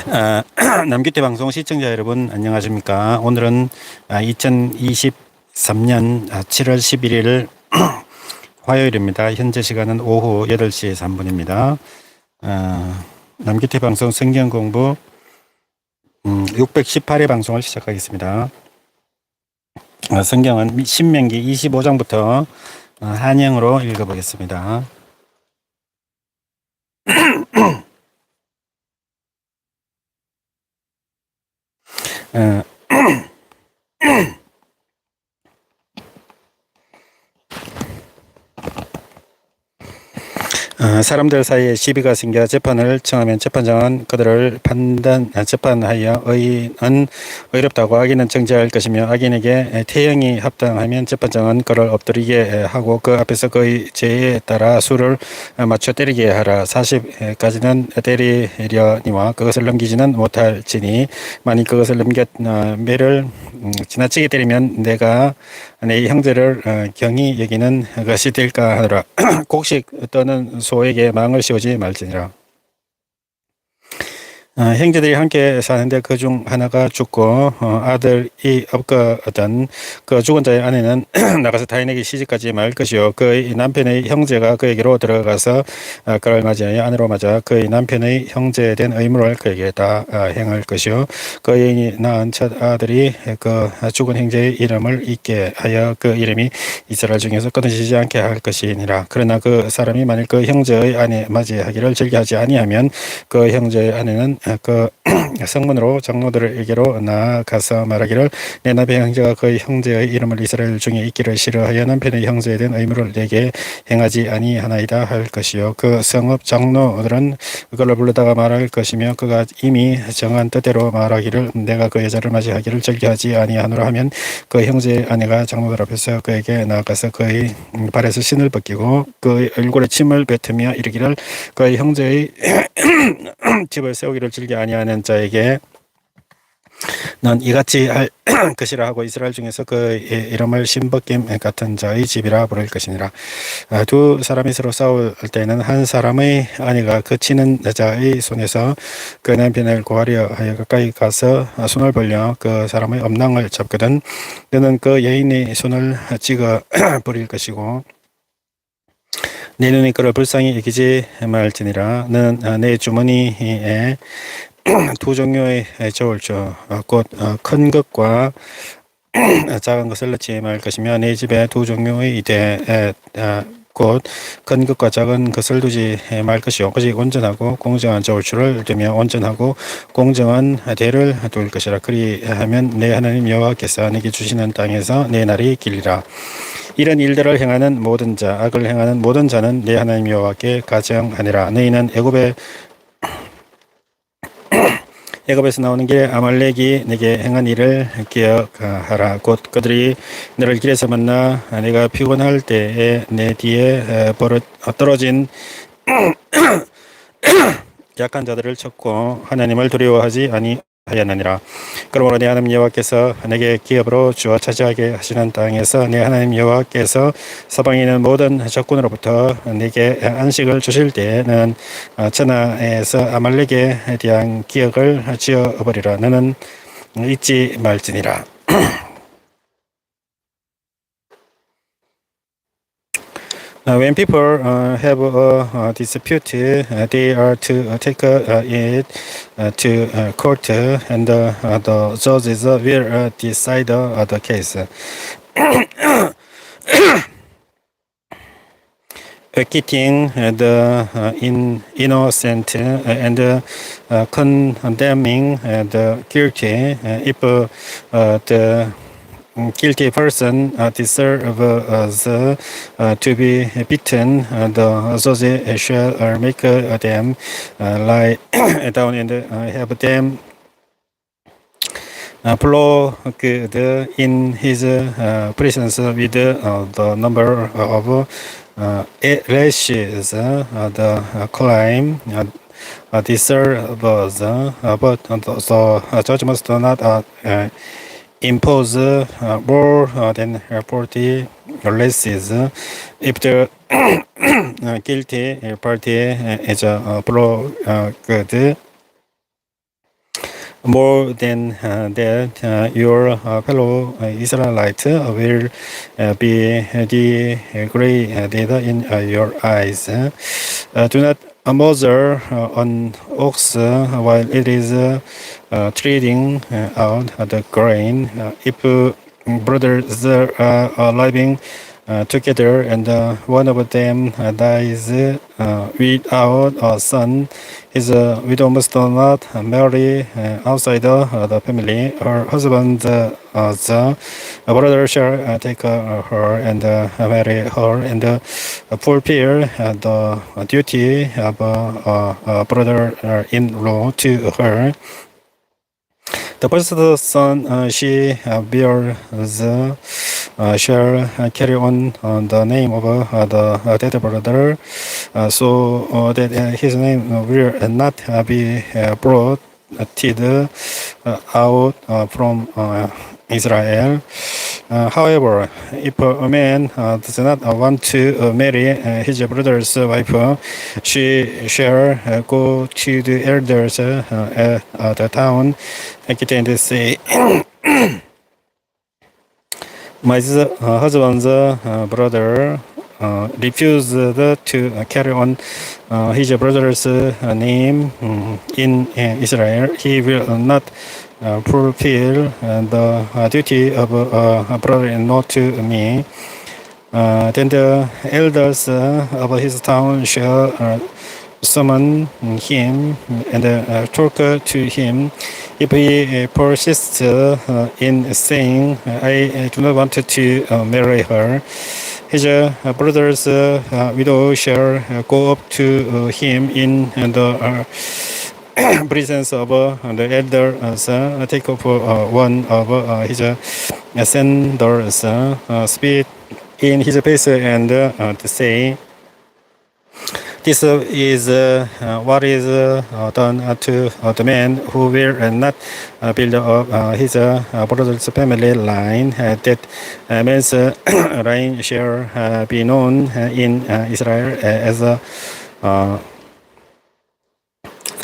남규태방송 시청자 여러분 안녕하십니까. 오늘은 2023년 7월 11일 화요일입니다. 현재 시간은 오후 8시 3분입니다. 남규태방송 성경공부 618회 방송을 시작하겠습니다. 성경은 신명기 25장부터 한영으로 읽어보겠습니다. 사람들 사이에 시비가 생겨 재판을 청하면 재판장은 그들을 재판하여 의인은 의롭다고 악인은 정죄할 것이며 악인에게 태형이 합당하면 재판장은 그를 엎드리게 하고 그 앞에서 그의 죄에 따라 수를 맞춰 때리게 하라. 40까지는 때리려니와 그것을 넘기지는 못할지니 만일 그것을 매를 지나치게 때리면 내가 내 형제를 경히 여기는 것이 될까 하더라. 곡식 떠는 소에게 망을 씌우지 말지니라. 형제들이 함께 사는데 그 중 하나가 죽고 아들이 없거든 그 죽은 자의 아내는 나가서 타인에게 시집가지 말 것이요 그의 남편의 형제가 그에게로 들어가서 그를 맞이하여 안으로 맞아 그의 남편의 형제된 의무를 그에게 다 행할 것이요 그 여인이 낳은 첫 아들이 그 죽은 형제의 이름을 잊게 하여 그 이름이 이스라엘 중에서 끊어지지 않게 할 것이니라. 그러나 그 사람이 만일 그 형제의 아내 맞이하기를 즐겨하지 아니하면 그 형제의 아내는 그 성문으로 장로들에게로 나아가서 말하기를 내 남편 형제가 그의 형제의 이름을 이스라엘 중에 있기를 싫어하여 남편의 형제에 대한 의무를 내게 행하지 아니하나이다 할 것이요 그 성읍 장로들은 그걸로 불러다가 말할 것이며 그가 이미 정한 뜻대로 말하기를 내가 그 여자를 맞이하기를 즐겨하지 아니하노라 하면 그 형제의 아내가 장로들 앞에서 그에게 나아가서 그의 발에서 신을 벗기고 그의 얼굴에 침을 뱉으며 이르기를 그의 형제의 집을 세우기를 즐겨 아니하는 자에게 넌 이같이 할 것이라 하고 이스라엘 중에서 그 이름을 신벗김 같은 자의 집이라 부를 것이니라. 두 사람이 서로 싸울 때는 한 사람의 아내가 그 치는 자의 손에서 그 남편을 구하려 하여 가까이 가서 손을 벌려 그 사람의 엄낭을 잡거든 너는 그 여인의 손을 찍어 버릴 것이고 내 눈이 그를 불쌍히 여기지 말지니라. 너는 내 주머니에 두 종류의 저울주 곧 큰 것과 작은 것을 넣지 말 것이며 내 집에 두 종류의 이대 곧 큰 것과 작은 것을 두지 말 것이요 오직 온전하고 공정한 저울추를 두며 온전하고 공정한 대를 둘 것이라. 그리하면 내 하나님 여호와께서 내게 주시는 땅에서 내 날이 길리라. 이런 일들을 행하는 모든 자 악을 행하는 모든 자는 내 하나님 여호와께 가증하니라. 너희는 애굽에서 나오는 길에 아말렉이 내게 행한 일을 기억하라. 곧 그들이 너를 길에서 만나 내가 피곤할 때에 내 뒤에 떨어진 약한 자들을 쳤고 하나님을 두려워하지 아니하였느니라. 그러므로 내 하나님 여호와께서 내게 기업으로 주어 차지하게 하시는 땅에서 내 하나님 여호와께서 서방에 있는 모든 적군으로부터 내게 안식을 주실 때는 천하에서 아말렉에 대한 기억을 지어버리라. 너는 잊지 말지니라. When people have a dispute, they are to take it to court, and the judges will decide the case. Acquitting the innocent and condemning the guilty. If the guilty person deserves to be beaten, the judge shall make them lie down and have them flogged in his presence with the number of lashes the crime deserves, but the judge must not impose more than 40 lashes. If the guilty party is flogged, more than that, your fellow Israelite will be degraded in your eyes. Do not muzzle an ox while it is treading out the grain. If brothers are living together and one of them dies without a son, his widow must not marry outside the family. Her husband, the brother, shall take her and marry her and fulfill the duty of a brother-in-law to her. The first son she bears shall carry on the name of the dead brother, so that his name will not be blotted out from Israel. However, if a man does not want to marry his brother's wife, she shall go to the elders at the town and say, my husband's brother refused to carry on his brother's name in Israel. He will not fulfill the duty of a brother-in-law to me. Then the elders of his town shall summon him and talk to him. If he persists in saying, I do not want to marry her, his brother's widow shall go up to him in the presence of the elders, take up one of his sandals, spit in his face, and say, this is what is done to the man who will not build up his brother's family line. That man's line shall be known in Israel as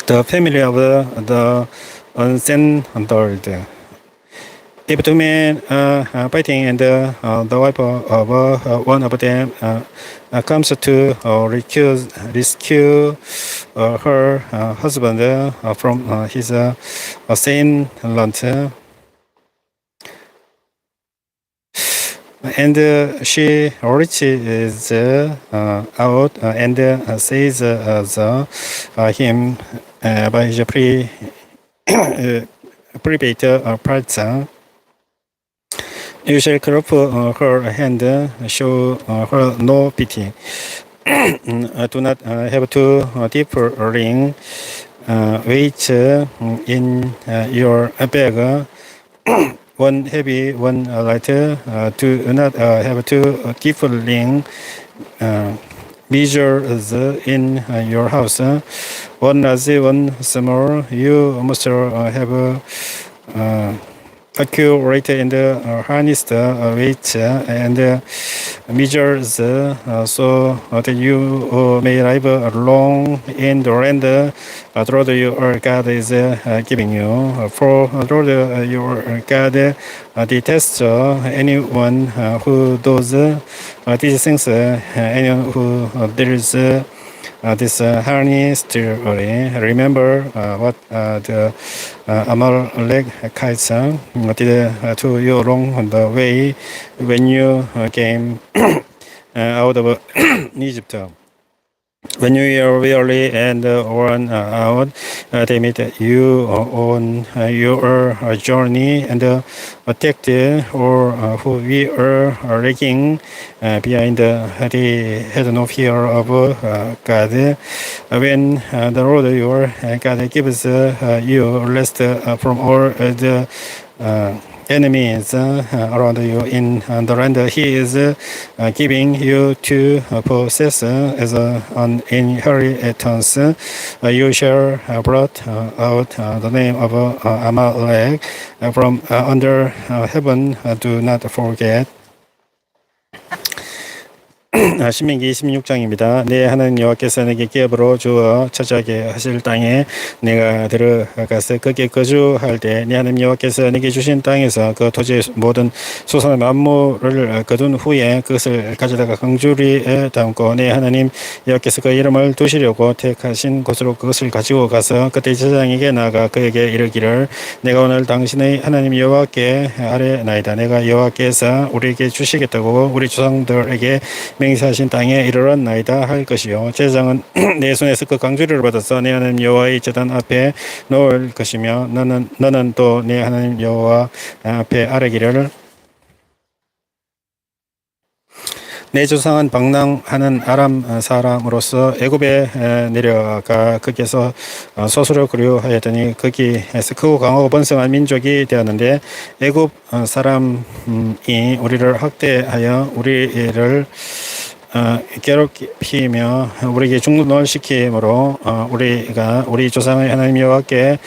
the family of the unsandaled. If two men are fighting and the wife of one of them comes to rescue her husband from his assailant, and she reaches out and seizes him by his private parts, you shall crop her hand, show her no pity. Do not have two differing weights in your bag, one heavy, one lighter. Do not have two differing measures in your house, one large, one small. You must have accurate and harnessed weights and measures so that you may live long in the land the Lord your God is giving you. For the Lord your God detests anyone who does these things, anyone who deals this story. Remember what the Amalekites did to you along the way when you came out of Egypt. When you are weary and worn out, they meet you on your journey and attacked, or who we are lagging behind. They had no fear of God. When the Lord your God gives you rest from all the enemies around you in the land he is giving you to possess as an inheritance, you shall blot out the name of Amalek from under heaven. Do not forget. 신명기 26장입니다. 내 하나님 여호와께서 내게 기업으로 주어 차지하게 하실 땅에 내가 들어가서 거기에 거주할 때 내 하나님 여호와께서 내게 주신 땅에서 그 토지의 모든 소산의 만물을 거둔 후에 그것을 가져다가 강주리에 담고 내 하나님 여호와께서 그 이름을 두시려고 택하신 곳으로 그것을 가지고 가서 그때 제사장에게 나아가 그에게 이르기를 내가 오늘 당신의 하나님 여호와께 아뢰나이다. 내가 여호와께서 우리에게 주시겠다고 우리 조상들에게 맹세하신 땅에 이르렀나이다 할 것이요 제사장은 내 손에서 그 강주리를 받아서 내 하나님 여호와의 제단 앞에 놓을 것이며 너는 또 내 하나님 여호와 앞에 아뢰기를 내 조상은 방랑하는 아람 사람으로서 애굽에 내려가 거기에서 소수를 그리하였더니 거기에서 크고 강하고 번성한 민족이 되었는데 애굽 사람이 우리를 학대하여 우리를 괴롭히며 우리에게 중노를 시키므로 우리가 우리 조상의 하나님 여호와께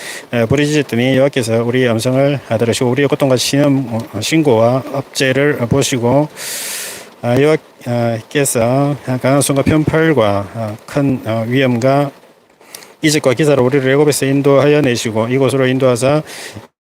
부르짖었더니 여호와께서 우리의 음성을 들으시고 우리의 고통과 신고와 압제를 보시고 여호와께서 강한 손과 편팔과 큰 위엄과 이적과 기사로 우리를 애굽에서 인도하여 내시고 이곳으로 인도하사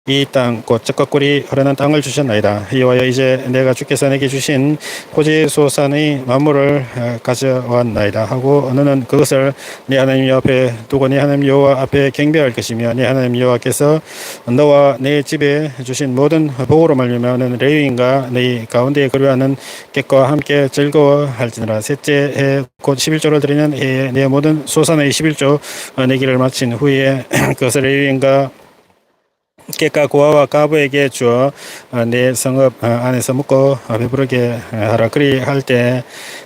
이 땅 곧 젖과 꿀이 흐르는 땅을 주셨나이다. 여호와여 이제 내가 주께서 내게 주신 토지 소산의 만물을 가져왔나이다 하고 너는 그것을 네 하나님 여호와 앞에 두고 네 하나님 여호와 앞에 경배할 것이며 네 하나님 여호와께서 너와 내 집에 주신 모든 복으로 말미암아 너는 레위인과 네 가운데에 거류하는 객과 함께 즐거워할지니라. 셋째 해 곧 11조를 드리는 해에 내 모든 소산의 11조 내기를 마친 후에 그것을 레위인과 객과 고아와 가부에게 주어 내 성읍 안에서 먹고 배부르게 하라. 그리할 때에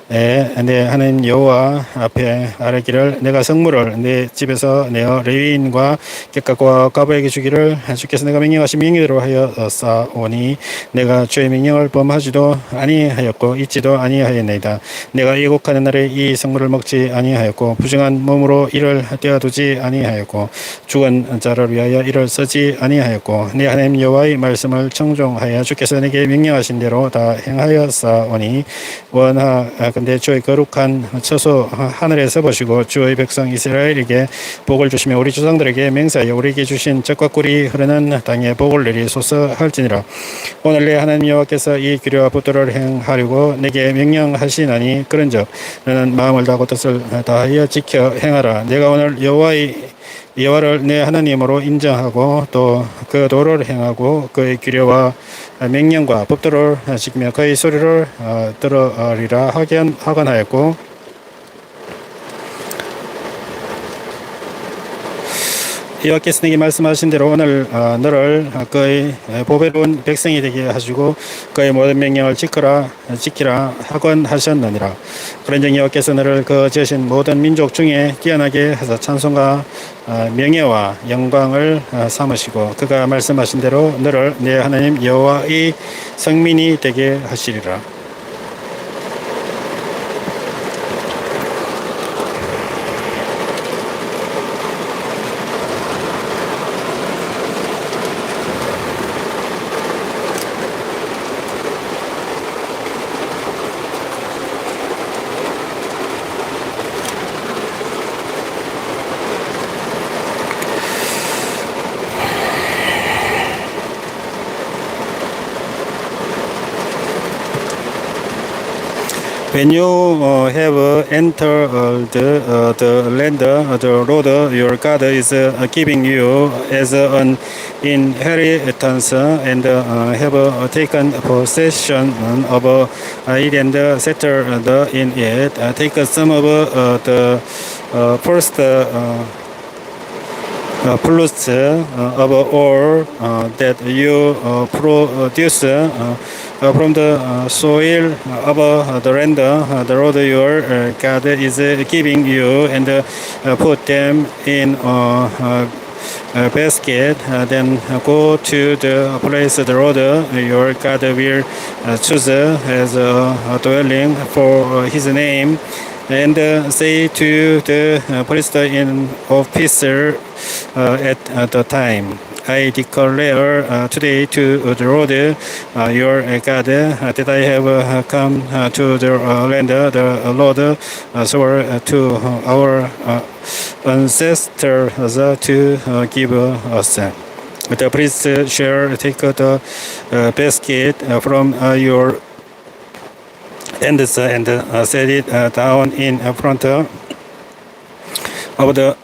내 하나님 여호와 앞에 아뢰기를 내가 성물을 내 집에서 내어 레위인과 객과 고아와 가부에게 주기를 주께서 내가 명령하신 명령대로 하였사오니 내가 주의 명령을 범하지도 아니하였고 잊지도 아니하였나이다. 내가 예곡하는 날에 이 성물을 먹지 아니하였고 부정한 몸으로 이를 떼어두지 아니하였고 죽은 자를 위하여 이를 쓰지 아니하였고 내 하나님 여호와의 말씀을 청종하여 주께서 내게 명령하신 대로 다 행하였사오니 원하건대 주의 거룩한 처소 하늘에서 보시고 주의 백성 이스라엘에게 복을 주시며 우리 조상들에게 맹세하여 우리에게 주신 젖과 꿀이 흐르는 땅에 복을 내리소서 할지니라. 오늘 내 하나님 여호와께서 이 규례와 법도를 행하려고 내게 명령하시나니 그런즉 너는 마음을 다하고 뜻을 다하여 지켜 행하라. 내가 오늘 여호와를 내 하나님으로 인정하고 또 그 도를 행하고 그의 규례와 명령과 법도를 지키며 그의 소리를 들으리라 하건하였고 여호와께서 내게 말씀하신 대로 오늘 너를 그의 보배로운 백성이 되게 하시고 그의 모든 명령을 지키라 하건하셨느니라. 그런즉 여호와께서 너를 그 지으신 모든 민족 중에 뛰어나게 하사 찬송과 명예와 영광을 삼으시고 그가 말씀하신 대로 너를 내 하나님 여호와의 성민이 되게 하시리라. When you have entered the land the Lord your God is giving you as an inheritance and have taken possession of it and settled in it, take some of the first fruits of all that you produce from the soil of the land the Lord your God is giving you, and put them in a basket. Then go to the place the Lord your God will choose as a dwelling for His name, and say to the priest in office at the time, I declare today to the Lord your God that I have come to the land the Lord swore to our ancestors to give us. The priest shall take the basket from your hands and set it down in front of the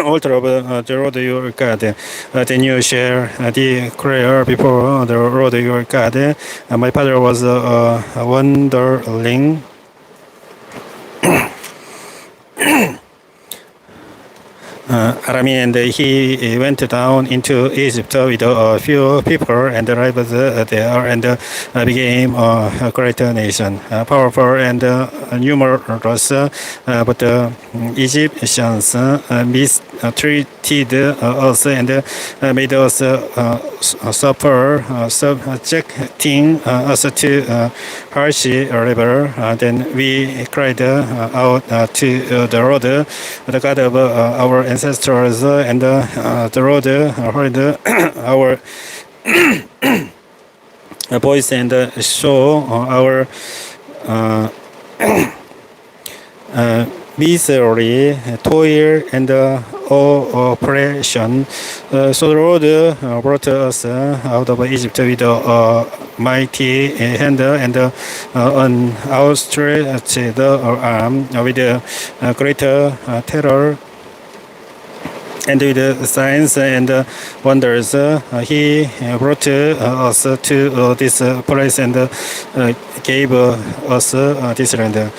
altar of the Lord your God. Then you shall declare before the Lord your God, my father was a wanderling Aramean, and he went down into Egypt with a few people and arrived there and became a great nation, powerful and numerous. But the Egyptians mistreated us and made us suffer, subjecting us to harsh labor. Then we cried out to the Lord, the God of our ancestors, and the Lord heard our voice and saw our misery, toil, and oppression. So the Lord brought us out of Egypt with a mighty hand and an outstretched arm, with great terror and with signs and wonders. He brought us to this place and gave us this land, a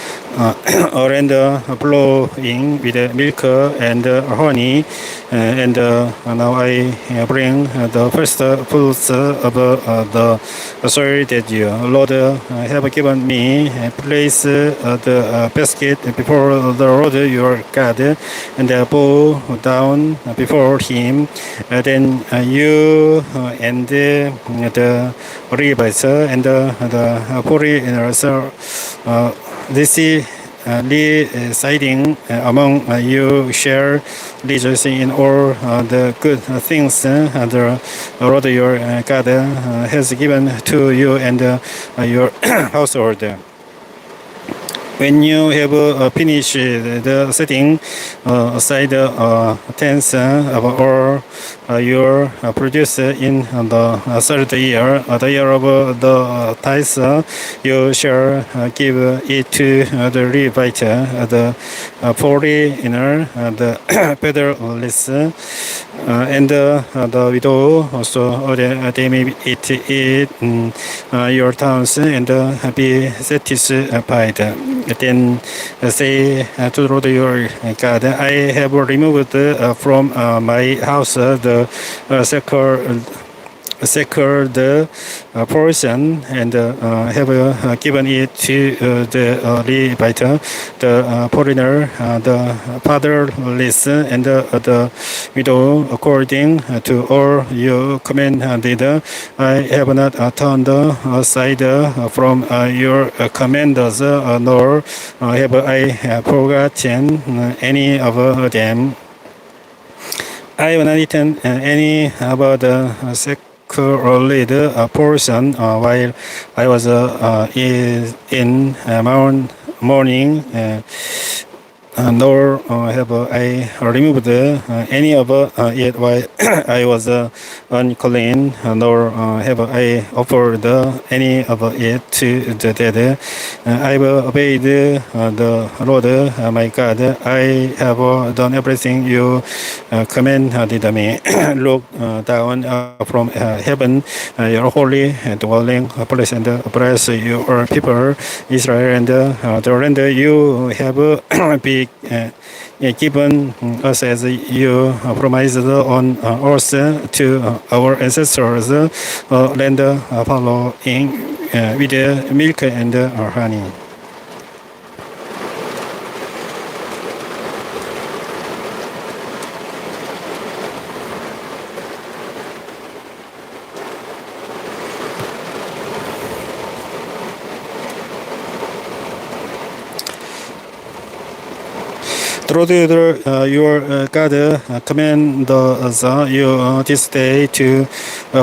land flowing with milk and honey. And now I bring the first fruits of the soil that you, Lord, have given me. Place the basket before the Lord your God, and bow down before him. Then you and the Levites and the foreigners residing among you shall rejoice in all the good things the Lord your God has given to you and your household. When you have finished the setting aside tens of all your produce in the third year, the year of the tithes, you shall give it to the Levite, the foreigner, the fatherless, and the widow, so that they may eat in your towns and be satisfied. Then say to the Lord your God, I have removed from my house the sacred portion and have given it to the Levite, the foreigner, the fatherless, and the widow, according to all you commanded. I have not turned aside from your commands, nor have I forgotten any of them. I have not eaten any of the sacred portion while I was in mourning, nor have I removed any of it while I was unclean, nor have I offered any of it to the dead. I have obeyed the Lord my God. I have done everything you commanded me. Look down from heaven, your holy dwelling place, and bless your people Israel and the land you have given us as you promised on earth to our ancestors, land following with milk and honey. The Lord your God commands you this day to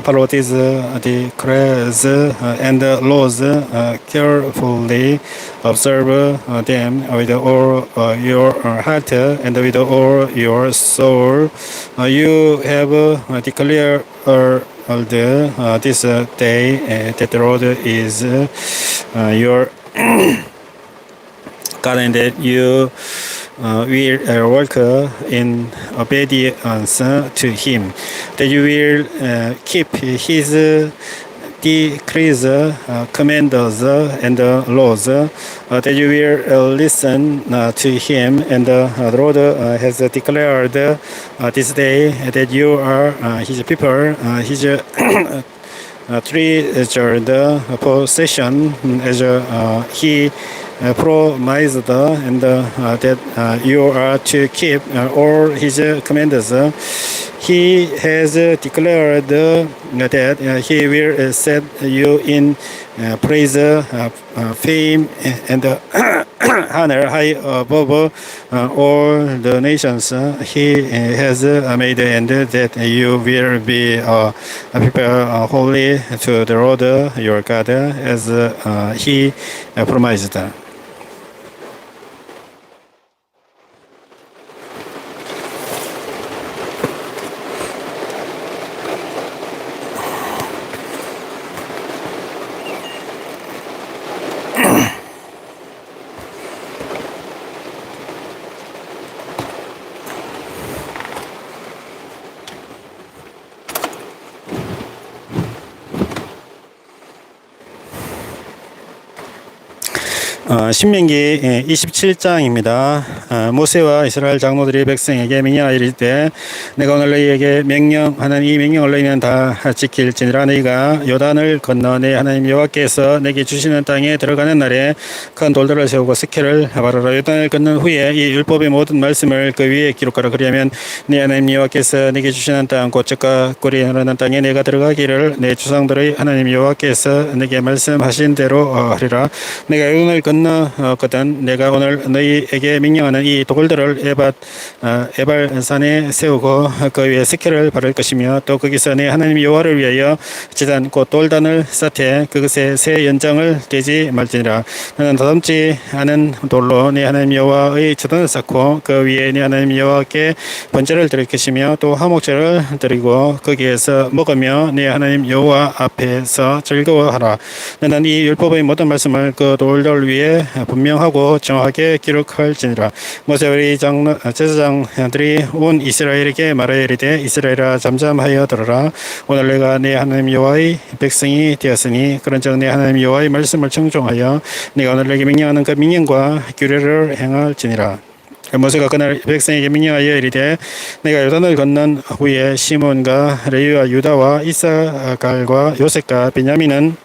follow these decrees and laws, carefully observe them with all your heart and with all your soul. You have declared this day that the Lord is your God, and that you will work in obedience to Him, that you will keep His decrees, commands, and laws, that you will listen to Him. And the Lord has declared this day that you are His people, His treasured possession, as He promised, and that you are to keep all His commands. He has declared that He will set you in praise, fame, and honor high above all the nations He has made, and that you will be a people holy to the Lord your God, as He promised. 신명기 27장입니다. 모세와 이스라엘 장로들이 백성에게 명령하여 이르되 내가 오늘 너희에게 명령하는 이 명령을 너희는 다 지킬지니라. 너희가 요단을 건너 내 하나님 여호와께서 내게 주시는 땅에 들어가는 날에 큰 돌들을 세우고 스케를 바르라. 요단을 건넌 후에 이 율법의 모든 말씀을 그 위에 기록하라. 그리하면 내 하나님 여호와께서 내게 주시는 땅 곧 젖과 꿀이 흐르는 땅에 내가 들어가기를 내 조상들의 하나님 여호와께서 내게 말씀하신 대로 하리라. 내가 요단을 건너거든 내가 오늘 너희에게 명령하는 이 돌들을 에발산에 세우고 그 위에 스케를 바를 것이며 또 거기서 내 하나님 여호와를 위하여 제단 곧 돌단을 쌓되 그것에 새 연장을 떼지 말지니라. 나는 더듬지 않은 돌로 내 하나님 여호와의 제단을 쌓고 그 위에 내 하나님 여호와께 번제를 드릴 것이며 또 화목제를 드리고 거기에서 먹으며 내 하나님 여호와 앞에서 즐거워하라. 나는 이 율법의 모든 말씀을 그 돌들 위에 분명하고 정확하게 기록할지니라. 모세와 우리 제사장들이 온 이스라엘에게 말하여 이르되 이스라엘아 잠잠하여 들어라. 오늘 내가 내 하나님 여호와의 백성이 되었으니 그런즉 내 하나님 여호와의 말씀을 청종하여 내가 오늘 내게 명령하는 그 명령과 규례를 행할지니라. 모세가 그날 백성에게 명령하여 이르되 내가 요단을 건넌 후에 시몬과 레위와 유다와 이사갈과 요셉과 베냐민은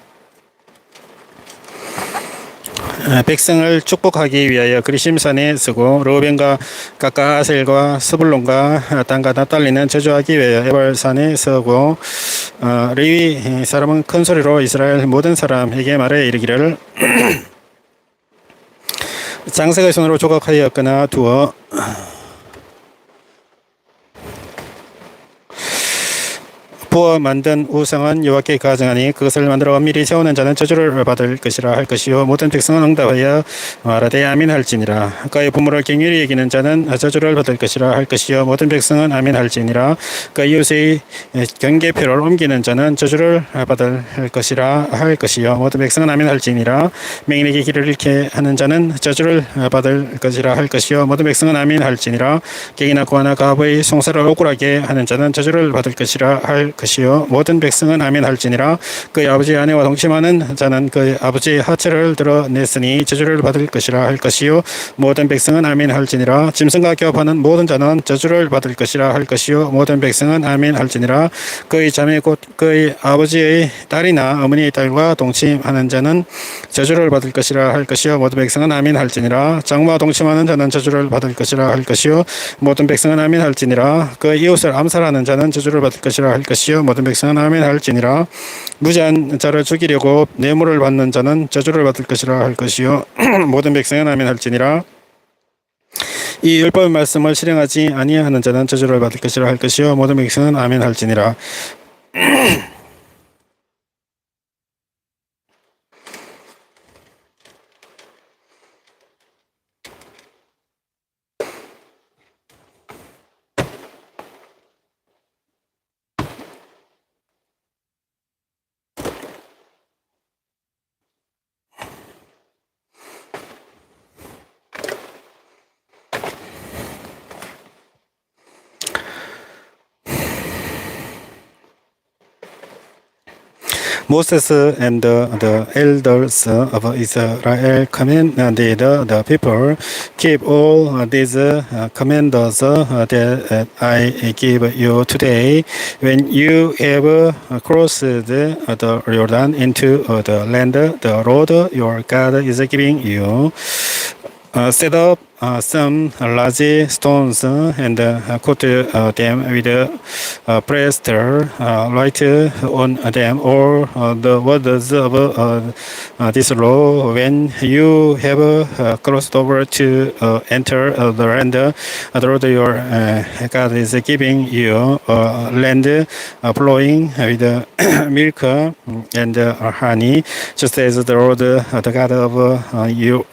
백성을 축복하기 위하여 그리심산에 서고 르우벤과 갓과 아셀과 스불론과 단과 납달리는 저주하기 위하여 에발산에 서고 레위 사람은 큰 소리로 이스라엘 모든 사람에게 말해 이르기를 장색의 손으로 조각하여 끊어 두어 부어 만든 우상은 여호와께 가증하니 그것을 만들어 엄밀히 세우는 자는 저주를 받을 것이라 할 것이요 모든 백성은 응답하여 말하되 아멘 할지니라. 그의 부모를 경휼히 여기는 자는 저주를 받을 것이라 할 것이요 모든 백성은 아멘 할지니라. 그 이웃의 경계표를 옮기는 자는 저주를 받을 것이라 할 것이요 모든 백성은 아멘 할지니라. 맹인에게 길을 잃게 하는 자는 저주를 받을 것이라 할 것이요 모든 백성은 아멘 할지니라. 객이나 고아나 가부의 송사를 억울하게 하는 자는 저주를 받을 것이라 할 것이요 모든 백성은 아멘 할지니라. 그의 아버지의 아내와 동침하는 자는 그의 아버지의 하체를 드러냈으니 저주를 받을 것이라 할 것이요 모든 백성은 아멘 할지니라. 짐승과 교합하는 모든 자는 저주를 받을 것이라 할 것이요 모든 백성은 아멘 할지니라. 그의 자매 곧 그의 아버지의 딸이나 어머니의 딸과 동침하는 자는 저주를 받을 것이라 할 것이요 모든 백성은 아멘 할지니라. 장모와 동침하는 자는 저주를 받을 것이라 할 것이요 모든 백성은 아멘 할지니라. 그 이웃을 암살하는 자는 저주를 받을 것이라 할 것이요 모든 백성은 아멘 할지니라. 무지한 자를 죽이려고 뇌물을 받는 자는 저주를 받을 것이라 할 것이요 모든 백성은 아멘 할지니라. 이 율법의 말씀을 실행하지 아니하는 자는 저주를 받을 것이라 할 것이요 모든 백성은 아멘 할지니라. Moses and the elders of Israel commanded the people, keep all these commandments that I give you today. When you have crossed the Jordan into the land the Lord your God is giving you, set up some large stones and coat them with plaster, write on them all the words of this law. When you have crossed over to enter the land the Lord your God is giving you, land flowing with milk and honey, just as the Lord the God of your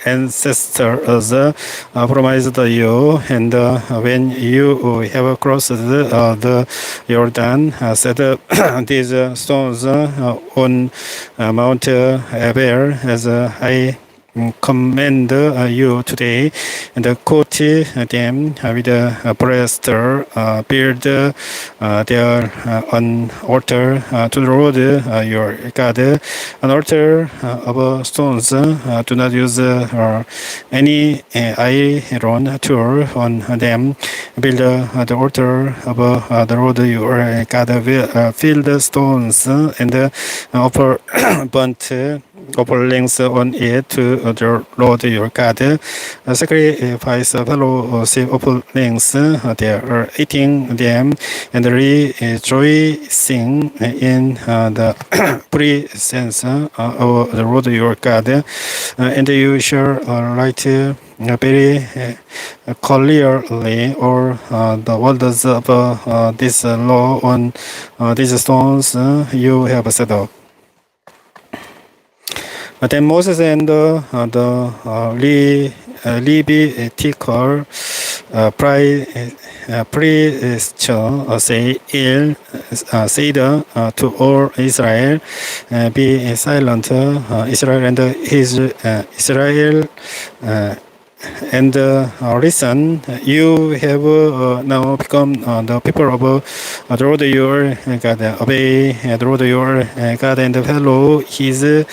ancestors promised you. And when you have crossed the Jordan, set these stones on Mount Ebal as I command you today, and coat them with a plaster. Build there an altar to the Lord your God, an altar of stones. Do not use any iron tool on them. Build the altar of the Lord your God. Fill the stones and offer burnt offerings on it to the Lord your God. Sacrifice fellowship offerings there, eating them and rejoicing in the presence of the Lord your God. And you shall write very clearly all the words of this law on these stones you have set up. Then Moses and the Levitical priests said to all Israel, be silent, Israel and his Israel. And listen, you have now become the people of the Lord your God. Obey the Lord your God and follow his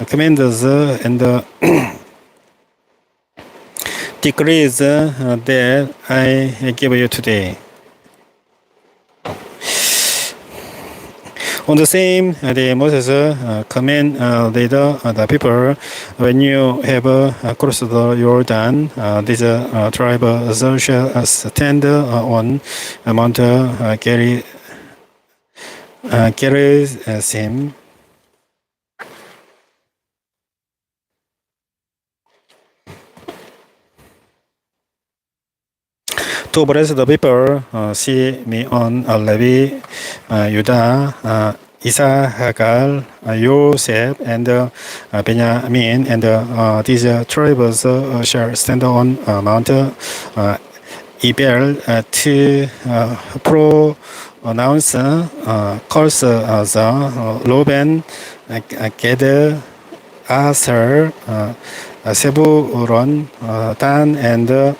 commands and decrees that I give you today. On the same day, Moses commanded the people, when you have crossed the Jordan, this tribe shall stand on Mount Gerizim. To bless the people, Simeon, Levi, Judah, Issachar, Joseph, and Benjamin, and these tribes shall stand on Mount Ebal to pronounce curses. Reuben, Gad, Aser, Zebulun, Dan, and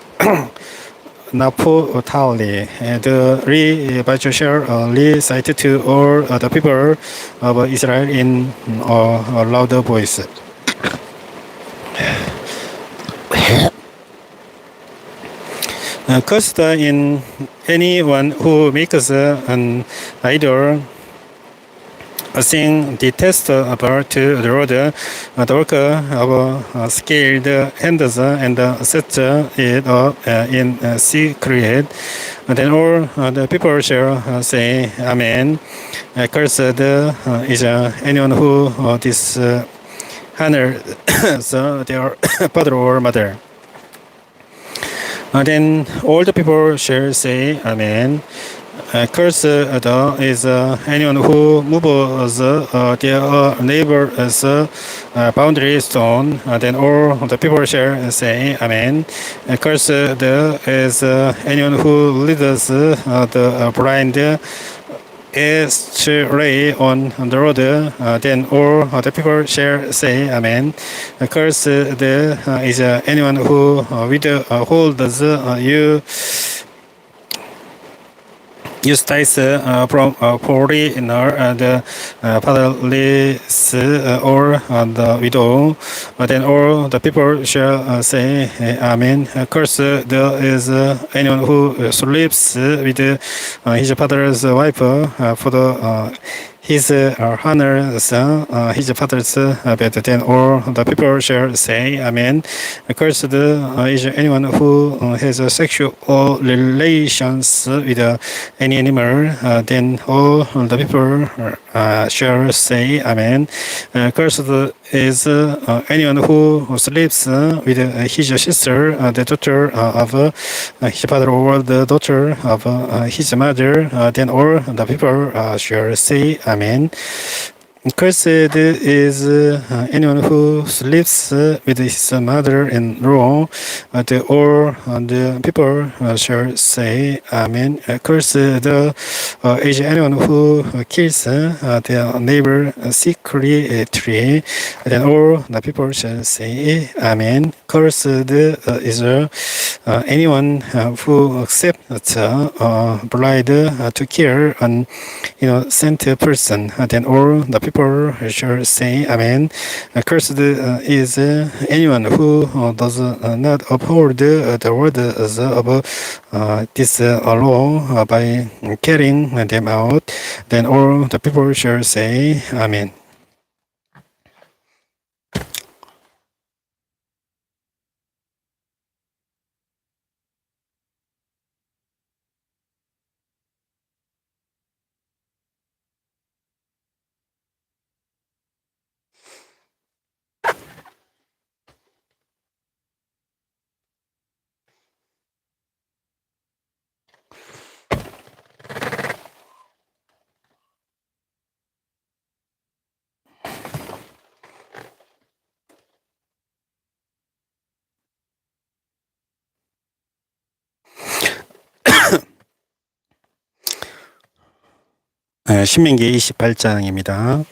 Naphtali. The rebuttal shall recite to all the people of Israel in a louder voice. Cursed in anyone who makes an idol, a thing detestable to the Lord, the work of skilled hands, and sets it up in secret. Then all the people shall say, Amen. Cursed is anyone who dishonors their father or mother. Then all the people shall say, Amen. Cursed is anyone who moves their neighbor's boundary stone. Then all the people shall say, Amen. Cursed is anyone who leads the blind astray on the road. Then all the people shall say, Amen. Cursed is anyone who withholds you justice from foreigner and fatherless or the widow. Then all the people shall say, Amen. Cursed is anyone who sleeps with his father's wife, for his honor son, his father's bed. Then all the people shall say, Amen. Cursed is anyone who has sexual relations with any animal. Then all the people shall say, Amen. Cursed is anyone who sleeps with his sister, the daughter of his father, or the daughter of his mother. Then all the people shall say, Amen. Cursed is anyone who sleeps with his mother-in-law. All the people shall say, Amen. Cursed is anyone who kills their neighbor secretly. Then all the people shall say, Amen. Cursed is anyone who accepts bribe to kill an innocent person. Then all the people shall say, Amen. Cursed is anyone who does not uphold the words of this law by carrying them out. Then all the people shall say, Amen. 신명기 28장입니다.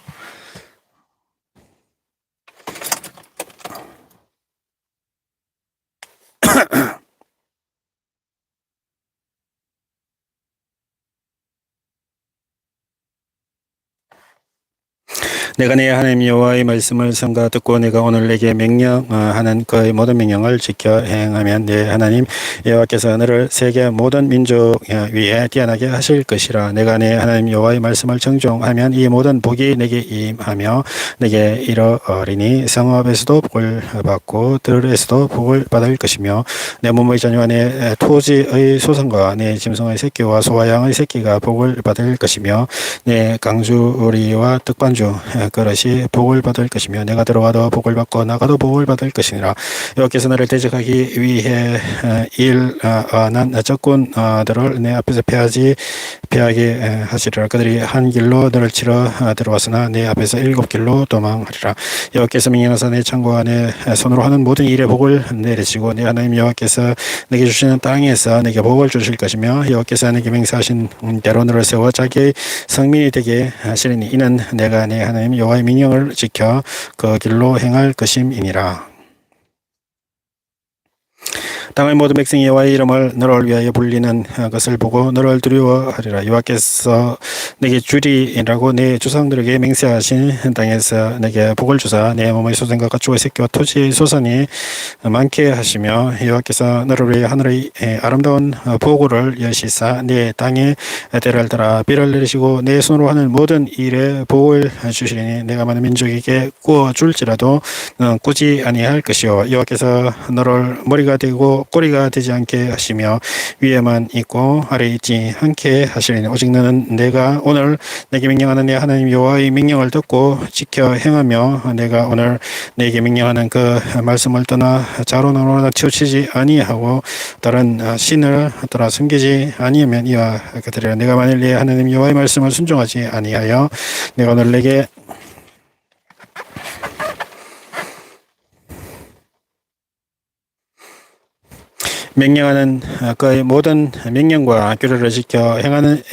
내가 내 하나님 여호와의 말씀을 삼가 듣고 내가 오늘 내게 명령하는 그의 모든 명령을 지켜 행하면 내 하나님 여호와께서 너를 세계 모든 민족 위에 뛰어나게 하실 것이라. 내가 내 하나님 여호와의 말씀을 정종하면 이 모든 복이 내게 임하며 내게 이르리니 성읍에서도 복을 받고 들에서도 복을 받을 것이며 내 몸의 자녀와 내 토지의 소산과 내 짐승의 새끼와 소와 양의 새끼가 복을 받을 것이며 내 강주리와 떡반주 그릇이 복을 받을 것이며 내가 들어와도 복을 받고 나가도 복을 받을 것이니라. 여호와께서 나를 대적하기 위해 일어난 적군들을 내 앞에서 패하게 하시리라. 그들이 한 길로 너를 치러 들어왔으나 내 앞에서 7길로 도망하리라. 여호와께서 명령하사 내 창고와 내 손으로 하는 모든 일에 복을 내리시고 내 하나님 여호와께서 내게 주시는 땅에서 내게 복을 주실 것이며 여호와께서 내게 맹세하신 대로 너를 세워 자기의 성민이 되게 하시리니 이는 내가 내 하나님 여호와의 명령을 지켜 그 길로 행할 것임이니라. 땅의 모든 백성이 여호와의 이름을 너를 위하여 불리는 것을 보고 너를 두려워하리라. 여호와께서 내게 주리라고 내 조상들에게 맹세하신 땅에서 내게 복을 주사 내 몸의 소생과 가축의 새끼와 토지의 소산이 많게 하시며 여호와께서 너를 위해 하늘의 아름다운 보고를 여시사 내 땅에 때를 따라 비를 내리시고 내 손으로 하는 모든 일에 복을 주시리니 내가 많은 민족에게 구워 줄지라도 꾸지 아니할 것이요 여호와께서 너를 머리가 되고 꼬리가 되지 않게 하시며 위에만 있고 아래에 있지 않게 하시리니 오직 너는 내가 오늘 내게 명령하는 내 하나님 여호와의 명령을 듣고 지켜 행하며 내가 오늘 내게 명령하는 그 말씀을 떠나 자로나로나 치우치지 아니하고 다른 신을 따라 섬기지 아니하면 이와 같으리라. 내가 만일 내 하나님 여호와의 말씀을 순종하지 아니하여 내가 오늘 내게 명령하는 그의 모든 명령과 규례를 지켜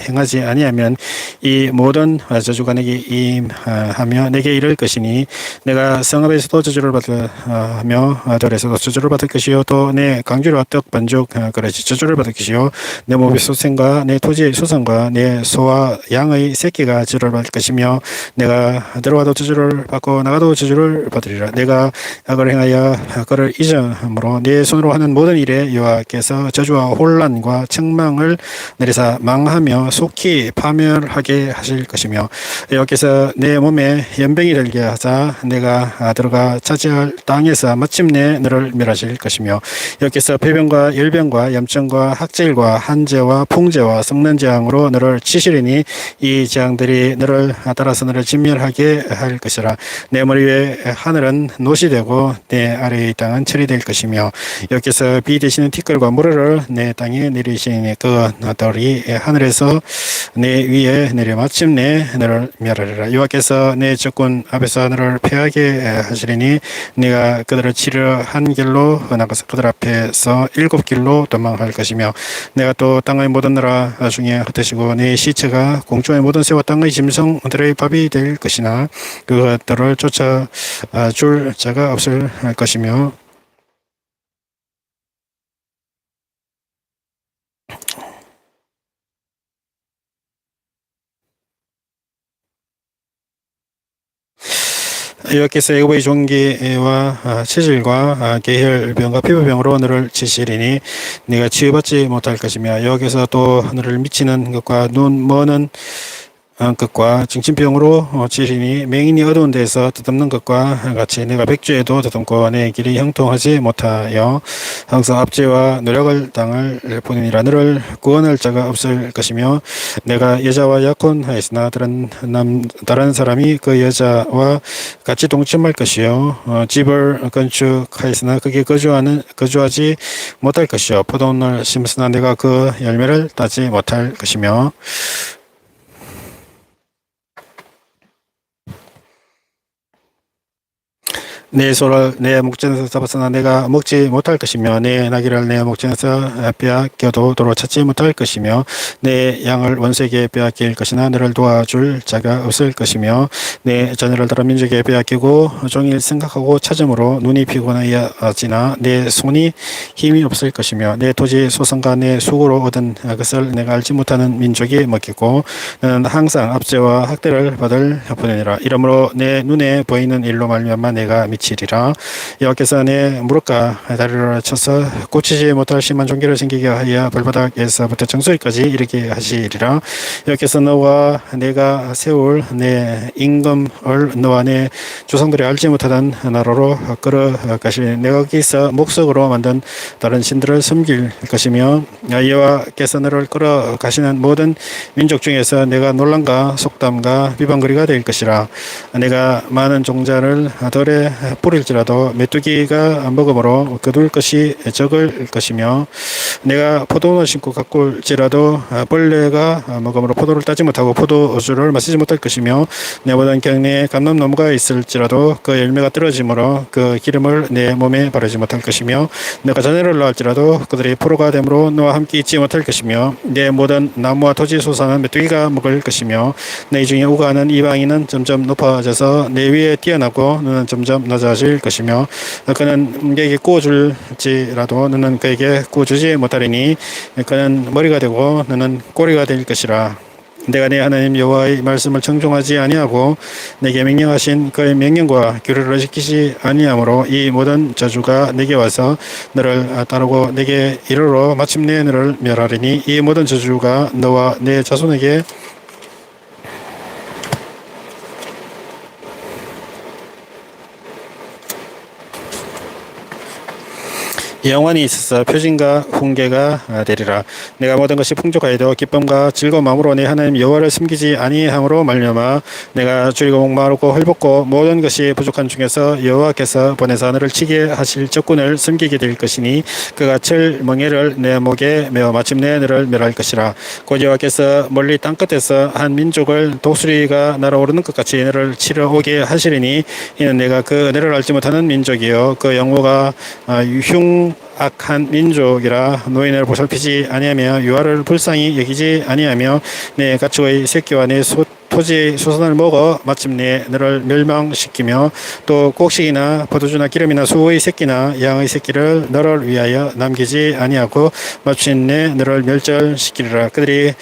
행하지 아니하면 이 모든 저주가 내게 임하며 내게 이를 것이니 내가 성읍에서도 저주를 받으며 들에서도 저주를 받을 것이요 또 내 강주와 떡 반죽 그릇이 저주를 받을 것이요 내 몸의 소생과 내 토지의 소산과 내 소와 양의 새끼가 저주를 받을 것이며 내가 들어와도 저주를 받고 나가도 저주를 받으리라. 내가 악을 행하여 그를 잊음으로 내 손으로 하는 모든 일에 여호와께서 저주와 혼란과 책망을 내리사 망하며 속히 파멸하게 하실 것이며 여호와께서 내 몸에 연병이 들게 하사 내가 들어가 차지할 땅에서 마침내 너를 멸하실 것이며 여호와께서 폐병과 열병과 염증과 학질과 한재와 풍재와 썩는 재앙으로 너를 치시리니 이 재앙들이 너를 따라서 너를 진멸하게 할 것이라. 내 머리 위에 하늘은 노시 되고 내 아래의 땅은 철이 될 것이며 여호와께서 비 되시는 티끌과 모래를 내 땅에 내리시니 그 너들이 하늘에서 내 위에 내려 마침내 너를 멸하리라. 여호와께서 내 적군 앞에서 너를 패하게 하시리니 네가 그들을 치려 한 길로 나가서 그들 앞에서 7길로 도망할 것이며 내가 또 땅의 모든 나라 중에 흩으시고 내 시체가 공중의 모든 새와 땅의 짐승들의 밥이 될 것이나 그것들을 쫓아 줄 자가 없을 것이며 여호와께서 애굽의 종기와 체질과 계혈병과 피부병으로 너를 치시리니 네가 치유받지 못할 것이며 여호와께서 또 너를 미치는 것과 눈 머는 것과 정신병으로 치리니 맹인이 어두운 데서 더듬는 것과 같이 내가 백주에도 더듬고 내 길이 형통하지 못하여 항상 압제와 노력을 당할 뿐이니라. 너를 구원할 자가 없을 것이며 내가 여자와 약혼하였으나 다른 사람이 그 여자와 같이 동침할 것이요 집을 건축하였으나 거기에 거주하지 못할 것이요 포도원을 심었으나 내가 그 열매를 따지 못할 것이며 내 소를 내 목전에서 잡았으나 내가 먹지 못할 것이며 내 나귀를 내 목전에서 빼앗겨도 도로 찾지 못할 것이며 내 양을 원수에게 빼앗길 것이나 너를 도와줄 자가 없을 것이며 내 자녀를 다른 민족에 빼앗기고 종일 생각하고 찾음으로 눈이 피곤하여지나 내 손이 힘이 없을 것이며 내 토지 소산과 내 수고로 얻은 것을 내가 알지 못하는 민족이 먹겠고 너는 항상 압제와 학대를 받을 뿐이니라. 이러므로 내 눈에 보이는 일로 말미암아 내가 미치리라. 여호와께서 내 무릎과 다리를 쳐서 고치지 못할 심한 종기를 생기게 하여 발바닥에서부터 정수리까지 이르게 하시리라. 여호와께서 너와 내가 세울 내 임금을 너와 내 조상들이 알지 못하던 나라로 끌어가시니 내가 거기서 목석으로 만든 다른 신들을 섬길 것이며 여호와께서 너를 끌어가시는 모든 민족 중에서 내가 논란과 속담과 비방거리가 될 것이라. 내가 많은 종자를 덜에 뿌릴지라도 메뚜기가 먹음으로 거둘 것이 적을 것이며 내가 포도원을 심고 가꿀지라도 벌레가 먹음으로 포도를 따지 못하고 포도주를 마시지 못할 것이며 내 모든 경내에 감람나무가 있을지라도 그 열매가 떨어지므로 그 기름을 내 몸에 바르지 못할 것이며 내가 자녀를 낳을지라도 그들이 포로가 되므로 너와 함께 있지 못할 것이며 내 모든 나무와 토지 소산은 메뚜기가 먹을 것이며 내 중에 우가하는 이방인은 점점 높아져서 내 위에 뛰어나고 너는 점점 낮아질 것이며 그는 내게 구워줄지라도 너는 그에게 구워주지 못하리니 그는 머리가 되고 너는 꼬리가 될 것이라. 내가 내 하나님 여호와의 말씀을 청종하지 아니하고 내게 명령하신 그의 명령과 규례를 지키지 아니하므로 이 모든 저주가 내게 와서 너를 따르고 내게 이르러 마침내 너를 멸하리니 이 모든 저주가 너와 내 자손에게 영원히 있어서 표징과 훈계가 되리라. 내가 모든 것이 풍족하여도 기쁨과 즐거운 마음으로 내 하나님 여호와를 섬기지 아니함으로 말미암아 내가 줄이고 목마르고 헐벗고 모든 것이 부족한 중에서 여호와께서 보내사 하늘을 치게 하실 적군을 섬기게 될 것이니 그가 철 멍에를 내 목에 메어 마침내 너를 멸할 것이라. 곧 여호와께서 멀리 땅끝에서 한 민족을 독수리가 날아오르는 것 같이 너를 치러 오게 하시리니 이는 내가 그 은혜를 알지 못하는 민족이요 그 영모가 흉악한 민족이라. 노인을 보살피지 아니하며 유아를 불쌍히 여기지 아니하며 내 가축의 새끼와 내 토지의 수선을 먹어 마침내 너를 멸망시키며 또 곡식이나 포도주나 기름이나 수의 새끼나 양의 새끼를 너를 위하여 남기지 아니하고 마침내 너를 멸절시키리라. 그들이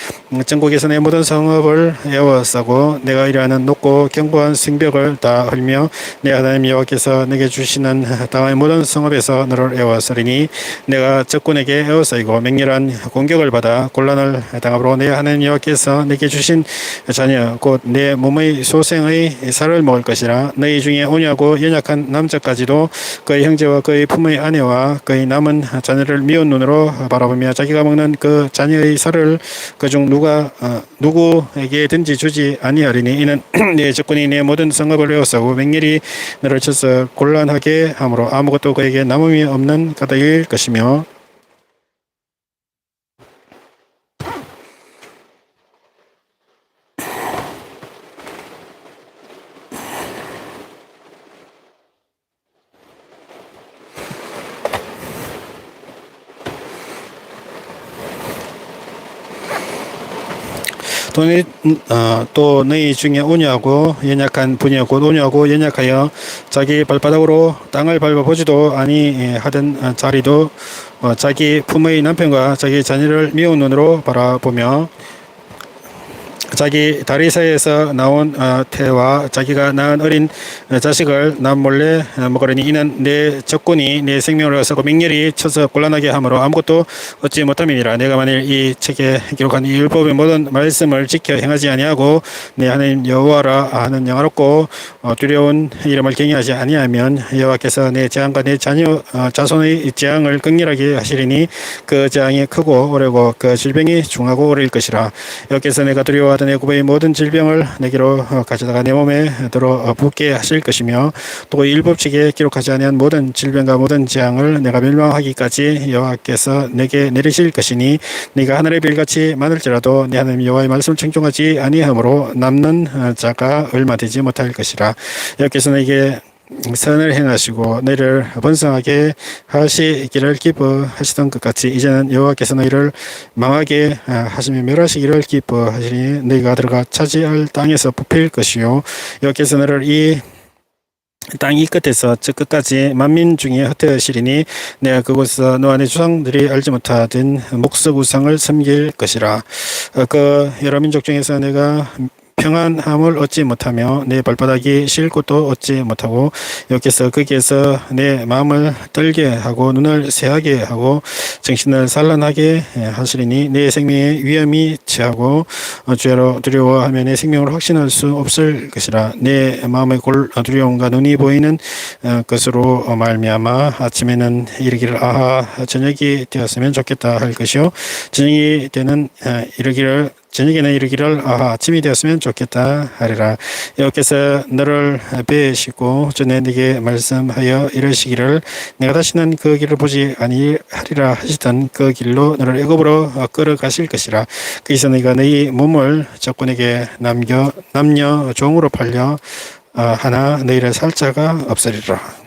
전국에서 내 모든 성읍을 에워싸고 내가 이러하는 높고 견고한 성벽을 다 헐며 내 하나님 여호와께서 내게 주시는 땅의 모든 성읍에서 너를 에워싸리니 내가 적군에게 에워싸이고 맹렬한 공격을 받아 곤란을 당함으로 내 하나님 여호와께서 내게 주신 자녀 곧 내 몸의 소생의 살을 먹을 것이라. 너희 중에 온유하고 연약한 남자까지도 그의 형제와 그의 부모의 아내와 그의 남은 자녀를 미운 눈으로 바라보며 자기가 먹는 그 자녀의 살을 그중 누구에게든지 주지 아니하리니 이는 내 적군이 내 모든 성읍을 에워싸고 맹렬히 너를 쳐서 곤란하게 함으로 아무것도 그에게 남음이 없는 까닭일 것이며 또 너희 중에 온유하고 연약한 분이여 곧 온유하고 연약하여 자기 발바닥으로 땅을 밟아보지도 아니하던 자리도 자기 부모의 남편과 자기 자녀를 미운 눈으로 바라보며 자기 다리 사이에서 나온 태와 자기가 낳은 어린 자식을 남몰래 먹으려니 이는 내 적군이 내 생명을 앗고 맹렬히 쳐서 곤란하게 함으로 아무것도 얻지 못함이니라. 내가 만일 이 책에 기록한 이 율법의 모든 말씀을 지켜 행하지 아니하고 내 하나님 여호와라 하는 영화롭고 두려운 이름을 경외하지 아니하면 여호와께서 내 재앙과 내 자녀 자손의 재앙을 극렬하게 하시리니 그 재앙이 크고 오래고 그 질병이 중하고 오래일 것이라. 여호와께서 내가 두려워하던 애굽의 모든 질병을 내게로 가져다가 내 몸에 들어 붓게 하실 것이며 또 율법책에 기록하지 아니한 모든 질병과 모든 재앙을 내가 멸망하기까지 여호와께서 내게 내리실 것이니 네가 하늘의 별같이 많을지라도 내 하나님 여호와의 말씀을 청종하지 아니하므로 남는 자가 얼마 되지 못할 것이라. 여호와께서 내게 선을 행하시고 너희를 번성하게 하시기를 기뻐하시던 것 같이 이제는 여호와께서 너희를 망하게 하시며 멸하시기를 기뻐하시니 너희가 들어가 차지할 땅에서 뽑힐 것이요 여호와께서 너를 이 땅 이 끝에서 저 끝까지 만민 중에 흩으시리니 내가 그곳에서 너와 내 조상들이 알지 못하던 목석 우상을 섬길 것이라. 그 여러 민족 중에서 내가 평안함을 얻지 못하며 내 발바닥이 쉴 곳도 얻지 못하고 여호와께서 거기에서 내 마음을 떨게 하고 눈을 새하게 하고 정신을 산란하게 하시리니 내 생명에 위험이 처하고 주야로 두려워하며 내 생명을 확신할 수 없을 것이라. 내 마음의 두려움과 눈이 보이는 것으로 말미암아 아침에는 이르기를 아하 저녁이 되었으면 좋겠다 할 것이요 저녁에는 이르기를 아하 아침이 되었으면 좋겠다 하리라. 여호와께서 너를 배우시고 전에 네게 말씀하여 이르시기를 내가 다시는 그 길을 보지 아니하리라 하시던 그 길로 너를 애굽으로 끌어가실 것이라. 거기서 네가 네 몸을 적군에게 남녀 종으로 팔려 하나 너희를 살 자가 없으리라.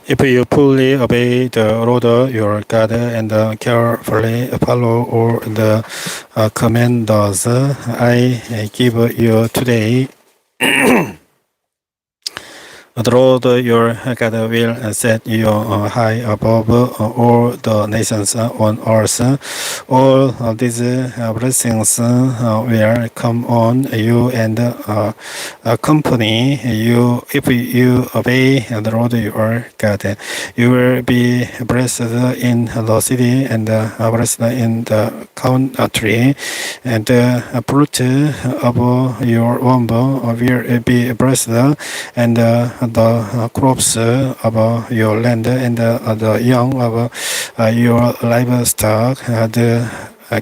If you fully obey the Lord your God and carefully follow all the commands I give you today, The Lord your God will set you high above all the nations on earth. All these blessings will come on you and accompany you if you obey the Lord your God. You will be blessed in the city and blessed in the country, and the fruit of your womb will be blessed, and the crops of your land, and the young of your livestock, the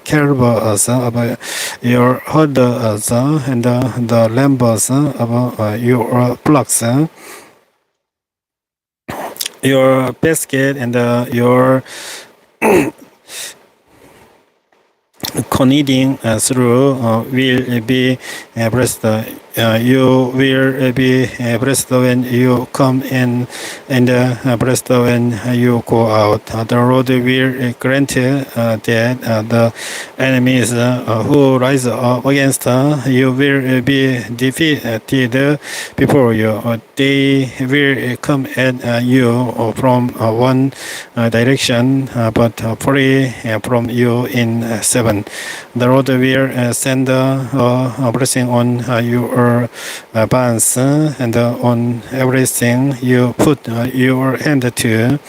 calves of your herds, and the lambs of your flocks. Your basket and your kneading through will be blessed. You will be blessed when you come in, and blessed when you go out. The Lord will grant that the enemies who rise up against you will be defeated before you. They will come at you from one direction, but flee from you in seven. The Lord will send a blessing on your barns and on everything you put your hand to.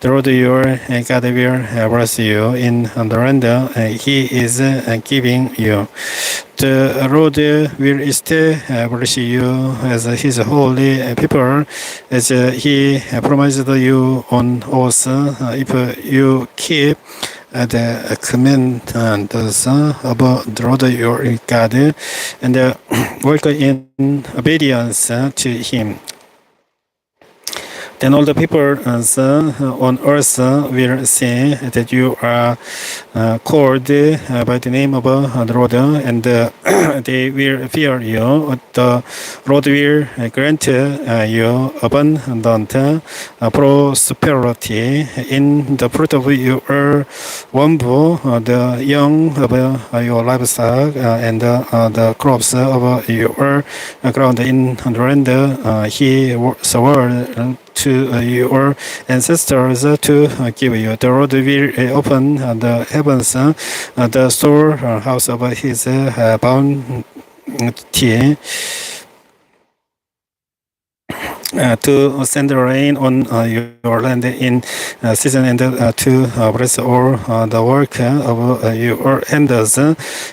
The Lord your God will bless you in the land He is giving you. The Lord will establish you as His holy people, as He promised you on oath, if you keep the commandments of the Lord your God and walk in obedience to Him. Then all the people on earth will see that you are called by the name of the Lord, and they will fear you. The Lord will grant you abundant prosperity in the fruit of your womb, the young of your livestock, and the crops of your ground in the land He swore to your ancestors to give you. The Lord will open the heavens, the storehouse of His bounty, to send rain on your land in season, and to bless all the work of your hands.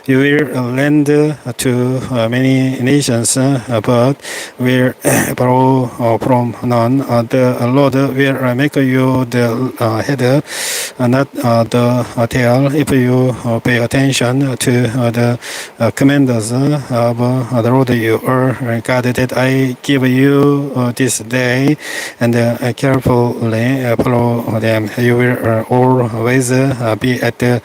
You will lend to many nations, but will borrow from none. The Lord will make you the head, not the tail, if you pay attention to the commanders of the Lord your God that I give you this day, and carefully follow them. You will always be at the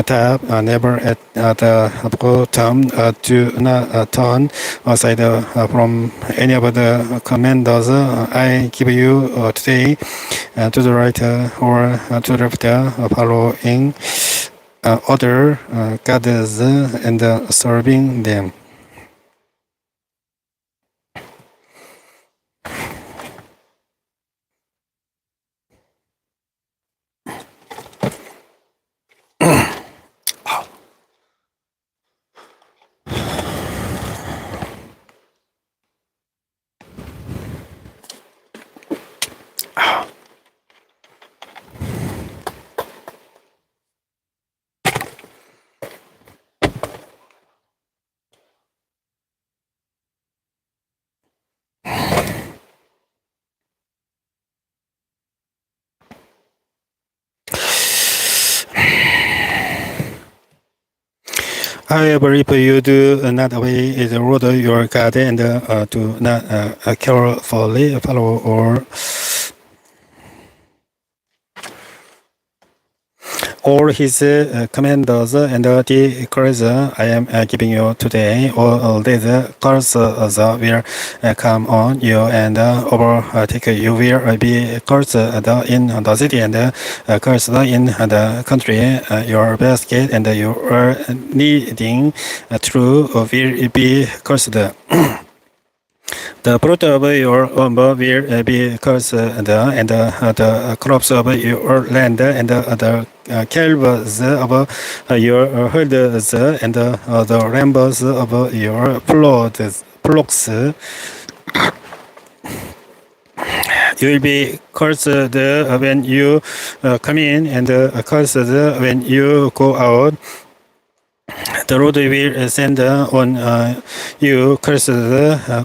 top, never at the bottom. Do not turn aside from any of the commanders I give you today, to the right or to the left, following other gods and serving them. However, if you do not obey the Lord your God, and do not carefully follow all His commanders and decrees I am giving you today, all these curses will come on you and overtake you. You will be cursed in the city and cursed in the country. Your basket and your kneading through will be cursed. The fruit of your womb will be cursed, and the crops of your land, and the calves of your herds, and the lambs of your flocks. You will be cursed when you come in, and cursed when you go out. The Lord will send on you cursed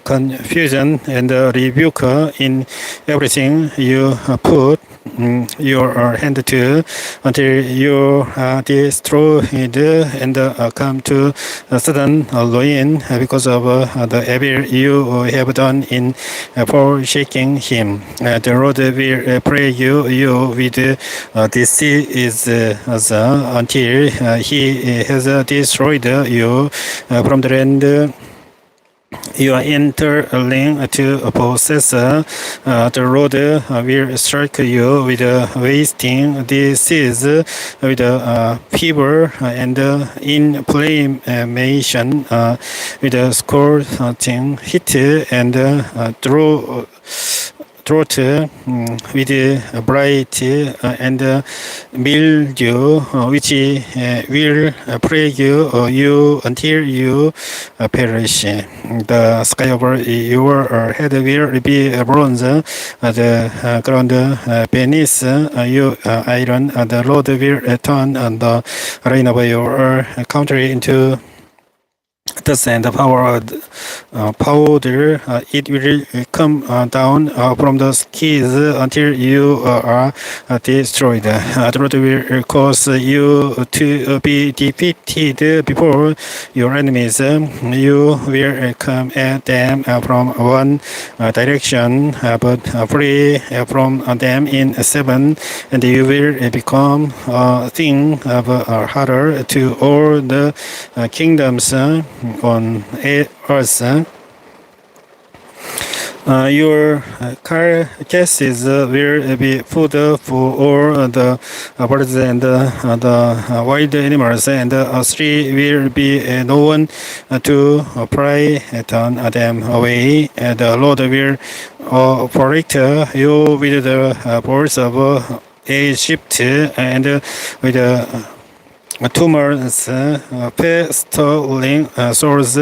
confusion and rebuke in everything you put your hand to, until you are destroyed and come to sudden ruin because of the evil you have done in forsaking Him. The Lord will pray you with disease until He has destroyed you from the land you are entering to possess. The Lord will strike you with wasting disease, with fever and inflammation, with scorching heat and throat, with bright and mildew, which will plague you until you perish. The sky over your head will be bronze, the ground beneath you iron. The Lord will turn the rain of your country into dust and powder. It will come down from the skies until you are destroyed. The Lord will cause you to be defeated before your enemies. You will come at them from one direction, but flee from them in seven, and you will become a thing of horror to all the kingdoms on earth. Your carcasses will be food for all the birds and the wild animals, and the sea will be no one to pry them away. The Lord will protect you with the birds of Egypt and with tumors, pestilence, swords,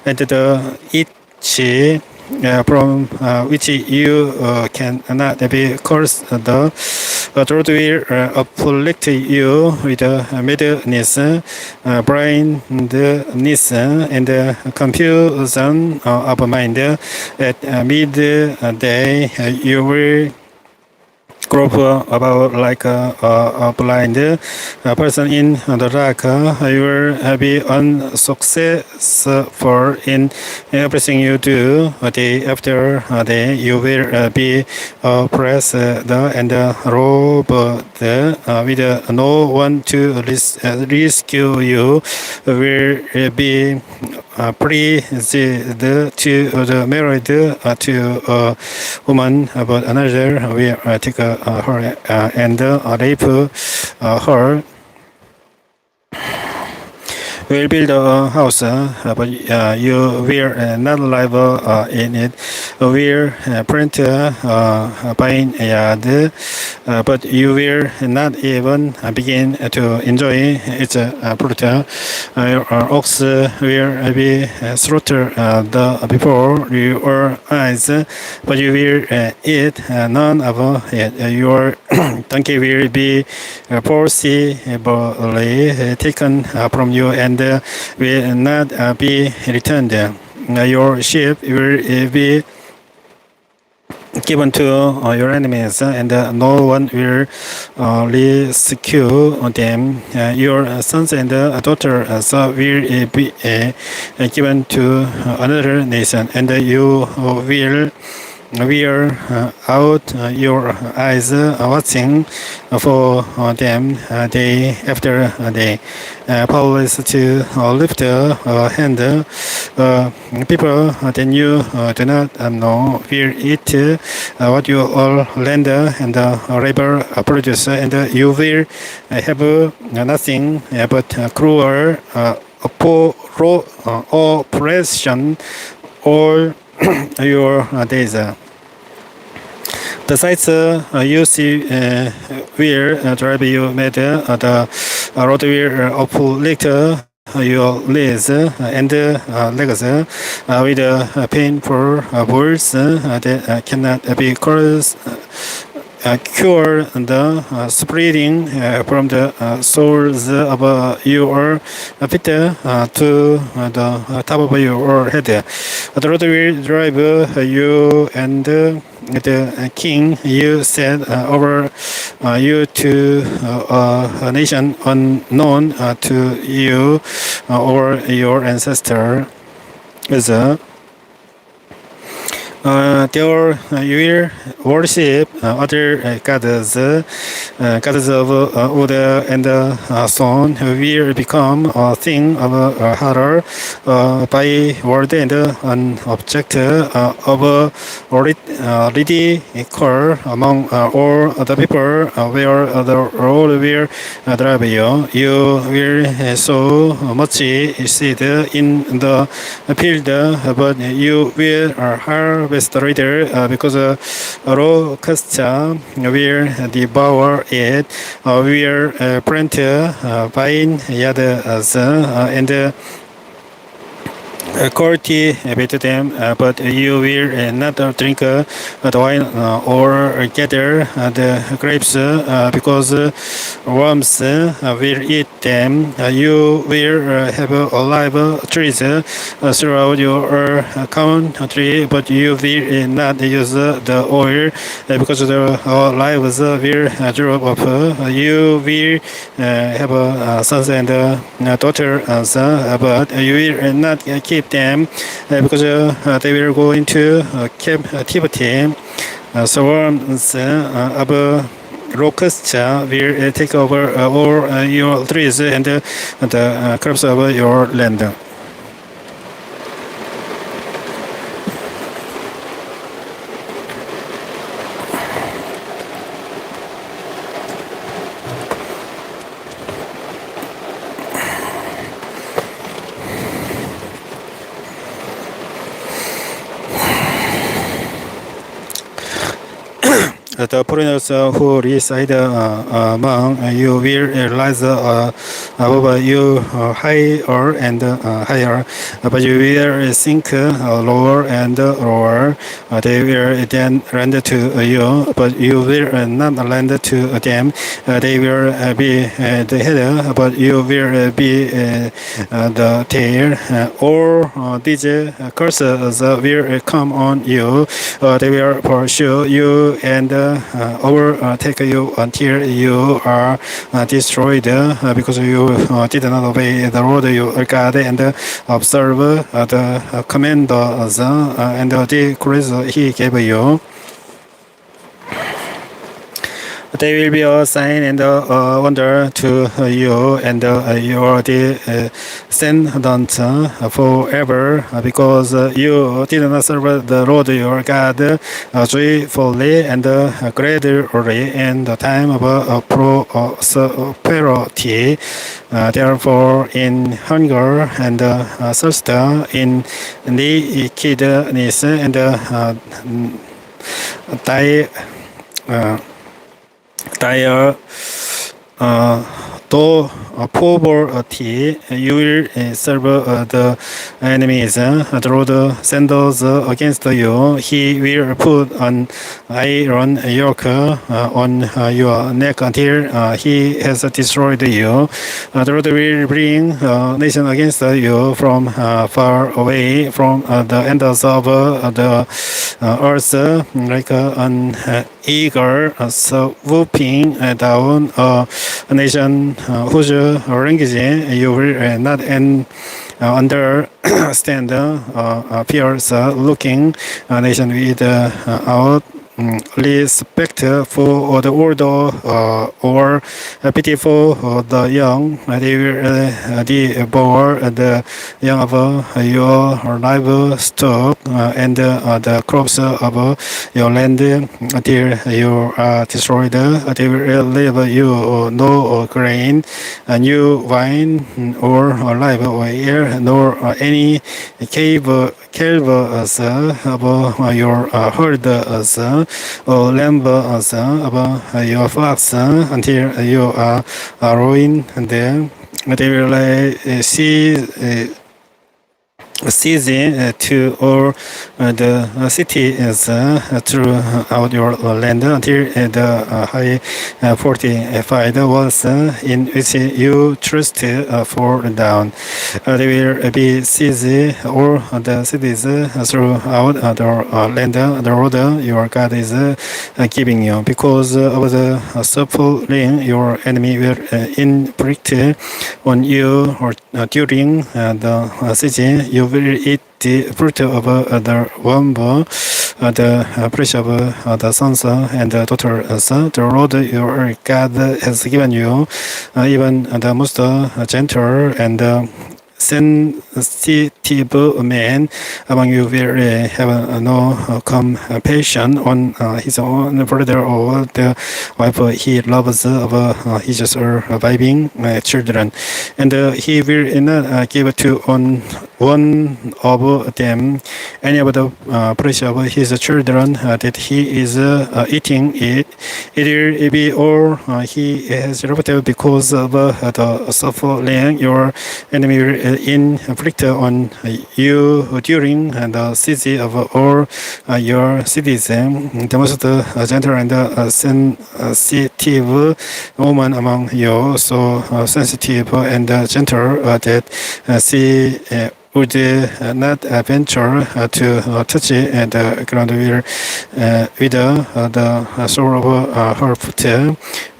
and the itch from which you cannot be cursed. The Lord will afflict you with madness, blindness, and confusion of mind. At midday you will grope about like a blind person in the dark. You will be unsuccessful in everything you do. Day after day, you will be oppressed and robbed with no one to rescue you. Will be pleased to the married to a woman, but another will take her and rape her. Will build a house, but you will not live in it. Will plant a vineyard, but you will not even begin to enjoy its fruit. Your ox will be slaughtered before your eyes, but you will eat none of it. Your donkey will be forcibly taken from you and will not be returned. Your sheep will be given to your enemies, and no one will rescue them. Your sons and daughters will be given to another nation, and you will wear out your eyes watching for them day after day. Powerless to lift a hand. People then you do not know will eat what you all land and labor produce, and you will have nothing but cruel oppression all your days. The sights you see will drive you mad. The road will afflict your legs and legs with painful words that cannot be cure the spreading from the soles of your feet to the top of your head. The road will drive you and the king you set over you to a nation unknown to you or your ancestor is there you will worship other gods, gods of wood and stone will become a thing of horror by word and an object of ridicule among all the people where the road will drive you. You will sow much seed in the field, but you will harvest later because locusts will devour it. Will plant vineyards and cultivate them, but you will not drink the wine or gather the grapes because worms will eat them. You will have olive trees throughout your country, but you will not use the oil because the olives will drop off. You will have sons and daughters, but you will not keep them because they will go into captivity. Swarms of locusts will take over all your trees and the crops of your land. The foreigners who reside among you will rise above you higher and higher, but you will sink lower and lower. They will then land to you, but you will not land to them. They will be the head, but you will be the tail. All these curses will come on you. They will pursue you and overtake you until you are destroyed because you did not obey the Lord your God and observe the commands and the decrees He gave you. They will be a sign and a wonder to you and your descendants forever, because you did not serve the Lord your God joyfully and gladly in the time of prosperity. Therefore, in hunger and thirst, in nakedness and dire poverty, you will serve the enemies. The Lord sends against you. He will put an iron yoke on your neck until he has destroyed you. The Lord will bring nation against you from far away, from the ends of the earth, like an eagle swooping down a nation whose language you will not understand, fierce looking nation without respect for the old or pity for the young. They will devour the young of your livestock and the crops of your land until you are destroyed. They will leave you no grain, new wine, or live oil, nor any calves of your herds, lambs of your flocks, until you are ruined. They will season to all the cities throughout your land until the high fortified walls in which you trust fall down. They will be seized all the cities throughout the land the Lord your God is giving you. Because of the suffering your enemy will inflict on you or during the siege, you will eat the fruit of the womb, the flesh of the sons and daughters. The Lord your God has given you, even the most gentle and sensitive man among you will have no compassion on his own brother or the wife he loves of his surviving children, and he will not give to on one of them any of the flesh of his children that he is eating it. It will be all he has left because of the suffering your enemy will inflict on you during the siege of all your cities. The most gentle and sensitive woman among you, so sensitive and gentle that she would not venture to touch the ground with the sole of her foot,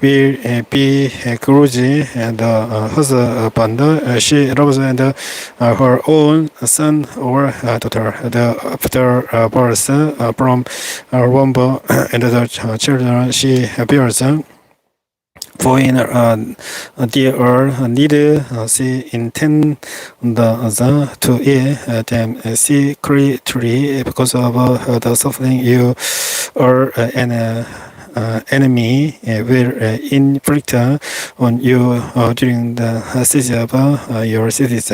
will be grudgy and husband she loves and her own son or daughter, after birth from her womb, and the children she bears. For in dear need she intend to eat them secretly because of the suffering you are an enemy will inflict on you during the siege of your cities.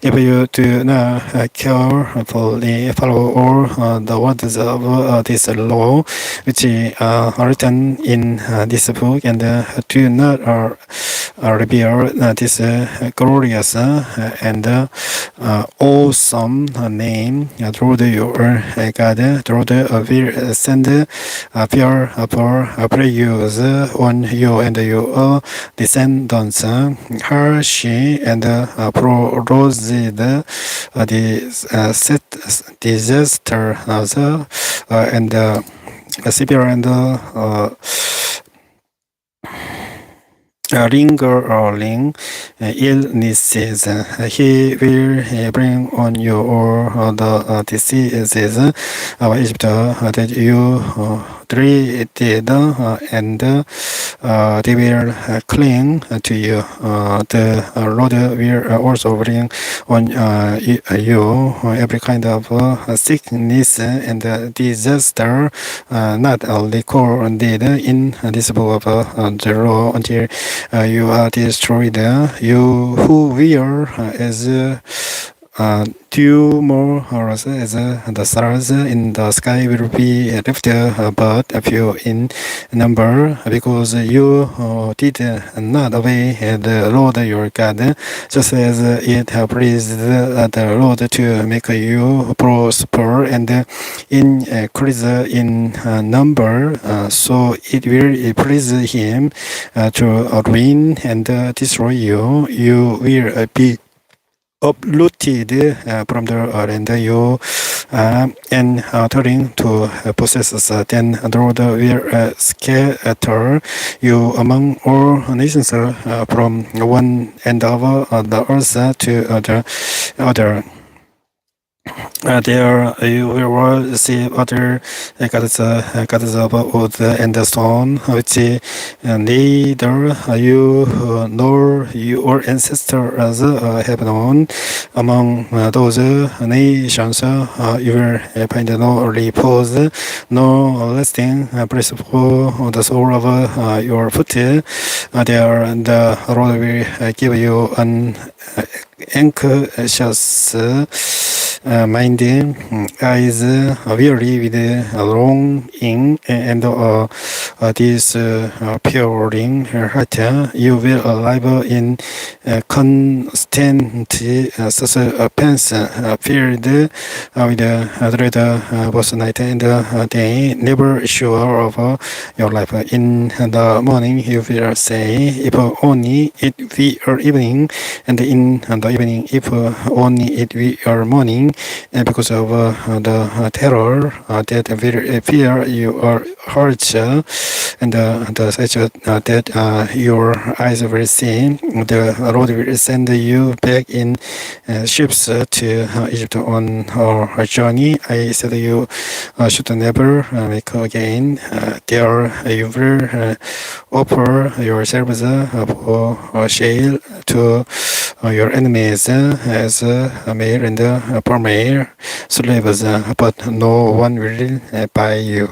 If you do not carefully follow all the words of this law, which are written in this book, and do not reveal this glorious and awesome name, the Lord your God, the Lord will send pure plagues on you and your descendants, harsh and prolonged disasters and severe and lingering illnesses. He will bring on you all the diseases of Egypt that you treated, and they will cling to you. The Lord will also bring on you every kind of sickness and disaster not recorded in this book of the law until you are destroyed. You who will as tumors as the stars in the sky will be left but a few in number, because you did not obey the Lord your God, just as it pleased the Lord to make you prosper and increase in number, so it will please him to ruin and destroy you. You will be uprooted from the land you entering to possess. Then the Lord will scatter you among all nations from one end of the earth to the other. There you will see other gods of wood and stone, which neither you nor your ancestors have known. Among those nations you will find no repose, no resting place for the sole of your foot. There the Lord will give you an anxious mind is weary with longing and despairing heart. You will live in constant suspense, filled with dread both night and day, never sure of your life. In the morning, you will say, if only it were evening, and in the evening, if only it were morning, and because of the terror that will fill your hearts, and the such that your eyes will see, the Lord will send you back in ships to Egypt on our journey. I said you should never make again. There you will offer yourselves for sale to your enemies as male and female slaves, but no one will buy you.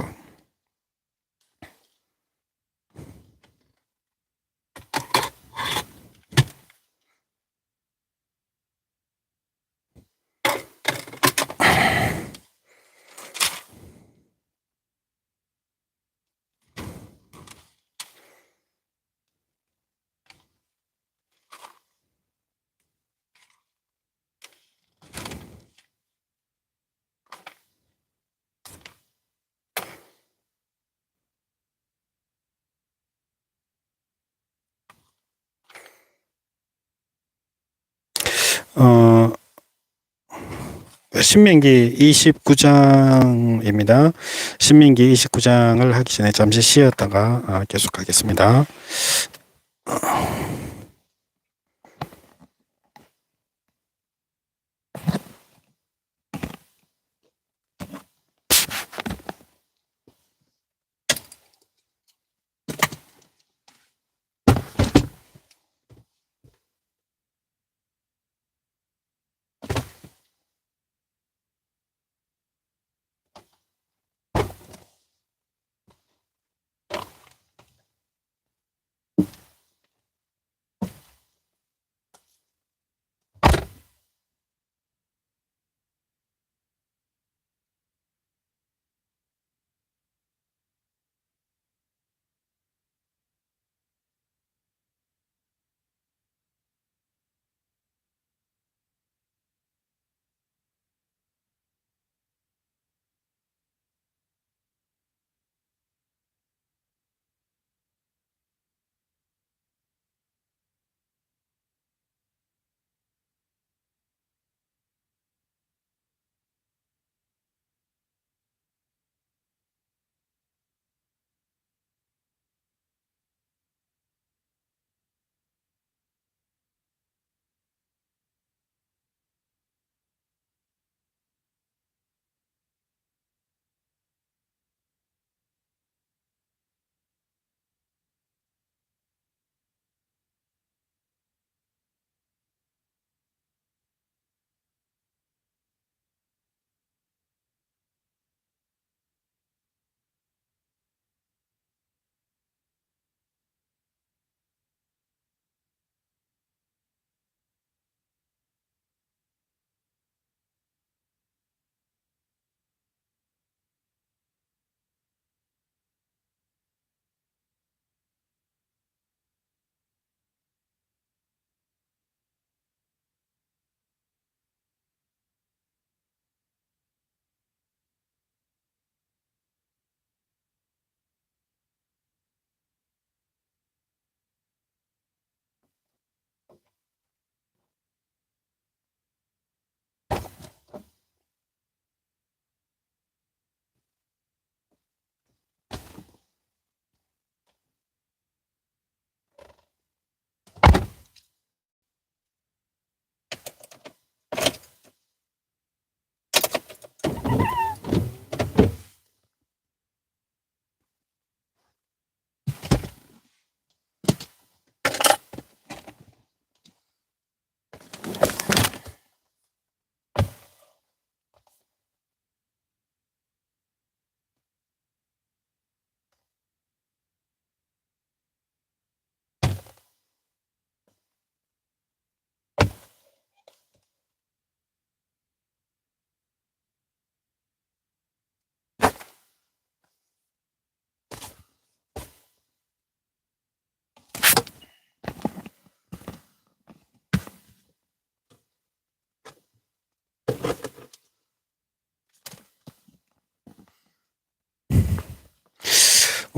어, 신명기 29장입니다. 신명기 29장을 하기 전에 잠시 쉬었다가 계속하겠습니다.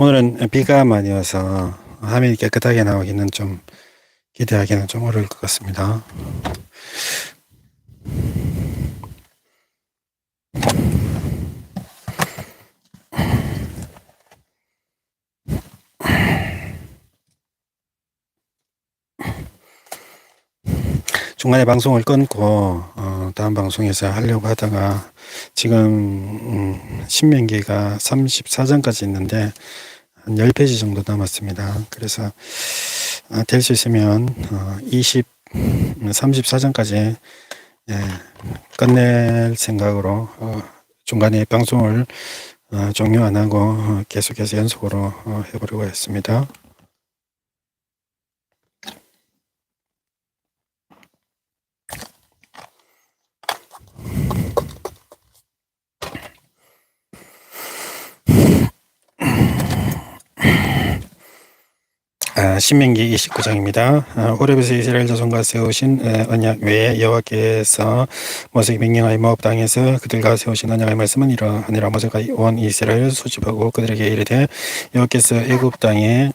오늘은 비가 많이 와서 화면이 깨끗하게 나오기는 좀 기대하기는 좀 어려울 것 같습니다. 중간에 방송을 끊고 다음 방송에서 하려고 하다가 지금 신명기가 34장까지 있는데 한 10페이지 정도 남았습니다. 그래서 될 수 있으면 34장까지 끝낼 생각으로 중간에 방송을 종료 안 하고 계속해서 연속으로 해보려고 했습니다. 신명기 29장입니다. 호렙에서 이스라엘 자손과 세우신 언약 외에 여호와께서 모세에게 명령하여 모압 땅에서 그들과 세우신 언약의 말씀은 이러하니라. 모세가 온 이스라엘을 소집하고 그들에게 이르되 여호와께서 애굽 땅에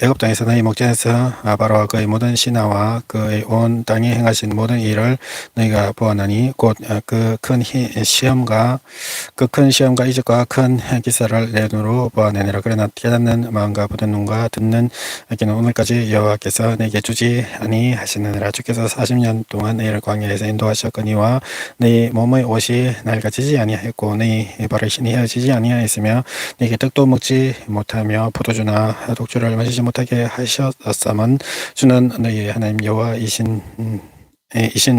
애굽 땅에서 너희 목전에서 바로와 그의 모든 신하와 그의 온 땅에 행하신 모든 일을 너희가 보았나니 곧 그 큰 시험과 이적과 큰 기사를 내 눈으로 보아내니라. 그러나 깨닫는 마음과 보는 눈과 듣는 귀는 오늘까지 여호와께서 내게 주지 아니하시느니라. 주께서 40년 동안 너희를 광야에서 인도하셨거니와 너희 몸의 옷이 낡아지지 아니하였고 너희 발의 신이 헤어지지 아니하였으며 너희에게 떡도 먹지 못하며 포도주나 독주를 마시지 못하게 하셨사면 주는 너희 하나님 여호와이신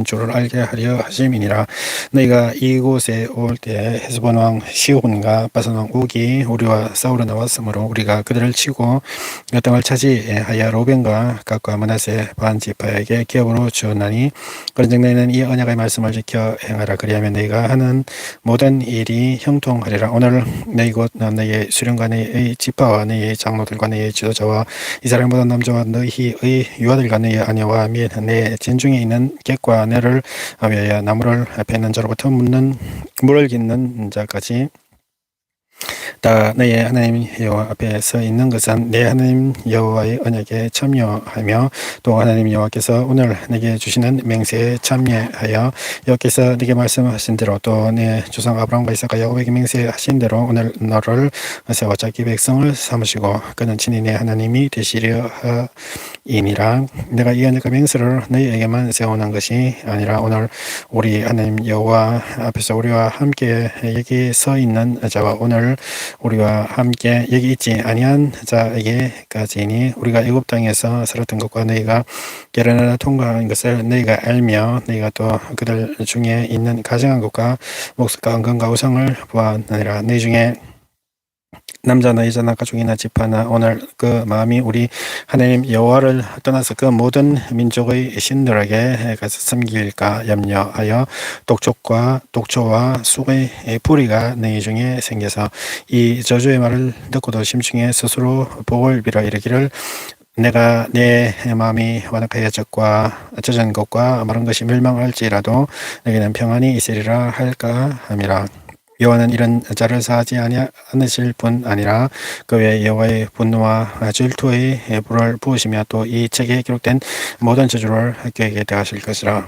줄을 알게 하려 하심이니라. 너희가 이곳에 올 때 헤스본 왕 시온과 바산 왕 옥이 우리와 싸우러 나왔으므로 우리가 그들을 치고 그 땅을 차지하여 로벤과 각과 므낫세 반 지파에게 기업으로 주었나니 그런즉 너희는 이 언약의 말씀을 지켜 행하라. 그리하면 너희가 하는 모든 일이 형통하리라. 오늘 너희 곧 너희의 수령과 너희의 지파와 너희의 장로들과 너희의 지도자와 이스라엘 모든 남자와 너희의 유아들과 너희의 아내와 및 내 진중에 있는 객과 내를 위하여 나무를 베는 자로부터 물을 깃는 자까지 다 너희의 하나님 여호와 앞에 서 있는 것은 내 하나님 여호와의 언약에 참여하며 또 하나님 여호와께서 오늘 내게 주시는 맹세에 참여하여 여호와께서 네게 말씀하신 대로 또 내 조상 아브라함과 이삭과 야곱에게 맹세하신 대로 오늘 너를 세워 자기 백성을 삼으시고 그는 친히 내 하나님이 되시려 하이니라. 내가 이 언약과 맹세를 너희에게만 세우는 것이 아니라 오늘 우리 하나님 여호와 앞에서 우리와 함께 여기 서 있는 자와 오늘 우리와 함께 여기 있지 아니한 자에게까지니 우리가 애굽 땅에서 살았던 것과 너희가 게르나를 통과한 것을 너희가 알며 너희가 또 그들 중에 있는 가증한 것과 목숫과 은근과 우상을 보았느니라. 너희 중에 남자나 여자나 가족이나 집하나 오늘 그 마음이 우리 하나님 여호와를 떠나서 그 모든 민족의 신들에게 가서 섬길까 염려하여 독초와 쑥의 뿌리가 너희 중에 생겨서 이 저주의 말을 듣고도 심중에 스스로 복을 빌어 이르기를 내가 내 마음이 완악하여 젖은 것과 마른 것이 멸망할지라도 내게는 평안이 있으리라 할까 함이라. 여호와는 이런 자를 사하지 않으실 뿐 아니라 그 외에 여호와의 분노와 질투의 불을 부으시며 또 이 책에 기록된 모든 저주를 그에게 대하실 것이라.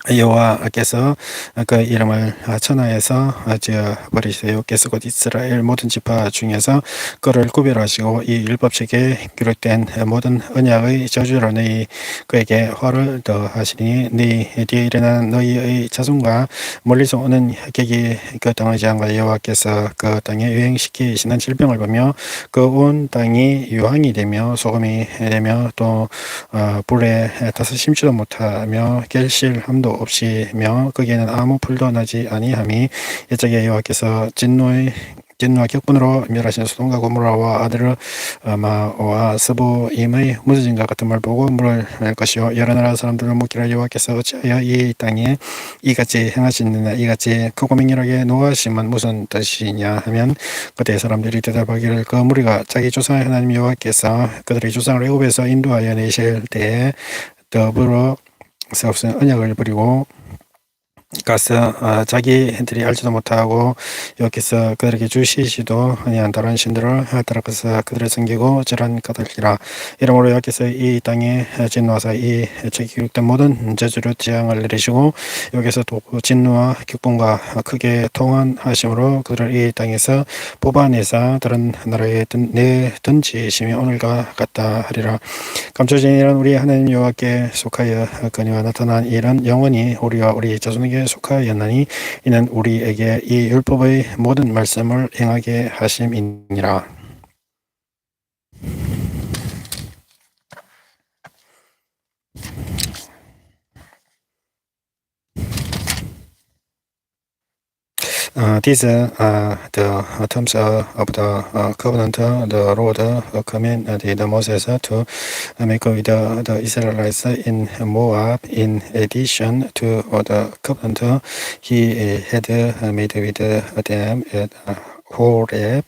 여호와께서 그 이름을 천하에서 지어버리시되 여호와께서 곧 이스라엘 모든 지파 중에서 그를 구별하시고 이 율법책에 기록된 모든 언약의 저주로 너희 그에게 화를 더하시니 네 뒤에 일어나는 너희의 자손과 멀리서 오는 객이 그 땅의 재앙과 여호와께서 그 땅에 유행시키시는 질병을 보며 그 온 땅이 유황이 되며 소금이 되며 또 불에 타서 심지도 못하며 결실함도 없이며 거기에는 아무 풀도 나지 아니함이 옛적에 여호와께서 진노와 격분으로 멸하신 소돔과 고모라와 아드르마와 스보임의 무너짐과 같은 말 보고 물을 낼 것이요 여러 나라 사람들을 묻기를 여호와께서 어찌하여 이 땅에 이같이 행하시느냐 이같이 크고 맹렬하게 노하심은 무슨 뜻이냐 하면 그때 사람들이 대답하기를 그 무리가 자기 조상의 하나님 여호와께서 그들의 조상을 애굽에서 인도하여 내실 때에 더불어 세우신 언약을 버리고 가서 자기들이 알지도 못하고 여기서 그들에게 주시지도 아니한 다른 신들을 따라가서 그들을 섬기고 절한 그들이라. 이러므로 여기서 이 땅에 진노하사 이 책이 기록된 모든 저주를 재앙을 내리시고 여기서 또 진노와 기쁨과 크게 통한하심으로 그들을 이 땅에서 뽑아내사 다른 나라에 던지심이 오늘과 같다 하리라. 감춰진 일은 우리 하나님 여호와께 속하여 그니와 나타난 일은 영원히 우리와 우리 자손에게 속하였나니 이는 우리에게 이 율법의 모든 말씀을 행하게 하심이니라. These are the terms of the covenant, the Lord commanded Moses to make with the Israelites in Moab. In addition to the covenant he had made with them at Horeb,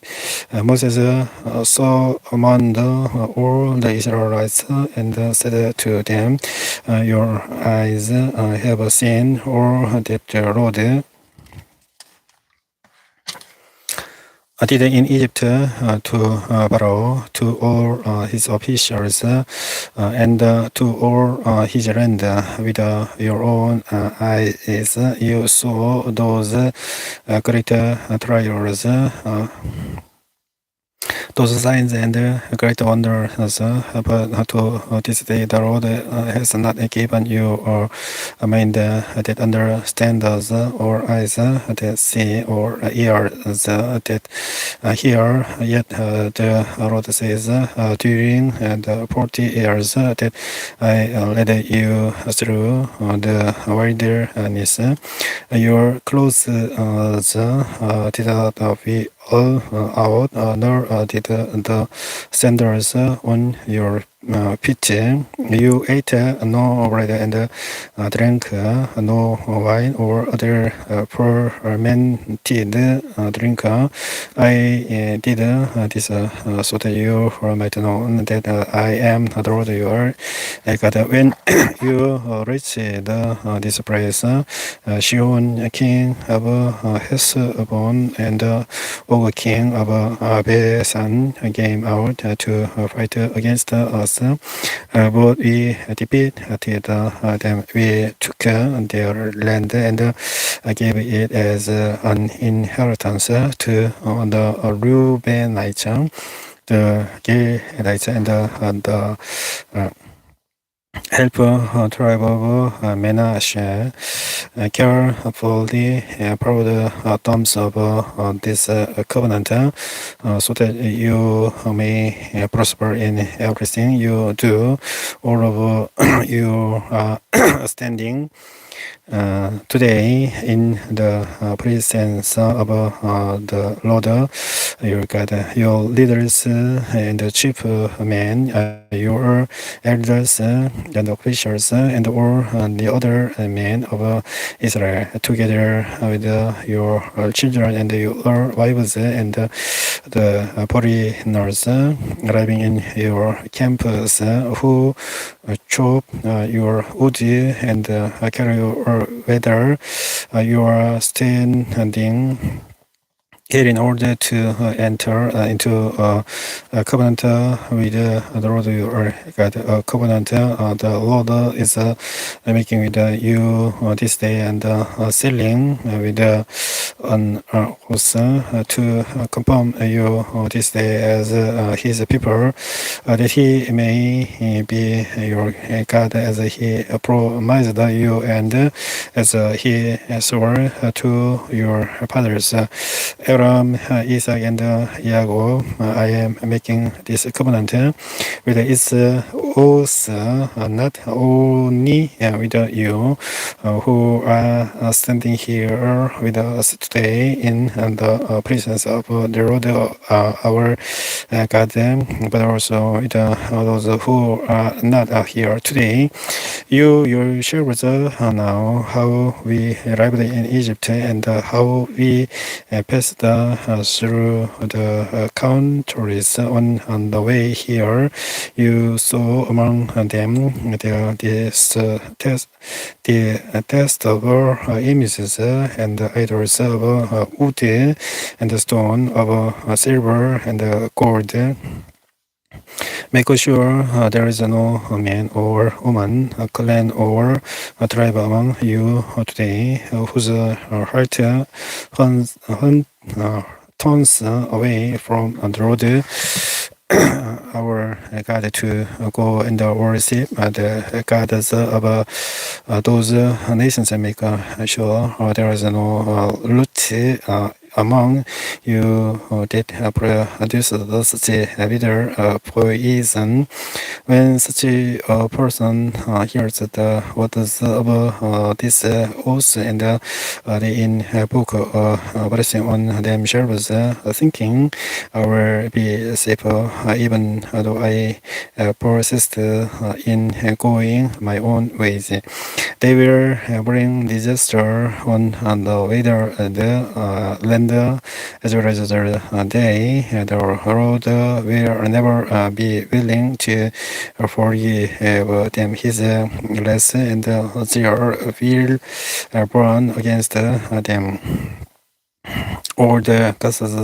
Moses summoned all the Israelites and said to them, "Your eyes have seen all that the Lord did in Egypt to Pharaoh, to all his officials, and to all his land. With your own eyes you saw those great trials, those signs and great wonders, but to this day the Lord has not given you a mind that understands, or eyes that see, or ears that hear. Yet the Lord says, during the 40 years that I led you through the wilderness, your clothes did not be all out, nor did the sandals on your feet. You ate no bread and drank no wine or other fermented drink. I did this so that you might know that I am the Lord your God. When you reached this place, Sihon, king of Heshbon, and Og, king of Bashan, came out to fight against us, but we defeated them. We took their land and gave it as an inheritance to the Reubenites, the Gadites, and the help tribe of Manasseh. Carefully follow the terms of this covenant, so that you may prosper in everything you do. All of you are standing today in the presence of the Lord your God, your leaders and the chief men, your elders and officials, and all the other men of Israel, together with your children and your wives and the foreigners arriving in your camps, who chop your wood and carry your whether you are standing here in order to enter into a covenant with the Lord your God, a covenant the Lord is making with you this day, and sealing with an oath to confirm you this day as his people, that he may be your God as he promised you, and as he swore to your fathers, Abraham, Isaac, and Jacob. I am making this covenant with its oath, not only with you who are standing here with us today in the presence of the Lord our God, but also those who are not here today. You share with us now how we arrived in Egypt and how we passed through the countries on the way here. You saw among them the detestable images and idols of wood and the stone of silver and gold. Make sure there is no man or woman, clan or tribe among you today whose heart turns away from the Lord our God to go and worship the gods of those nations and make sure there is no root among you that produce such a bitter poison. When such a person hears the words of this oath and they in book blessing on themselves, thinking I will be safer even though I persist in going my own ways. They will bring disaster on the weather the land as well as the day. The Lord will never be willing to forgive them his wrath, and zeal will burn against them. All the curses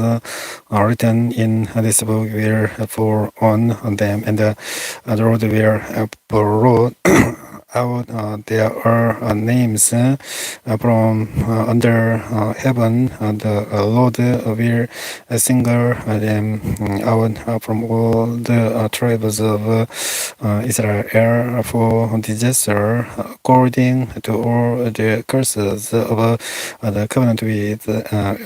written in this book will fall on them, and the Lord will blot out their names from under heaven. The Lord will single them out from all the tribes of Israel for disaster, according to all the curses of the covenant with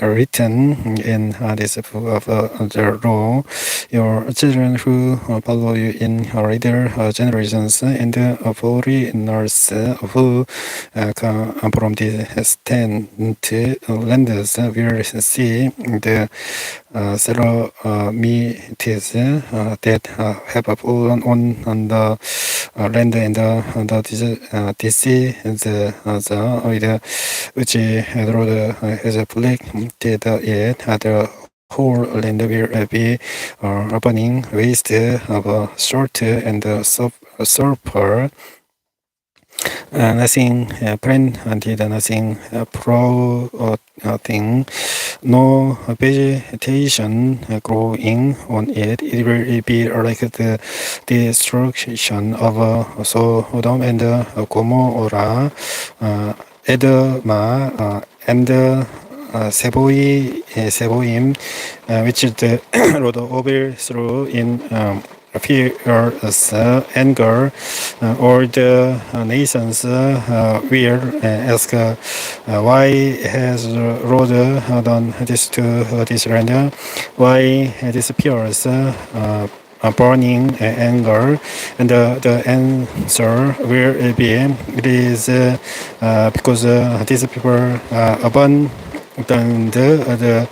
written in this book of the law. Your children who follow you in later generations and foreigners who come from distant lands will see the calamities that have fallen on the land and the disease with which the Lord has afflicted it. The whole land will be burning waste of salt and sulfur. Nothing planted, nothing thing, no vegetation growing on it. It will be like the destruction of Sodom and Gomorrah, Edoma, and Seboim, which the Lord overthrew in fierce anger. All the nations will ask, why has the Lord done this to this land? Why this fierce burning anger? And the answer will be, it is because these people abandoned the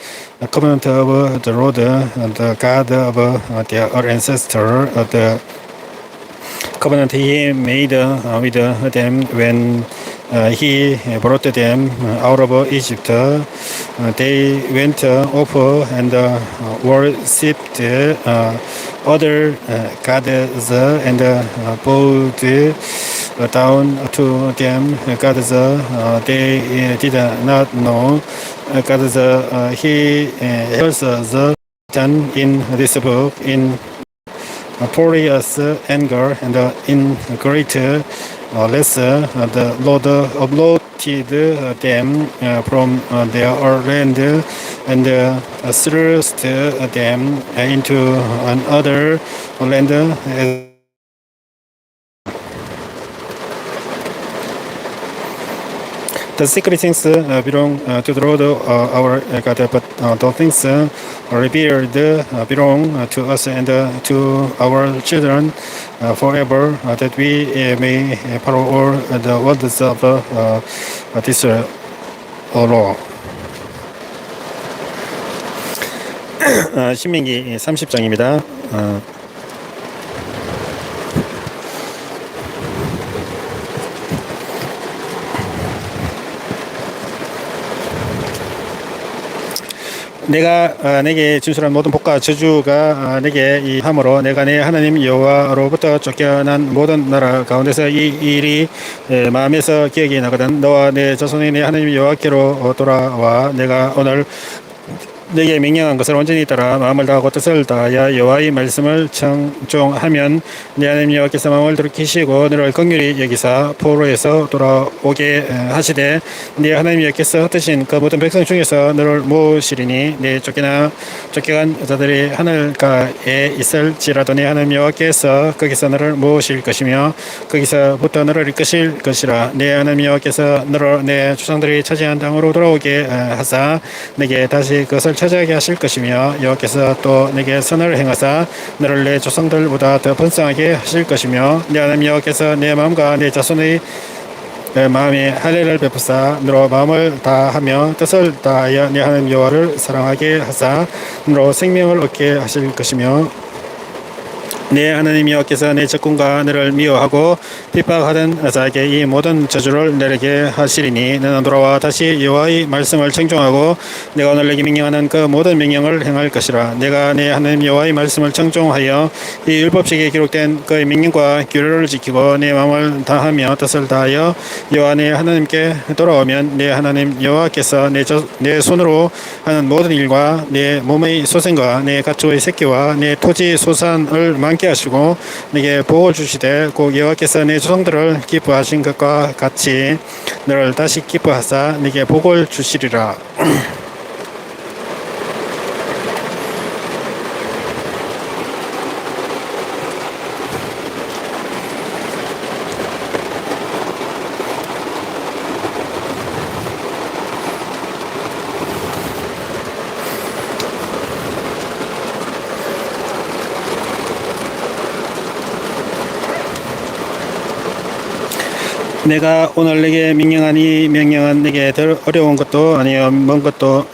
covenant of the Lord, the God of their ancestor, the covenant he made with them when he brought them out of Egypt. They went off and worshipped other gods and bowed down to them gods they did not know. Gods he tells us in this book in furious anger and in great lesser, the Lord uprooted them from their land and thrust them into another land. The secret things belong to the Lord our God, but the things revealed belong to us and to our children forever, that we may follow all the words of this law. 신명기 30장입니다. 내가 내게 진술한 모든 복과 저주가 내게 이 함으로 내가 내 하나님 여호와로부터 쫓겨난 모든 나라 가운데서 이 일이 마음에서 기억이 나거든. 너와 내 자손이 내 하나님 여호와께로 돌아와 내가 오늘 내게 명령한 것을 온전히 따라 마음을 다하고 뜻을 다하여 여호와의 말씀을 청종하면 내 하나님 여호와께서 마음을 돌이키시고 너를 긍휼히 여기사 포로에서 돌아오게 하시되 네 하나님 여호와께서 흩으신 그 모든 백성 중에서 너를 모으시리니 내 쫓겨간 자들이 하늘가에 있을지라도 내 하나님 여호와께서 거기서 너를 모으실 것이며 거기서부터 너를 이끄실 것이라. 내 하나님 여호와께서 너를 내 조상들이 차지한 땅으로 돌아오게 하사 내게 다시 그것을 차지하게 하실 것이며 여호와께서 또 내게 선을 행하사 너를 내 조상들보다 더 번성하게 하실 것이며 내 하나님 여호와께서 내 마음과 내 자손의 마음에 할례를 베푸사 너로 마음을 다하며 뜻을 다하여 내 하나님 여호와를 사랑하게 하사 너로 생명을 얻게 하실 것이며 내 하나님 여호와께서 내 적군과 너를 미워하고 핍박하던 자에게 이 모든 저주를 내리게 하시리니 너는 돌아와 다시 여호와의 말씀을 청종하고 내가 오늘 내게 명령하는 그 모든 명령을 행할 것이라. 내가 내 하나님 여호와의 말씀을 청종하여 이 율법책에 기록된 그의 명령과 규례를 지키고 내 마음을 다하며 뜻을 다하여 여호와 내 하나님께 돌아오면 내 하나님 여호와께서 내 손으로 하는 모든 일과 내 몸의 소생과 내 가축의 새끼와 내 토지 소산을 많게 하시고 내게 복을 주시되 곧 여호와께서 내 조상들을 기뻐하신 것과 같이 너를 다시 기뻐하사 내게 복을 주시리라. 내가 오늘 내게 명령한 이 명령은 내게 덜 어려운 것도 아니요 먼 것도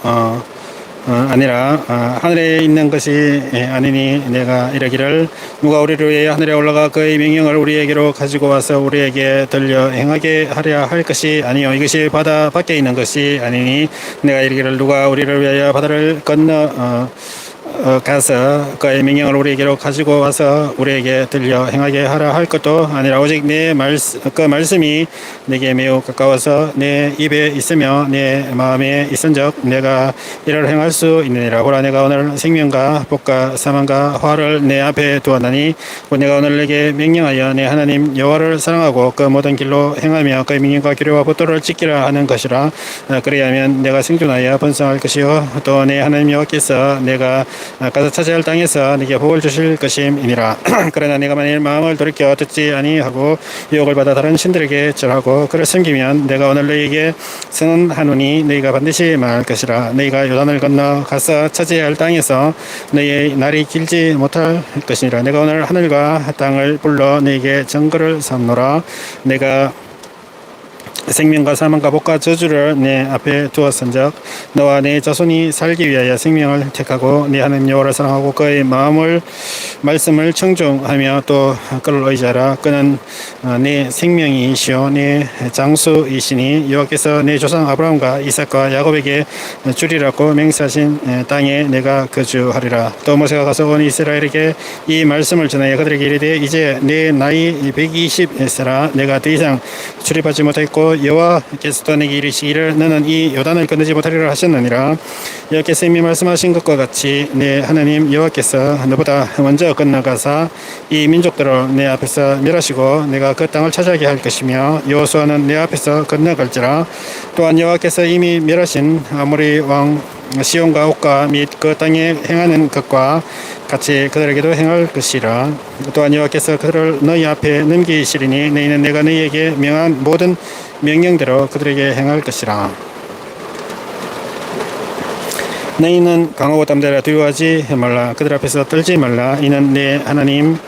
아니라 하늘에 있는 것이 아니니 내가 이르기를 누가 우리를 위해 하늘에 올라가 그의 명령을 우리에게로 가지고 와서 우리에게 들려 행하게 하려 할 것이 아니요 이것이 바다 밖에 있는 것이 아니니 내가 이르기를 누가 우리를 위하여 바다를 건너 가서 그의 명령을 우리에게로 가지고 와서 우리에게 들려 행하게 하라 할 것도 아니라 오직 그 말씀이 내게 매우 가까워서 내 입에 있으며 내 마음에 있은즉 내가 이를 행할 수 있느니라. 보라 내가 오늘 생명과 복과 사망과 화를 내 앞에 두었나니 곧 내가 오늘 내게 명령하여 내 하나님 여호와를 사랑하고 그 모든 길로 행하며 그의 명령과 규례와 법도를 지키라 하는 것이라. 그리하면 내가 생존하여 번성할 것이요 또 내 하나님 여호와께서 내가 가서 차지할 땅에서 네게 복을 주실 것임이니라. 그러나 네가 만일 마음을 돌이켜 듣지 아니하고 유혹을 받아 다른 신들에게 절하고 그를 섬기면 내가 오늘 너희에게 선언하노니 너희가 반드시 망할 것이라. 너희가 요단을 건너 가서 차지해야 할 땅에서 너희의 날이 길지 못할 것이니라. 내가 오늘 하늘과 땅을 불러 너희에게 증거를 삼노라. 내가 생명과 사망과 복과 저주를 내 앞에 두었은즉 너와 내 자손이 살기 위하여 생명을 택하고 네 하나님 여호와를 사랑하고 그의 말씀을 청종하며 또 그를 의지하라. 그는 내 생명이시오 내 장수이시니 여호와께서 내 조상 아브라함과 이삭과 야곱에게 주리라고 맹세하신 땅에 내가 거주하리라. 또 모세가 가서 온 이스라엘에게 이 말씀을 전하여 그들에게 이르되 이제 내 나이 120세라 내가 더 이상 출입하지 못했고 여호와께서도 내게 이르시기를 너는 이 요단을 건너지 못하리라 하셨느니라. 여호와께서 이미 말씀하신 것과 같이 내 하나님 여호와께서 너보다 먼저 건너가사 이 민족들을 내 앞에서 멸하시고 내가 그 땅을 차지하게 할 것이며 여호수아는 내 앞에서 건너갈지라. 또한 여호와께서 이미 멸하신 아모리 왕 시온과 옥과 및 그 땅에 행하는 것과 같이 그들에게도 행할 것이라. 또한 여호와께서 그들을 너희 앞에 넘기시리니 너희는 내가 너희에게 명한 모든 명령대로 그들에게 행할 것이라. 너희는 강하고 담대하라. 두려워하지 말라. 그들 앞에서 떨지 말라. 이는 내 하나님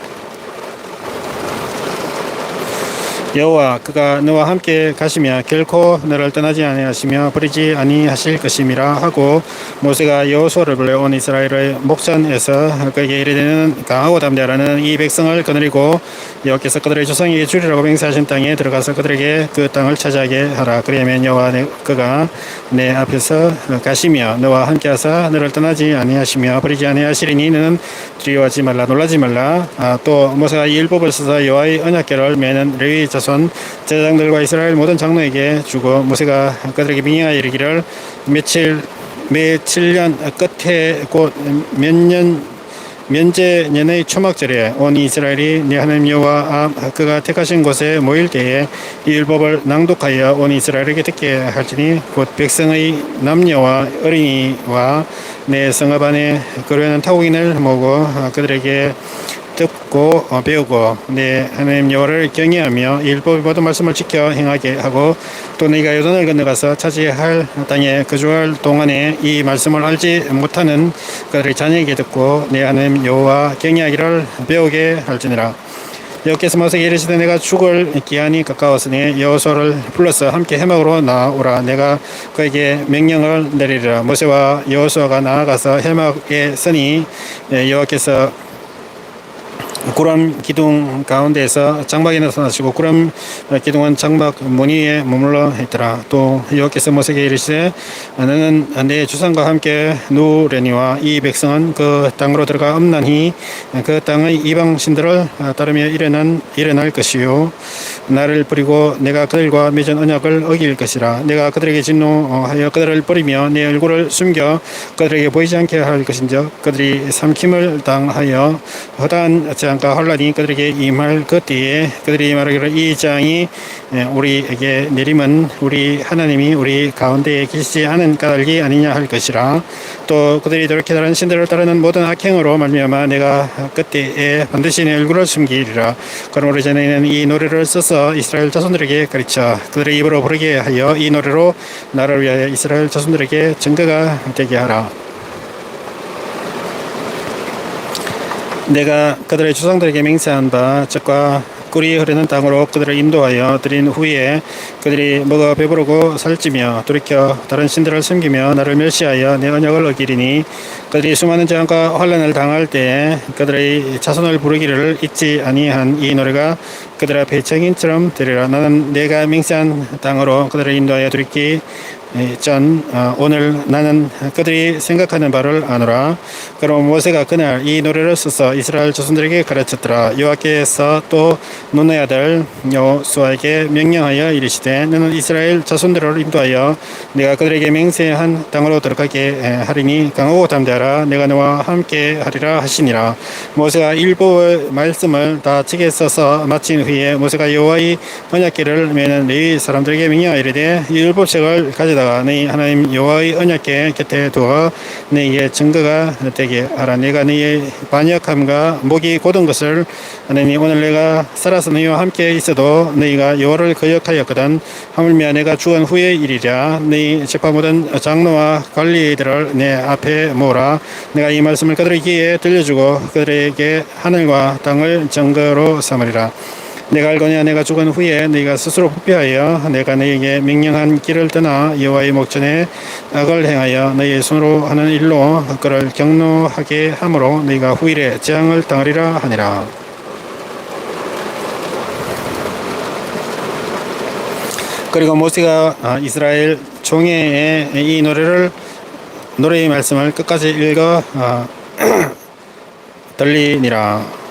여호와 그가 너와 함께 가시며 결코 너를 떠나지 아니하시며 버리지 아니하실 것임이라 하고 모세가 여호수아를 불러 온 이스라엘의 목전에서 그에게 이르되 강하고 담대하라는 이 백성을 거느리고 여호와께서 그들의 조상에게 주리라고 맹세하신 땅에 들어가서 그들에게 그 땅을 차지하게 하라. 그리하면 여호와 그가 내 앞에서 가시며 너와 함께하사 너를 떠나지 아니하시며 버리지 아니하시리니 너는 두려워하지 말라 놀라지 말라. 또 모세가 이 율법을 써서 여호와의 언약궤를 매는 레위 자손 제사장들과 이스라엘 모든 장로에게 주고 모세가 그들에게 명령하여 이르기를 매 7년 끝에 곧 면제년의 초막절에 온 이스라엘이 네 하나님 여호와 그가 택하신 곳에 모일 때에 이 율법을 낭독하여 온 이스라엘에게 듣게 할지니 곧 백성의 남녀와 어린이와 내 성읍 안에 거류하는 타국인을 모으고 그들에게 듣고 배우고 내 하나님 여호와를 경외하며 이 율법의 모든 말씀을 지켜 행하게 하고 또 너희가 요단을 건너가서 차지할 땅에 거주할 동안에 이 말씀을 알지 못하는 그들의 자녀에게 듣고 내 하나님 여호와 경외하기를 배우게 할지니라. 여호와께서 모세에게 이르시되 내가 죽을 기한이 가까웠으니 여호수아를 불러서 함께 해막으로 나오라. 내가 그에게 명령을 내리리라. 모세와 여호수아가 나아가서 해막에 서니 여호와께서 구름 기둥 가운데에서 장막에 나타나시고 구름 기둥은 장막 문 위에 머물러 있더라. 또 여호와께서 모세에게 이르시되 너는 내 주상과 함께 누우려니와 이 백성은 그 땅으로 들어가 없나니 그 땅의 이방 신들을 따르며 일어날 것이요 나를 버리고 내가 그들과 맺은 언약을 어길 것이라. 내가 그들에게 진노하여 그들을 버리며 내 얼굴을 숨겨 그들에게 보이지 않게 할 것인즉 그들이 삼킴을 당하여 허다한 재앙과 혼란이 그들에게 임할 그때에 그들이 말하기를 이 재앙이 우리에게 내림은 우리 하나님이 우리 가운데에 계시지 않은 까닭이 아니냐 할 것이라. 또 그들이 돌이켜 다른 신들을 따르는 모든 악행으로 말미암아 내가 그때에 반드시 내 얼굴을 숨기리라. 그러므로 전에는 이 노래를 써서 이스라엘 자손들에게 가르쳐 그들의 입으로 부르게 하여 이 노래로 나를 위하여 이스라엘 자손들에게 증거가 되게 하라. 내가 그들의 조상들에게 맹세한 바 적과 꿀이 흐르는 땅으로 그들을 인도하여 드린 후에 그들이 먹어 배부르고 살찌며 돌이켜 다른 신들을 섬기며 나를 멸시하여 내 언약을 어기리니 그들이 수많은 재앙과 환난을 당할 때에 그들의 자손을 부르기를 잊지 아니한 이 노래가 그들 앞에 증인처럼 되리라. 나는 내가 맹세한 땅으로 그들을 인도하여 돌이키 전 오늘 나는 그들이 생각하는 바를 아노라. 그럼 모세가 그날 이 노래를 써서 이스라엘 자손들에게 가르쳤더라. 여호와께서 또 눈의 아들 여호수아에게 명령하여 이르시되 너는 이스라엘 자손들을 인도하여 내가 그들에게 맹세한 땅으로 들어가게 하리니 강하고 담대하라. 내가 너와 함께 하리라 하시니라. 모세가 율법의 말씀을 다 책에 써서 마친 후에 모세가 여호와의 언약궤를 매는 레위 사람들에게 명령하여 이르되 이 율법책을 가져다 너희 하나님 여호와의 언약궤 곁에 두어 너희의 증거가 되게 하라. 내가 너희의 반역함과 목이 곧은 것을 하나님 오늘 내가 살아서 너희와 함께 있어도 너희가 여호와를 거역하였거든. 하물며 내가 죽은 후의 일이랴. 너희 지파 모든 장로와 관리들을 내 앞에 모으라. 내가 이 말씀을 그들의 귀에 들려주고 그들에게 하늘과 땅을 증거로 삼으리라. 내가 알거니와 내가 죽은 후에 너희가 스스로 부패하여 내가 너희에게 명령한 길을 떠나 여호와의 목전에 악을 행하여 너희의 손으로 하는 일로 그를 경노하게 함으로 너희가 후일에 재앙을 당하리라 하니라. 그리고 모세가 이스라엘 총회에 이 노래의 말씀을 끝까지 읽어 들리니라.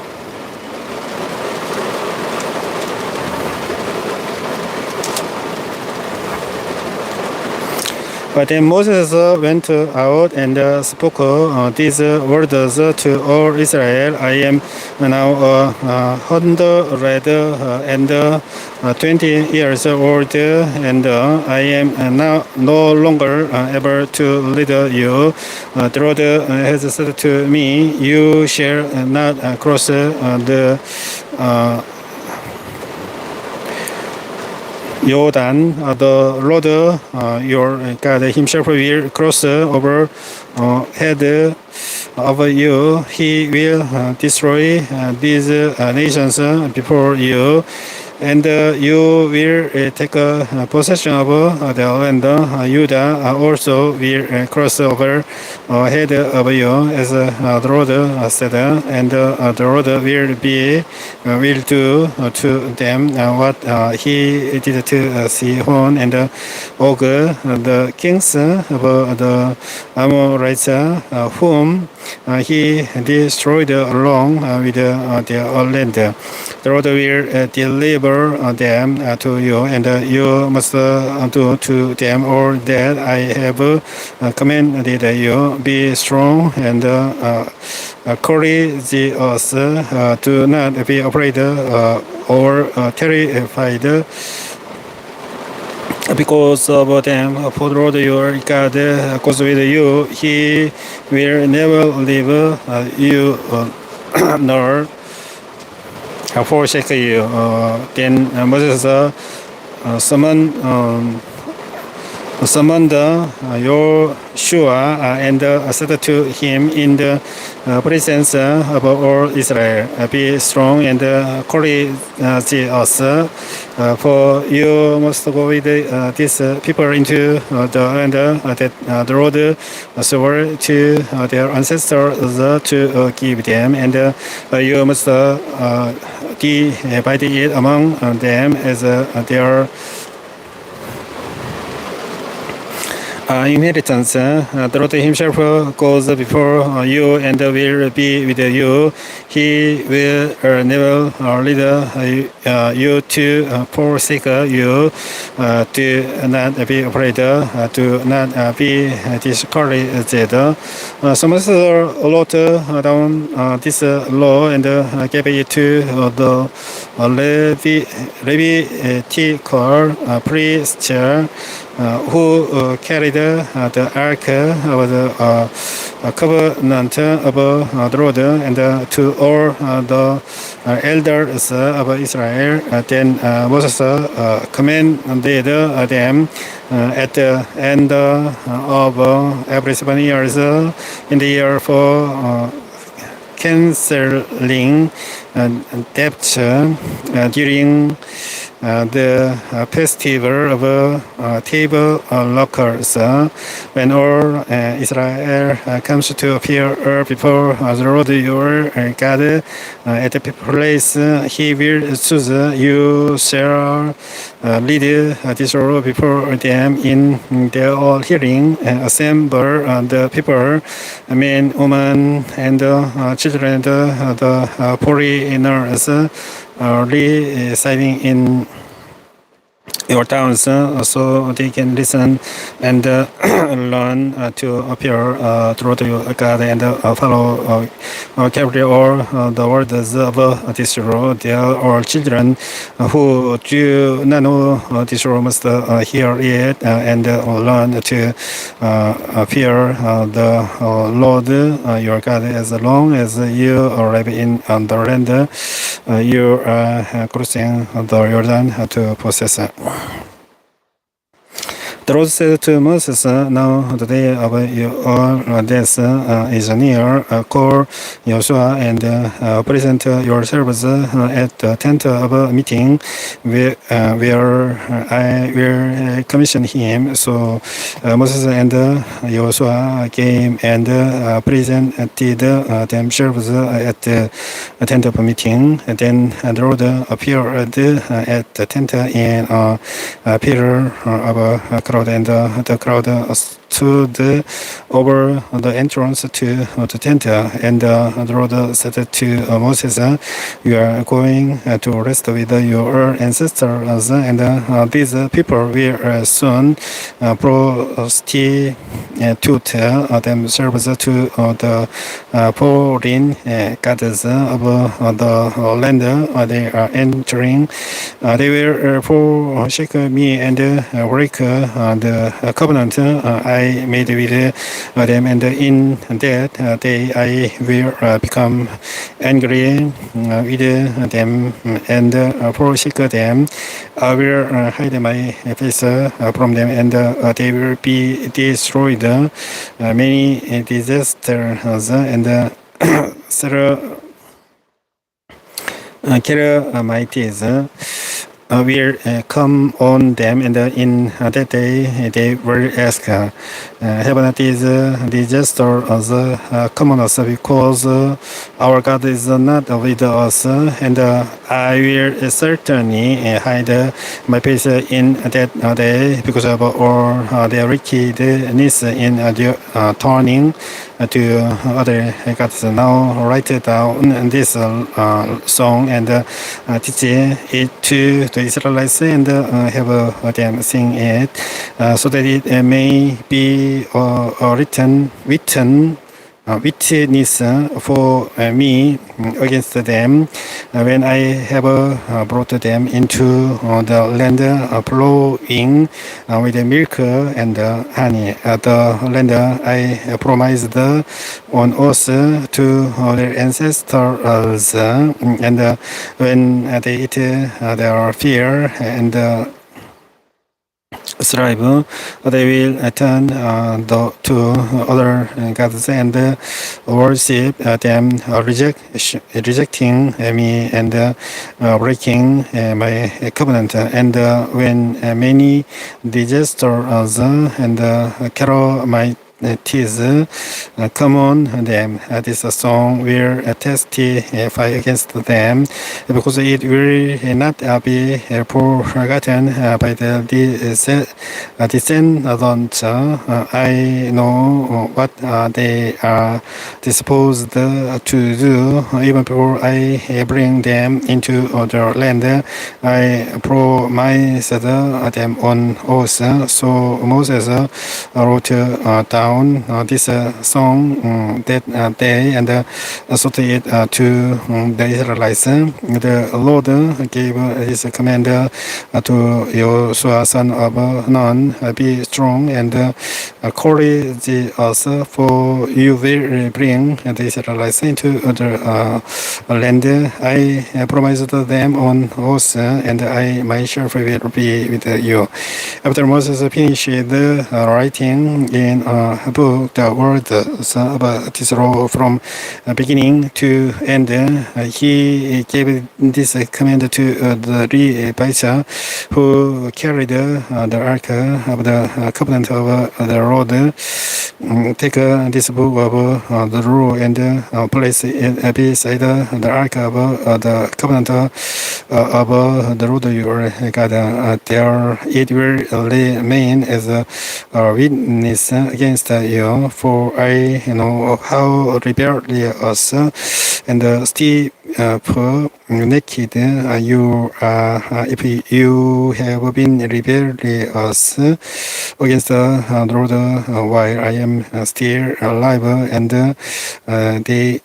But then Moses went out and spoke these words to all Israel. I am now 120 years old, and I am now no longer able to lead you. The Lord has said to me, you shall not cross the Jordan. The Lord your God himself will cross over head of you. He will destroy these nations before you. and you will take possession of the land. Judah also will cross over ahead of you, as the Lord said, and the Lord will do to them what he did to Sihon and Og, the kings of the Amorites, whom he destroyed along with their land. The Lord will deliver them to you, and you must do to them all that I have commanded you. Be strong and courageous. Do not be afraid or terrified because of them, for the Lord your God goes with you. He will never leave you nor forsake you. Then Moses summoned Joshua and said to him in the presence of all Israel, be strong and courageous, for you must go with these people into the land that the Lord swore to their ancestors to give them, and you must divide it among them as their inheritance. The Lord himself goes before you and will be with you. He will never lead you to forsake you. Do not be afraid. Do not be discouraged. So Moses wrote down this law and gave it to the Levitical priests who carried the ark of the covenant of the Lord, and to all the elders of Israel. Then Moses commanded them at the end of every 7 years in the year for canceling debts during the festival of tabernacles, when all Israel comes to appear before the Lord your God at the place he will choose. You shall lead this law before them in their all hearing. Assemble the people, men, women, and children, the foreigners residing in your towns, so they can listen and learn to appear through your God and follow carefully all the words of this law. They are all children who do not know this law must hear it and learn to fear the Lord your God as long as you live in the land you are crossing the Jordan to possess. The Lord said to Moses, now the day of your death is near. Call Joshua and present yourselves at the tent of meeting where I will commission him. So Moses and Joshua came and presented themselves at the tent of meeting. And then the Lord appeared at the tent in a pillar of a crowd, and the crowd stood over the entrance to the tent. And the Lord said to Moses, you are going to rest with your ancestors, and these people will soon prostitute themselves to the foreign gods of the land they are entering. They will forsake me and break the covenant I made with them, and in that day I will become angry with them and forsake them. I will hide my face from them, and they will be destroyed. Many disasters and Calamities will come on them, and in that day they will ask, haven't this disaster come on us, because our God is not with us, and I will certainly hide my face in that day because of all their wickedness in turning to other gods. Now write down this song and teach it to the Israelites, and have them sing it, so that it may be written witness for me against them when I have brought them into the land flowing with milk and honey, the land I promised on oath to their ancestors, and when they eat their fear and strive, they will turn to other gods and worship them, rejecting me and breaking my covenant. And when many disasters and calamities come on them, this song will testify against them, because it will not be forgotten by the descendants. I know what they are disposed to do, even before I bring them into the land I promised them on oath. So Moses wrote down this song that day and sought it to the Israelites. The Lord gave his command to Joshua, son of Nun, be strong and courage us, for you will bring the Israelites into the land I promised them on oath, and I myself will be with you. After Moses finished writing in a book the words of this law from beginning to end, he gave this command to the Levites who carried the ark of the covenant of the Lord. Take this book of the law and place it beside the ark of the covenant of the Lord your God. There it will remain as a witness against you, for I know how rebellious and stiff naked you are. If you have been rebellious against the Lord while I am still alive, and they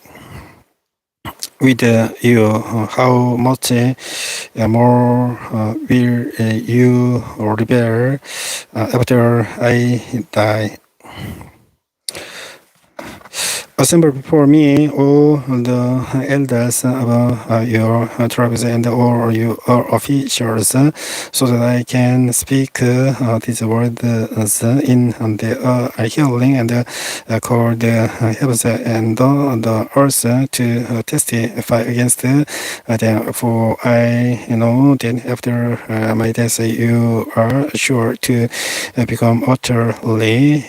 with you, how much more will you rebel after I die? Assemble before me all the elders of your tribes and all your officials, so that I can speak these words in the hearing, and call the heavens and the earth to testify against them. For I know that after my death you are sure to become utterly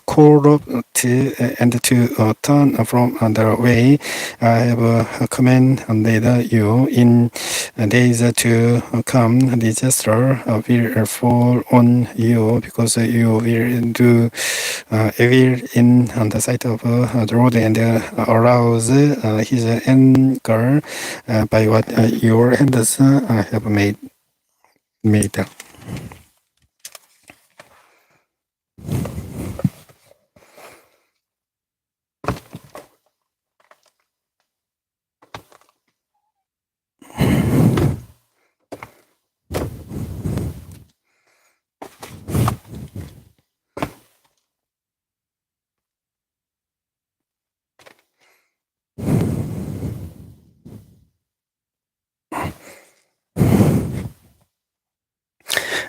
corrupt and to turn from the way I have commanded you. In days to come, disaster will fall on you, because you will do evil in the sight of the Lord, and arouse his anger by what your hands have made.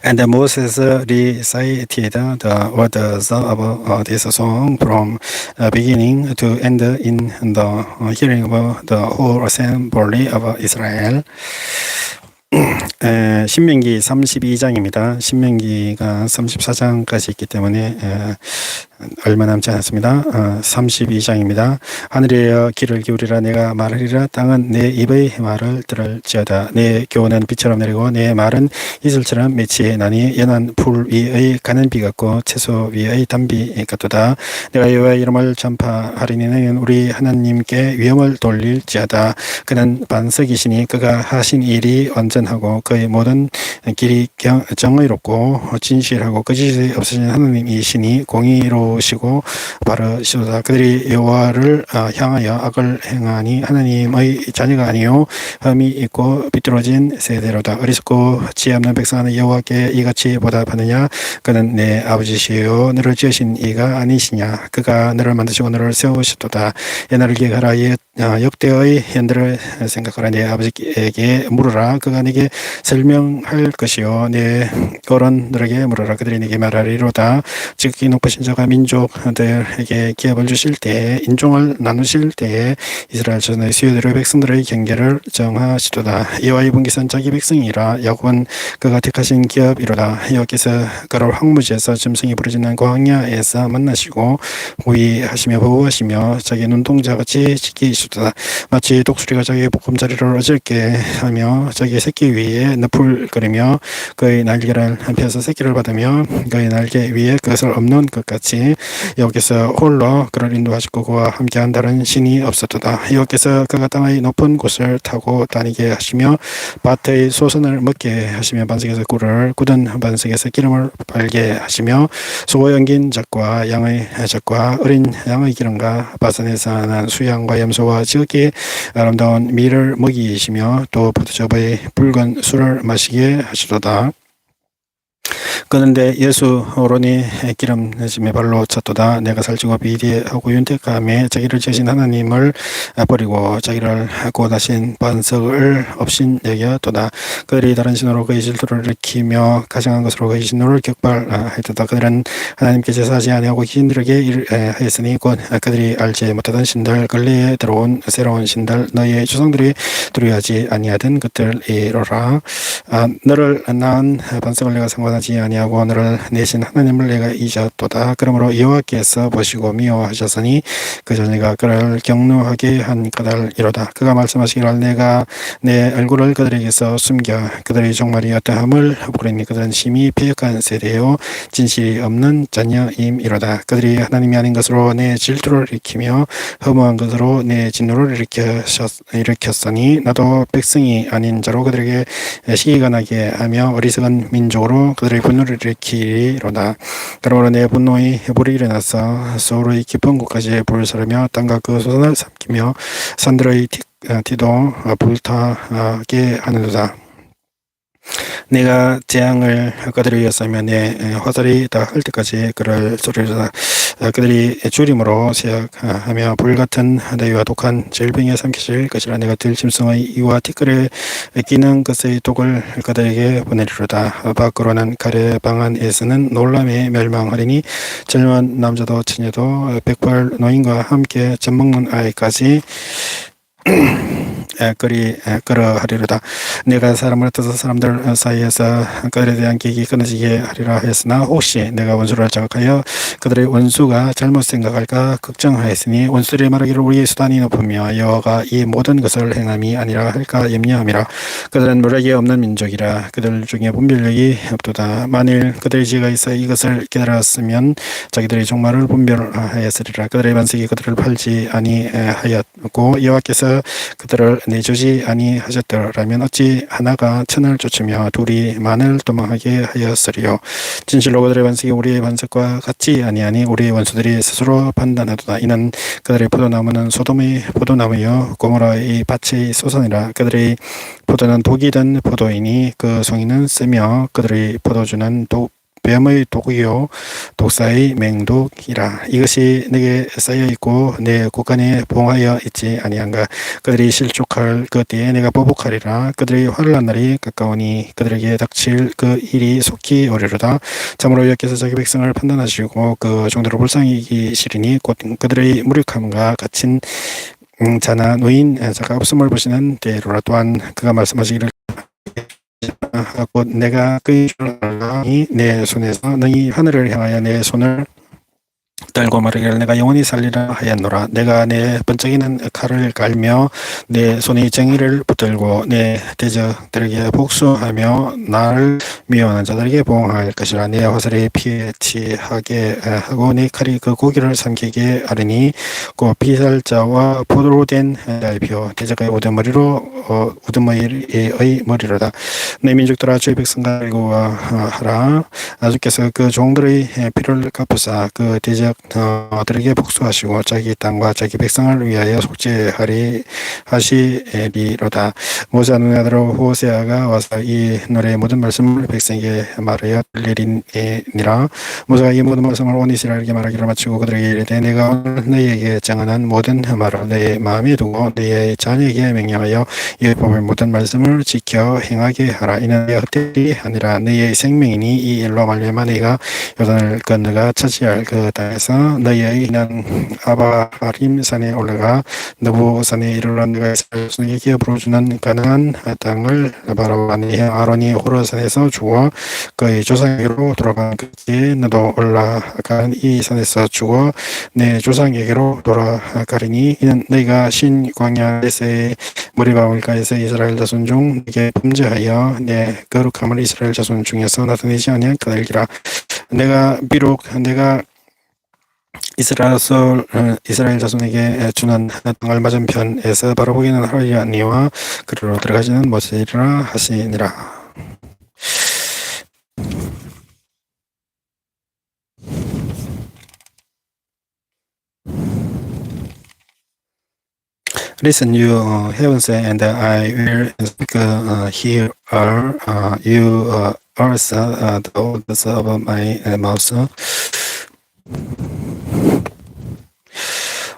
And Moses recited the words of this song from beginning to end in the hearing of the whole assembly of Israel. 신명기 32장입니다. 신명기가 34장까지 있기 때문에 얼마 남지 않았습니다. 32장입니다. 하늘이여 귀를 기울이라. 내가 말하리라. 땅은 내 입의 말을 들을지어다. 내 교훈은 비처럼 내리고 내 말은 이슬처럼 맺히나니 연한 풀 위의 가는 비 같고 채소 위의 단비 같도다. 내가 여호와의 이름을 전파하리니 너희는 우리 하나님께 위엄을 돌릴지어다. 그는 반석이시니 그가 하신 일이 온전하고 그의 모든 길이 정의롭고 진실하고 거짓이 없으신 하나님이시니 공의로우시고 바르시도다. 그들이 여호와를 향하여 악을 행하니 하나님의 자녀가 아니요 흠이 있고 비뚤어진 세대로다. 어리석고 지혜 없는 백성은 여호와께 이같이 보답하느냐. 그는 내 아버지시요 너를 지으신 이가 아니시냐. 그가 너를 만드시고 너를 세우셨도다. 옛날을 기억하라. 역대의 현대를 생각하라. 내 아버지에게 물으라. 그가 네게 설명할 것이요 내 어른들에게 물으라. 그들이 네게 말하리로다. 지극히 높으신 자가 민족들에게 기업을 주실 때에 인종을 나누실 때에 이스라엘 자손의 수요대로 백성들의 경계를 정하시도다. 여호와의 분깃은 자기 백성이라. 야곱은 그가 택하신 기업이로다. 여호와께서 그를 황무지에서 짐승이 부르짖는 광야에서 만나시고 호위하시며 보호하시며 자기 눈동자같이 지키시도다. 마치 독수리가 자기 보금자리를 어질게 하며 자기 새끼 위에 너풀거리며 그의 날개를 펴서 새끼를 받으며 그의 날개 위에 그것을 엎는 것 같이 여호와께서 홀로 그를 인도하시고 그와 함께한 다른 신이 없었도다. 여호와께서 그가 땅의 높은 곳을 타고 다니게 하시며 밭의 소선을 먹게 하시며 반석에서 꿀을 굳은 반석에서 기름을 빨게 하시며 소 엉긴 젖과 양의 젖과 어린 양의 기름과 바산에서 난 수양과 염소와 지극히 아름다운 밀을 먹이시며 또 포도즙의 붉은 술을 마시게 하시도다. 그런데 예수 오로니 기름짐에 발로 찼도다. 내가 살찌고 비대하고 윤택함에 자기를 지으신 하나님을 버리고 자기를 구원하신 반석을 없인 여겼도다. 그들이 다른 신으로 그의 질투를 일으키며 가증한 것으로 그의 진노를 격발하였도다. 그들은 하나님께 제사하지 아니하고 귀신들에게 하였으니 곧 그들이 알지 못하던 신들 근래에 들어온 새로운 신들 너희의 조상들이 두려워하지 아니하던 것들이로라. 너를 낳은 반석을 내가 상관하지 아니하고 너를 내신 하나님을 내가 잊었도다. 그러므로 여호와께서 보시고 미워하셨으니 그 자녀가 그를 경노하게 한 까닭이로다. 그가 말씀하시기를 내가 내 얼굴을 그들에게서 숨겨 그들의 종말이 어떠함을 보리니 그들은 심히 패역한 세대요 진실이 없는 자녀임이로다. 그들이 하나님이 아닌 것으로 내 질투를 일으키며 허무한 것으로 내 진노를 일으켰으니 나도 백성이 아닌 자로 그들에게 시기가 나게 하며 어리석은 민족으로 그들의 분노를 일으키리로다. 그러므로 내 분노의 불이 일어나서 소울의 깊은 곳까지 불사르며 땅과 그 소산을 삼키며 산들의 티도 불타게 하는도다. 내가 재앙을 그들을 위하여 내 화살이 다 할 때까지 그를 쏘리로다. 그들이 줄임으로 세약하며 불같은 더위와 독한 질병에 삼키실 것이라. 내가 들짐승의 이와 티끌에 끼는 것의 독을 그들에게 보내리로다. 밖으로는 가래방안에서는 놀람에 멸망하리니 젊은 남자도 처녀도 백발 노인과 함께 젖먹는 아이까지 그러하리로다. 내가 사람을 떠서 사람들 사이에서 그들에 대한 계획이 끊어지게 하리라 하였으나 혹시 내가 원수를 자극하여 그들의 원수가 잘못 생각할까 걱정하였으니 원수들이 말하기를 우리의 수단이 높으며 여호와가 이 모든 것을 행함이 아니라 할까 염려함이라. 그들은 무력이 없는 민족이라. 그들 중에 분별력이 없도다. 만일 그들의 지혜가 있어 이것을 깨달았으면 자기들의 종말을 분별하였으리라. 그들의 반석이 그들을 팔지 아니하였고 여호와께서 그들을 내주지 아니하셨더라면 어찌 하나가 천을 쫓으며 둘이 만을 도망하게 하였으리요. 진실로 그들의 반석이 우리의 반석과 같지 아니하니 우리의 원수들이 스스로 판단하도다. 이는 그들의 포도나무는 소돔의 포도나무여 고모라의 밭의 소산이라. 그들의 포도는 독이 든 포도이니 그 송이는 쓰며 그들의 포도주는 뱀의 독이요 독사의 맹독이라. 이것이 내게 쌓여있고 내 곳간에 봉하여 있지 아니한가. 그들이 실족할 그 때에 내가 보복하리라. 그들이 화를 난 날이 가까우니 그들에게 닥칠 그 일이 속히 오리로다. 참으로 여호와께서 자기 백성을 판단하시고 그 종들을 불쌍히 여기시리니 곧 그들의 무력함과 갇힌 자나 노인 자가 없음을 보시는 때로라. 또한 그가 말씀하시기를 하고 내가 그의 줄 알라니 내 손에서 너희 하늘을 향하여 내 손을 떨고 말하기를 내가 영원히 살리라 하였노라. 내가 내 번쩍이는 칼을 갈며 내 손이 정의를 붙들고 내 대적들에게 복수하며 나를 미워하는 자들에게 보응할 것이라. 내 화살이 피에 취하게 하고 내 칼이 그 고기를 삼키게 하리니 곧 피살자와 포도로 된 자의 피요 대적의 우두머리의 머리로다. 내 민족들아 주의 백성과 일구하라. 주께서 그 종들의 피를 갚으사 그 대적들에게 복수하시고 자기 땅과 자기 백성을 위하여 속죄하리 하시리로다. 모세와 눈의 아들 호세아가 와서 이 노래의 모든 말씀을 백성에게 말하여 들리니라. 모세가 이 모든 말씀을 온 이스라엘에게 말하기를 마치고 그들에게 이르되 내가 오늘 너희에게 정하는 모든 말을 너희 마음에 두고 너희의 자녀에게 명령하여 이 법의 모든 말씀을 지켜 행하게 하라. 이는 너희의 헛되이 아니라 너희의 생명이니 이 일로 말미암아 너희가 요단을 건너가 차지할 그 땅에서 너희의 이는 아바림 산에 올라가 너부 산에 이르러 내가 이스라엘 자손에게 기업으로 주는 가나안 땅을 바라보니 아론이 호르산에서 죽어 그의 조상에게로 돌아간 그때 너도 올라간 이 산에서 죽어 내 조상에게로 돌아가리니 이는 너희가 신 광야에서의 머리바 물가에서 이스라엘 자손 중 내게 범죄하여 내 거룩함을 이스라엘 자손 중에서 나타내지 아니한 그들이라. 내가 비록 내가 이스라엘 자손에게 주는 땅을 맞은편에서 바라보기는 하려니와 그리로 들어가지는 못하리라 하시니라. Listen, you heavens, and I will speak here. You also the words of my mouth.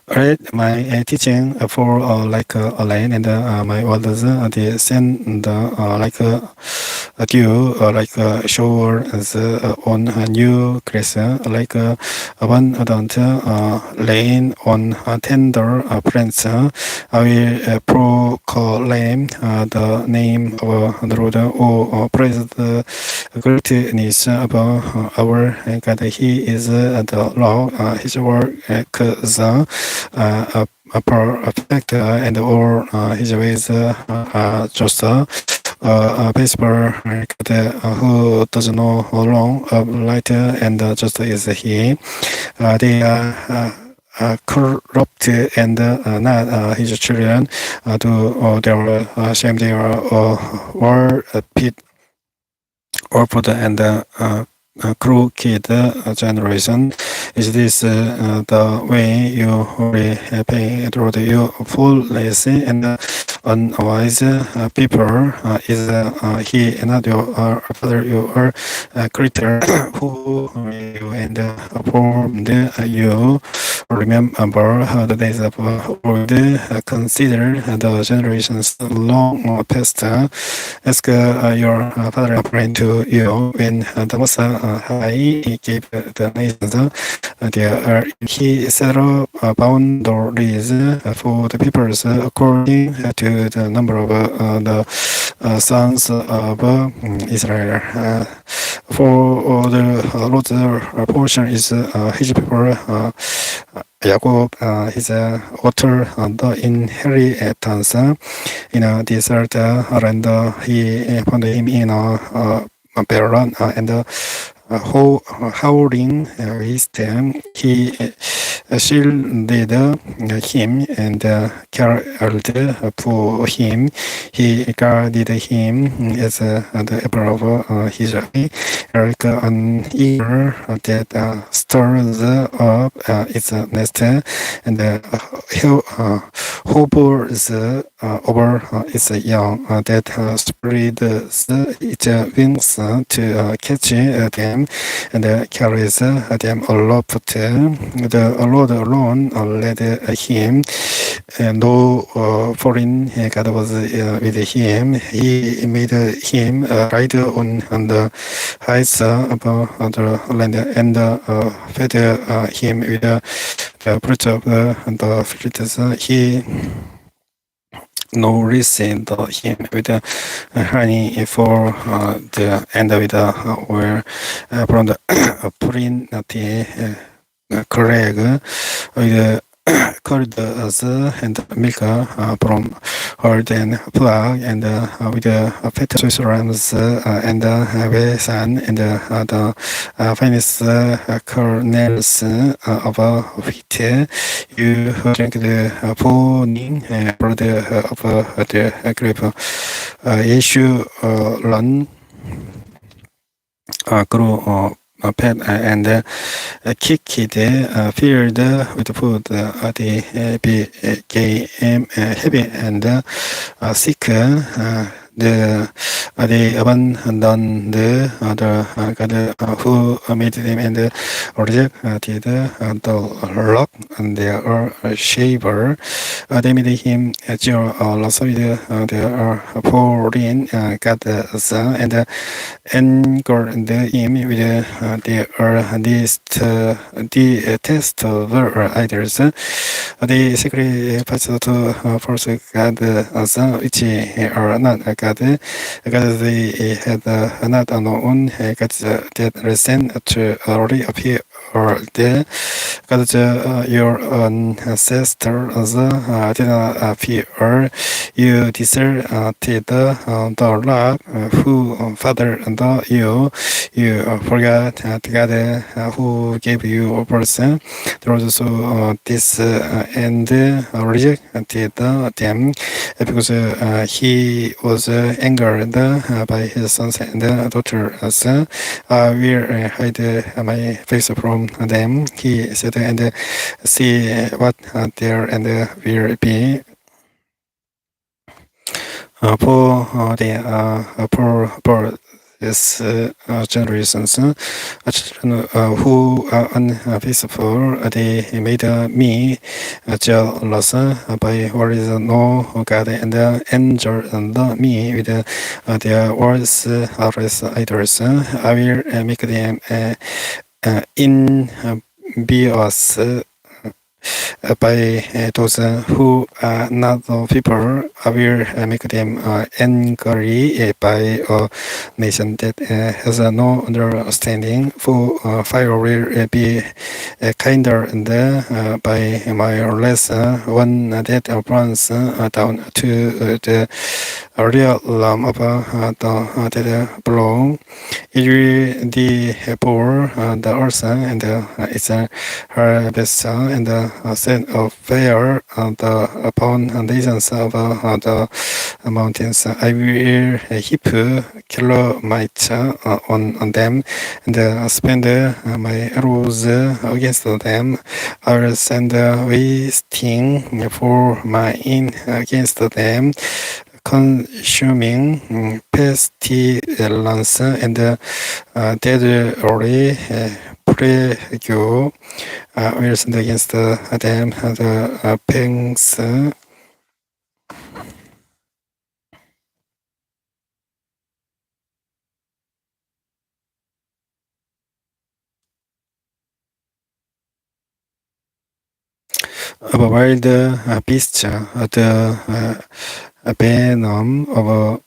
Read my teaching for like a lion, and my words descend like a dew, like a shower on a new grass, like one don't rain on tender plants. I will proclaim the name of the Lord. Oh, praise the greatness of our God. He is the Lord. His work is perfect, and all his ways just peaceful. God who does no wrong of light, and just is he. They are corrupt and not his children. To their shame they are warped and crooked generation. Is this the way you repay toward you foolish and unwise people? Is he not your father, your creator, who made you and formed you? Remember the days of old, consider the generations long past. Ask your father according to you when the Most High gave the nations their he set up boundaries for the peoples according to the number of the sons of Israel. For the Lord's portion is his people. Jacob is author the inheritance in a desert land. He found him in a barren and howling waste. He shielded him and cared for him. He guarded him as the apple of his eye, like an eagle that stirs up its nest and hovers over its young, that spreads its wings to catch them and carries them aloft. The Lord alone led him. No foreign God was with him. He made him ride on the heights above the land and fed him with the fruit of the fields. He nourishing him with honey for the and with oil from the purity Craig with curds and milk from herd and flock and with fat Swiss rams and besan and the finest kernels of wheat. You drink the morning blood of the grape. 예슈런 grew pet and kicked filled with food. They became heavy and sick. They abandoned the God who made them and rejected the rock and their shaver. They made him jealous with their foreign gods and angered him with their detestable idols. They sacrificed to false gods which are not God, because they had not known God's that recent to reappear or there. Because your ancestors did not appear, you deserted the Lord who fathered you. You forgot God who gave you birth. There was also this and rejected them because he was angered by his sons and daughters. I will hide my face from them, he said, and see what there and will be. For the poor this generations, children who are unfaithful, they made me jealous by what is no God and injured me with their words as idols. I will make them envious by those who are not people. I will make them angry by a nation that has no understanding. For fire will be kinder and by my less one that burns down to the realm of the blow. It will devour the earth and its harvest and set of fire upon nations of the mountains. I will heap kilomite on them and spend my arrows against them. I will send wasting for mine against them, consuming pestilence and deadly plague will send against them the pangs. Of wild beasts, the venom of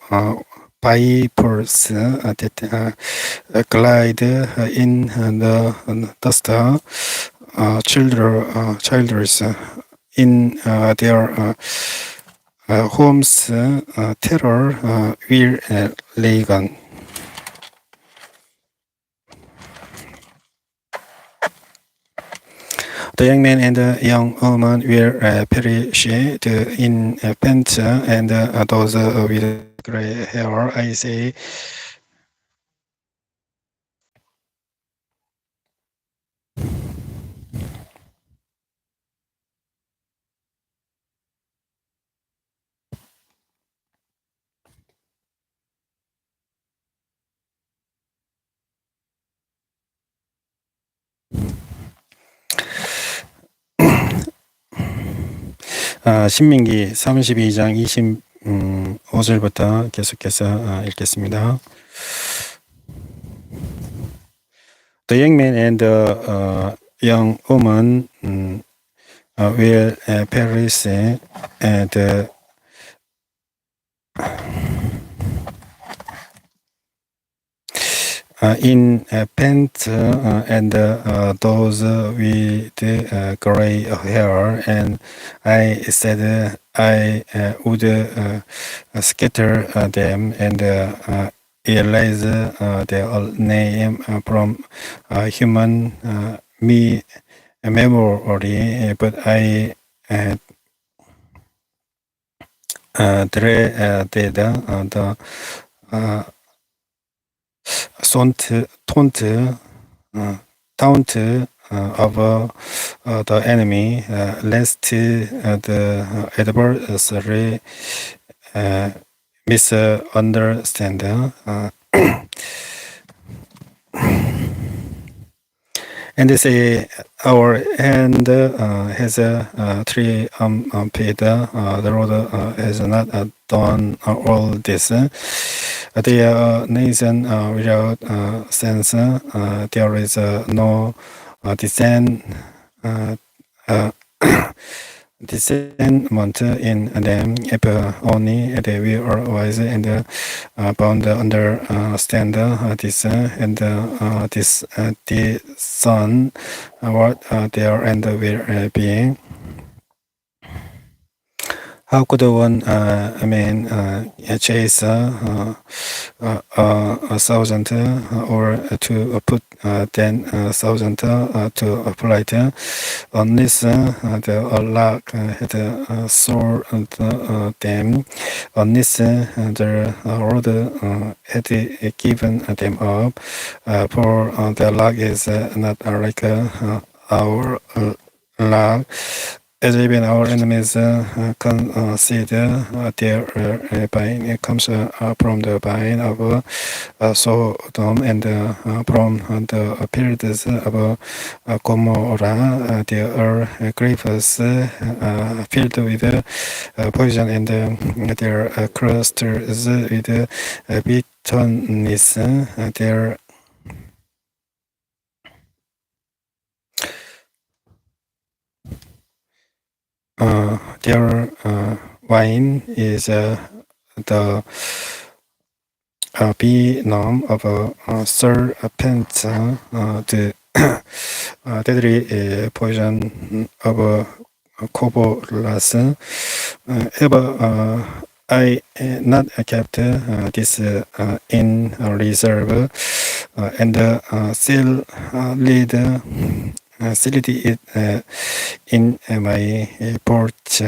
vipers that glide in the dust, childers in their homes, terror will lay gone. The young man and the young woman will perish, the infants and those with gray hair. I say, 신민기 32장 25절부터 계속해서 읽겠습니다. The young man and the young woman will perish, and in pants and those with gray hair, and I said I would scatter them and erase their name from human memory, but I dreaded the taunt of the enemy, lest the adversary misunderstand. And they say our hand has three feet. The Lord has not done all this. They are a nation without sense. There is no discernment in them. If only they will are wise and bound understand this and this discern what they are and will be. How could one chase a thousand or to put 10,000 to flight unless the luck had sold them, unless the Lord had given them up, for the luck is not like our luck. As even our enemies consider their vine comes from the vine of Sodom and from the fields of Gomorrah. There are grapes filled with poison and their clusters with bitterness. Their wine is the venom of serpents, the deadly poison of cobras. Ever I not kept this in reserve and still lead facility it in my porch.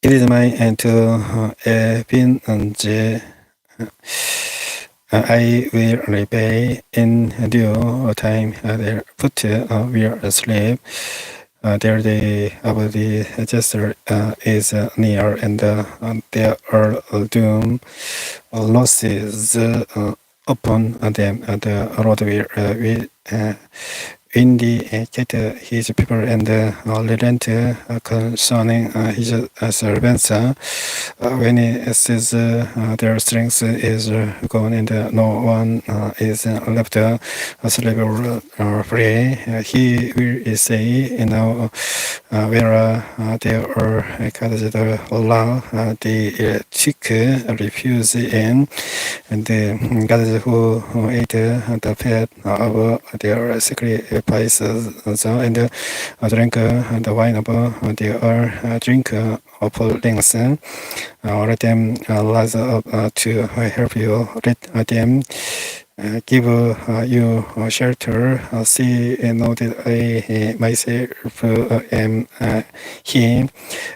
It is my to avenge. I will repay in due time. Their foot will sleep. Their day of the disaster is near, and their doom losses upon them. The Lord will vindicate his people and relent concerning his servants. When he says their strength is gone and no one is left slave or free, he will say, now where there are gathered along the cheek refuse in, and the gods who ate the fat of their sacrifices and drank the wine of their drink offerings. Let them rise up to help you. Let them give you shelter. See, know that I myself am He.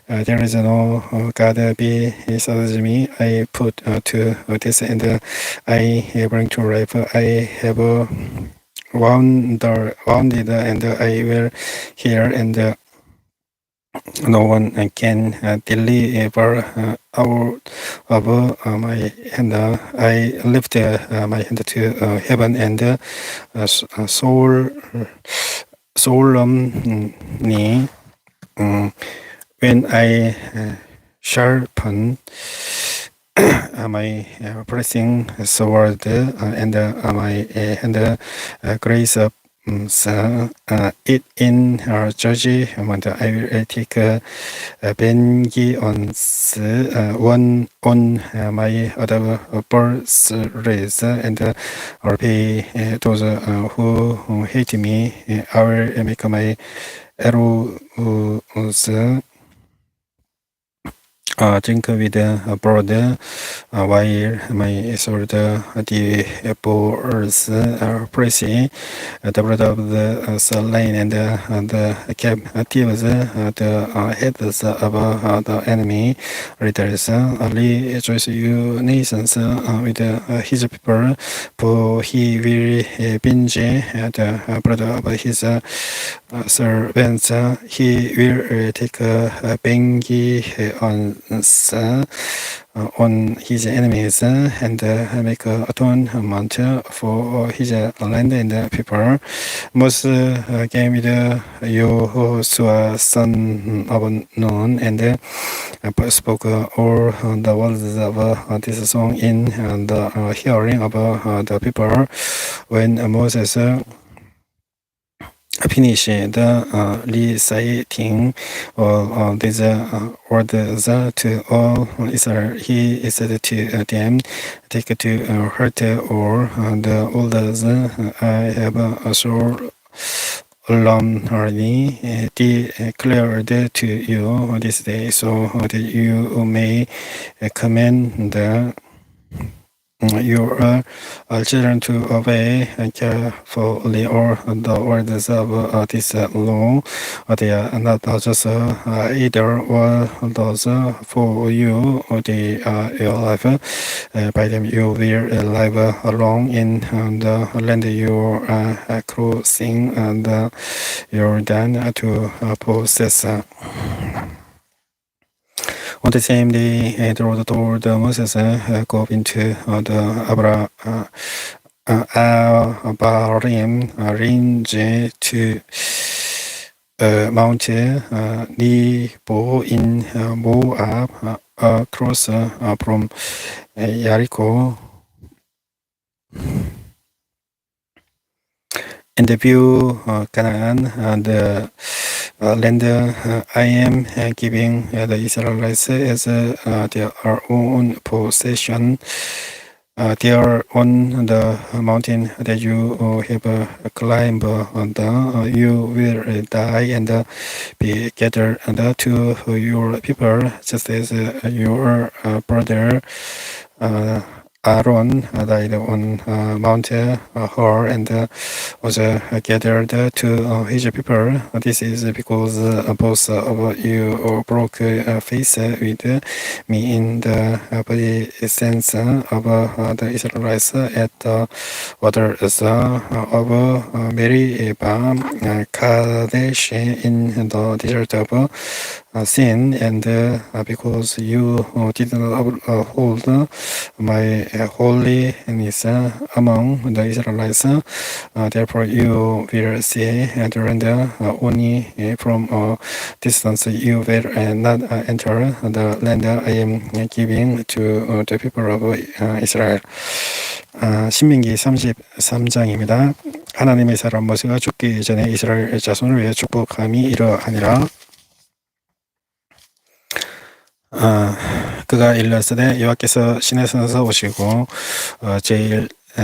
There is no God besides me. I put to this and I bring to life. I have wounded and I will hear and no one can deliver out of my hand. I lift my hand to heaven and solemnly when I sharpen my pressing sword and my hand grace up it in judgment. I will take vengeance on my adversaries and repay those who hate me. I will make my arrows drink with blood, while my sword devours prey, the blood of the slain and the captives, the heads of the enemy leaders. Rejoice, you nations, with his people, for he will avenge the blood of his servants. He will take vengeance on his enemies and make atonement for his land and people. Moses came with Joshua, son of Nun, and spoke all the words of this song in the hearing of the people. When Moses finished reciting all these words to all Israel, he said to them, take to heart all the orders I have solemnly declared to you this day, so that you may command your children to obey carefully all the words of this law. They are not just either words for you, they are your life. By them you will live long in the land you are crossing the Jordan to possess. On the same day, the Lord told Moses, go into the Abarim range to Mount Nebo in Moab, across from Jericho. And view Canaan, the land I am giving the Israelites as their own possession. There on the mountain that you have climbed on, you will die and be gathered to your people, just as your brother Aaron died on Mount Hor and was gathered to his people. This is because both of you broke faith with me in the presence of the Israelites at the waters of Meribah, Kadesh in the desert of Sin, and because you did not hold my holiness among the Israelites, therefore you will see the land only from a distance. You will not enter the land I am giving to the people of Israel. 신명기 33장입니다. 하나님의 사람 모세가 죽기 전에 이스라엘 자손을 위해 축복함이 이러하니라. 그가 일렀으되 여호와께서 시내산에서 오시고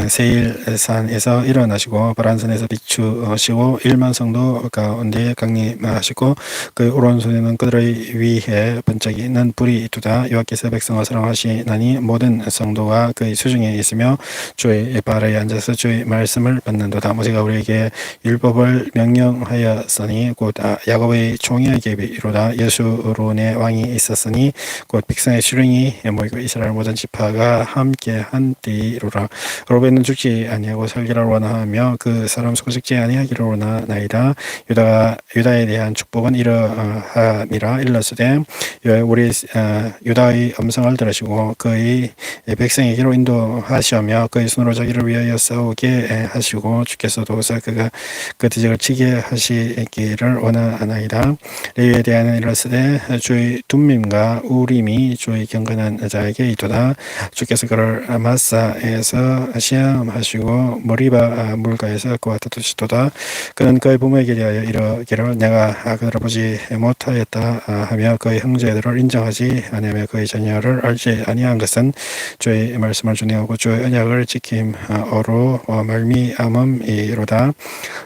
세일산에서 일어나시고 바란산에서 비추시고 1만 성도 가운데 강림하시고 그 오른손에는 그들을 위해 번쩍이는 불이 있도다. 여호와께서 백성을 사랑하시나니 모든 성도가 그의 수중에 있으며 주의 발에 앉아서 주의 말씀을 받는도다. 모세가 우리에게 율법을 명령하였으니 곧 야곱의 총회의 계비로다. 예수론의 왕이 있었으니 곧 백성의 수령이 모이고 이스라엘 모든 지파가 함께 한 때로라. 로벤은 죽지 아니하고 살기를 원하며 그 사람 소식지 아니하기를 원하나이다. 유다에 대한 축복은 이러하니라. 일렀으되 우리 유다의 음성을 들으시고 그의 백성에게로 인도하시며 그의 손으로 자기를 위하여 싸우게 하시고 주께서도 그가 그 대적을 치게 하시기를 원하나이다. 레위에 대하여는 일렀으되 주의 둠밈과 우림이 주의 경건한 자에게 있도다. 주께서 그를 마사에서 시험하시고 머리바 물가에서 그와 다투시도다. 그는 그의 부모에게 대하여 이르기를 내가 그들을 보지 못하였다 하며 그의 형제들을 인정하지 아니하며 그의 자녀를 알지 아니한 것은 주의 말씀을 준행하고 주의 언약을 지킴어로 말미암음이로다.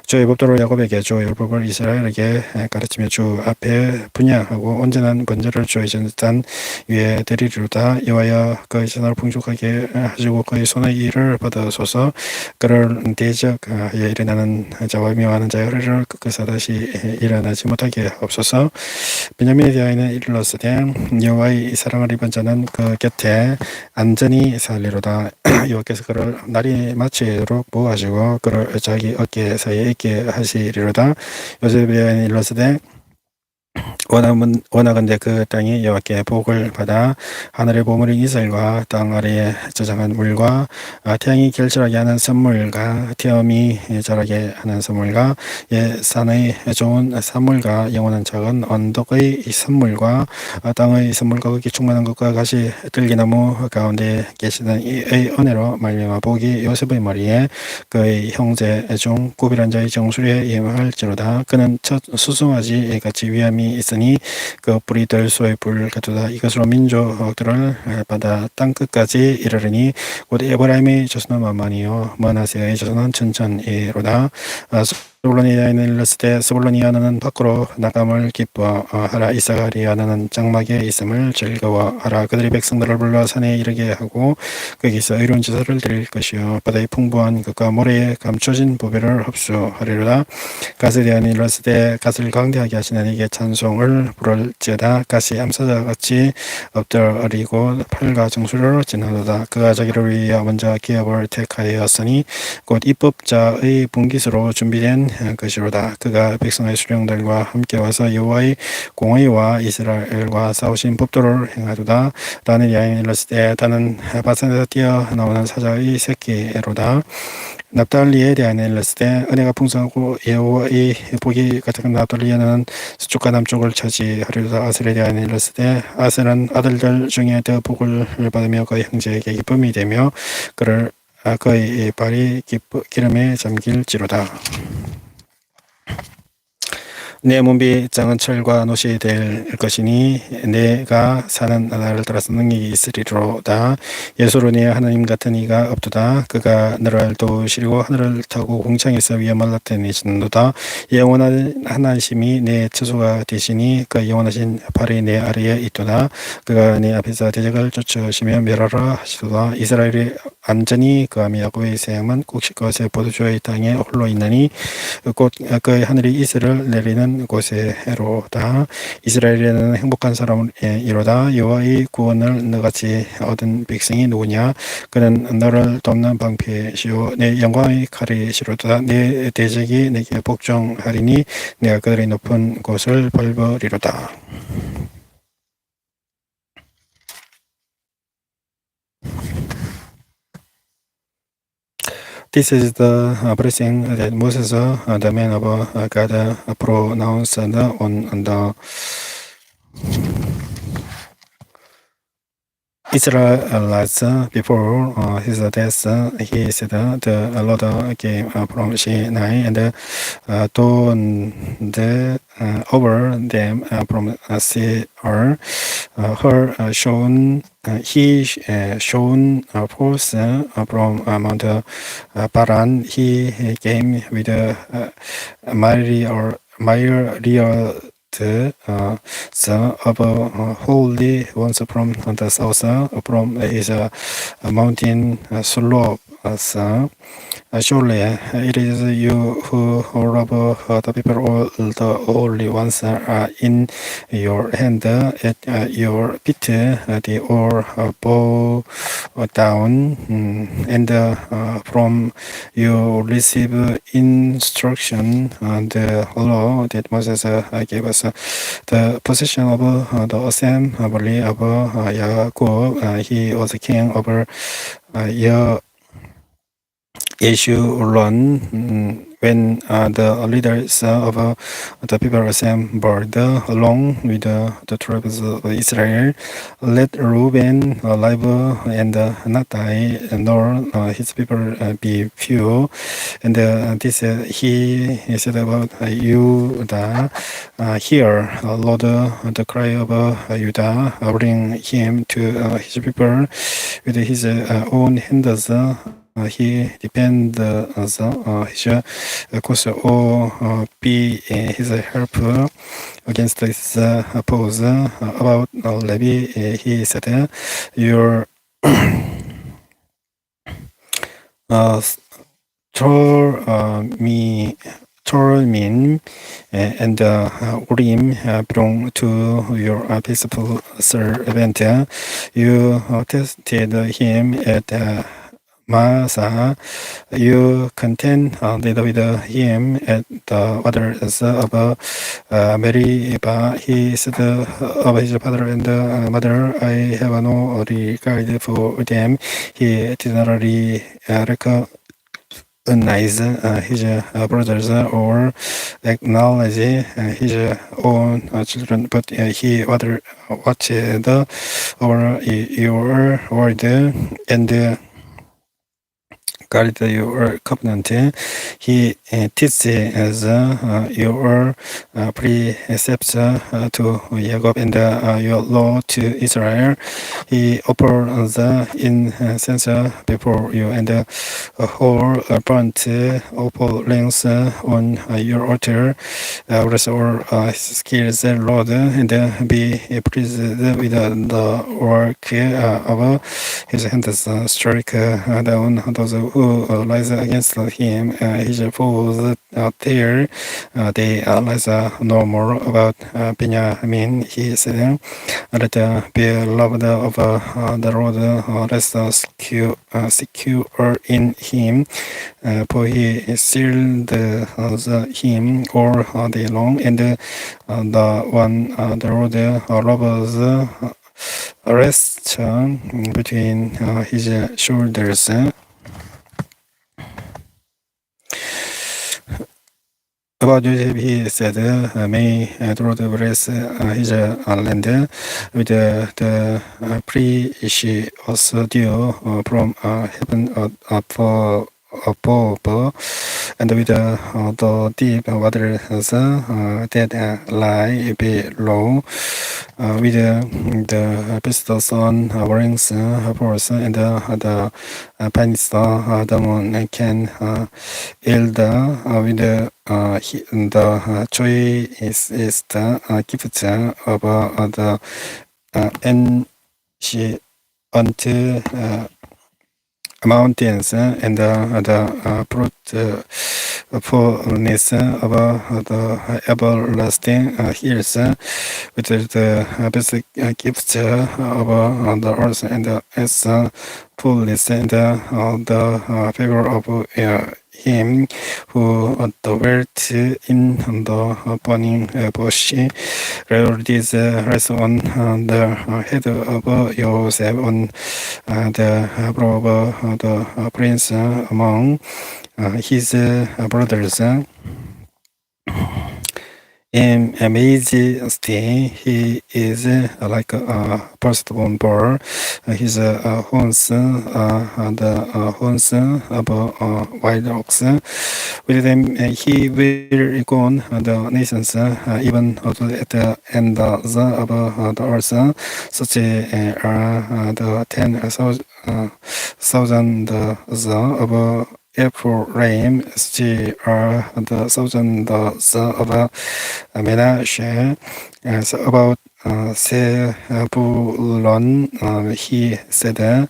주의 법도를 야곱에게 주의 율법을 이스라엘에게 가르치며 주 앞에 분양하고 온전한 번제를 주의 전단 위에 드리리로다. 여호와여 그의 전을 풍족하게 하시고 그의 손의 일을 받으소서. 그를 대적하여 일어나는 자와 미워하는 자의 허리를 꺾으사 다시 일어나지 못하게 하옵소서. 베냐민에 대하여는 이르렀으되 여호와의 사랑을 입은 자는 그 곁에 안전히 살리로다. 여호와께서 그를 날이 마치도록 보호하시고 그를 자기 어깨 사이에 있게 하시리로다. 요셉에 대하여는 이르렀으되 원하건대 그 땅이 여호와께 복을 받아 하늘의 보물인 이슬과 땅 아래에 저장한 물과 태양이 결실하게 하는 선물과 태음이 자라게 하는 선물과 산의 좋은 산물과 영원한 작은 언덕의 선물과 땅의 선물과 거기 충만한 것과 같이 들기나무 가운데 계시는 이의 은혜로 말미암아 복이 요셉의 머리에 그의 형제 중 구별한 자의 정수리에 임할지로다. 그는 첫 수송아지 같이 위함이 있으니 그 뿌리 들소의 불 같도다. 이것으로 민족들을 받아 땅끝까지 이르르니 곧 에브라임의 조선은 만만이요 머나세의 조선은 천천이로다. 스불론이아는 일렀을 스불론이아는 밖으로 나감을 기뻐하라. 이사가리아는 장막에 있음을 즐거워하라. 그들이 백성들을 불러 산에 이르게 하고 거기서 의로운 제사를 드릴 것이요 바다의 풍부한 것과 모래에 감춰진 보배를 흡수하리로다. 갓에 대한 일렀을 때 갓을 강대하게 하시는 이게 찬송을 부를지어다. 갓이 암사자같이 엎드리고 팔과 정수리로 지나도다. 그가 자기를 위하여 먼저 기업을 택하였으니 곧 입법자의 분깃으로 준비된 것이로다. 그가 백성의 수령들과 함께 와서 여호와의 공의와 이스라엘과 싸우신 법도를 행하도다. 다는 야인 일렀을 때 다는 바산에서 뛰어나오는 사자의 새끼로다. 납달리에 대한 일렀을 때 은혜가 풍성하고 여호와의 복이 가득한 납달리에는 서쪽과 남쪽을 차지하리로다. 아셀에 대한 일렀을 때 아셀은 아들들 중에 더 복을 받으며 그의 형제에게 기쁨이 되며 그의 발이 기름에 잠길지로다. 내 몸비 짱은 철과 노시 될 것이니 내가 사는 나라를 따라서 능력이 있으리로다. 예수로니 하나님 같은 이가 없도다. 그가 너를 도우시리고 하늘을 타고 공창에서 위험을 나타내시는도다. 영원한 하나님이 내 처소가 되시니 그 영원하신 발이 내 아래에 있도다. 그가 내 앞에서 대적을 쫓으시며 멸하라 하시도다. 이스라엘이 안전히 그하며 야곱의 세움은 곡식것의 보도주의 땅에 홀로 있나니 곧 그의 하늘이 이슬을 내리는 곳에로다. 이스라엘에는 행복한 사람이로다. 여호와의 구원을 너같이 얻은 백성이 누구냐? 그는 너를 돕는 방패시오 내 영광의 칼이시로다. 내 대적이 내게 복종하리니 내가 그들의 높은 곳을 밟으리로다. This is the blessing that Moses, the man of God, pronounced on the Israelites before his death. He said, the Lord came from Sinai and dawned over them from Seir. He shone forth from Mount Paran. He came with myriad son of holy ones from the south, from his mountain slopes. Surely it is you who love the people, all the holy ones are in your hand. At your feet they all bow down, and from you receive instruction. The law that Moses gave us, the possession of the assembly of Jacob. He was king over Yeshurun, when the leaders of the people assembled along with the tribes of Israel, let Reuben live and not die, nor his people be few. And this he said about Judah, hear, Lord, the cry of Judah, bring him to his people with his own hands. He depends his cause or be his help against his foes. About Levi, he said, your Tormin and Urim belong to your peaceful servant. You tested him at Masa. You contend with him at the waters of Meribah. He said of his father and mother, I have no regard for them. He did not recognize his brothers or acknowledge his own children, but he watched over your word and guard your covenant. He teaches your precepts to Jacob and your law to Israel. He offers incense before you and whole burnt offerings on your altar. Bless all his skills, Lord, and be pleased with the work of his hands. Strike down those who rise against him. His foes there, they rise no more. About Benjamin, he said, let the beloved of the Lord rest secure in him, for he sealed him all day long, and the one the Lord loves rests between his shoulders. About Joseph, he said, may the Lord bless his land with the precious dew from heaven above, and with the deep waters that lie below, with the best sun brings forth, and the planets the moon can yield with the choicest gifts of the ancient mountains and the fruitfulness of the everlasting hills, with the best gifts of the earth and its fullness and the favor of him who dwelt in the burning bush. Lord, this rests on the head of Joseph, on the brow of the prince among his brothers. In majesty, he is like a firstborn boar. His horns are the horns of wild ox. With them he will govern the nations, even at the ends of the earth. Such are the 10,000 of Ephraim, such are the thousands of Manasseh. As about Zebulun, he said,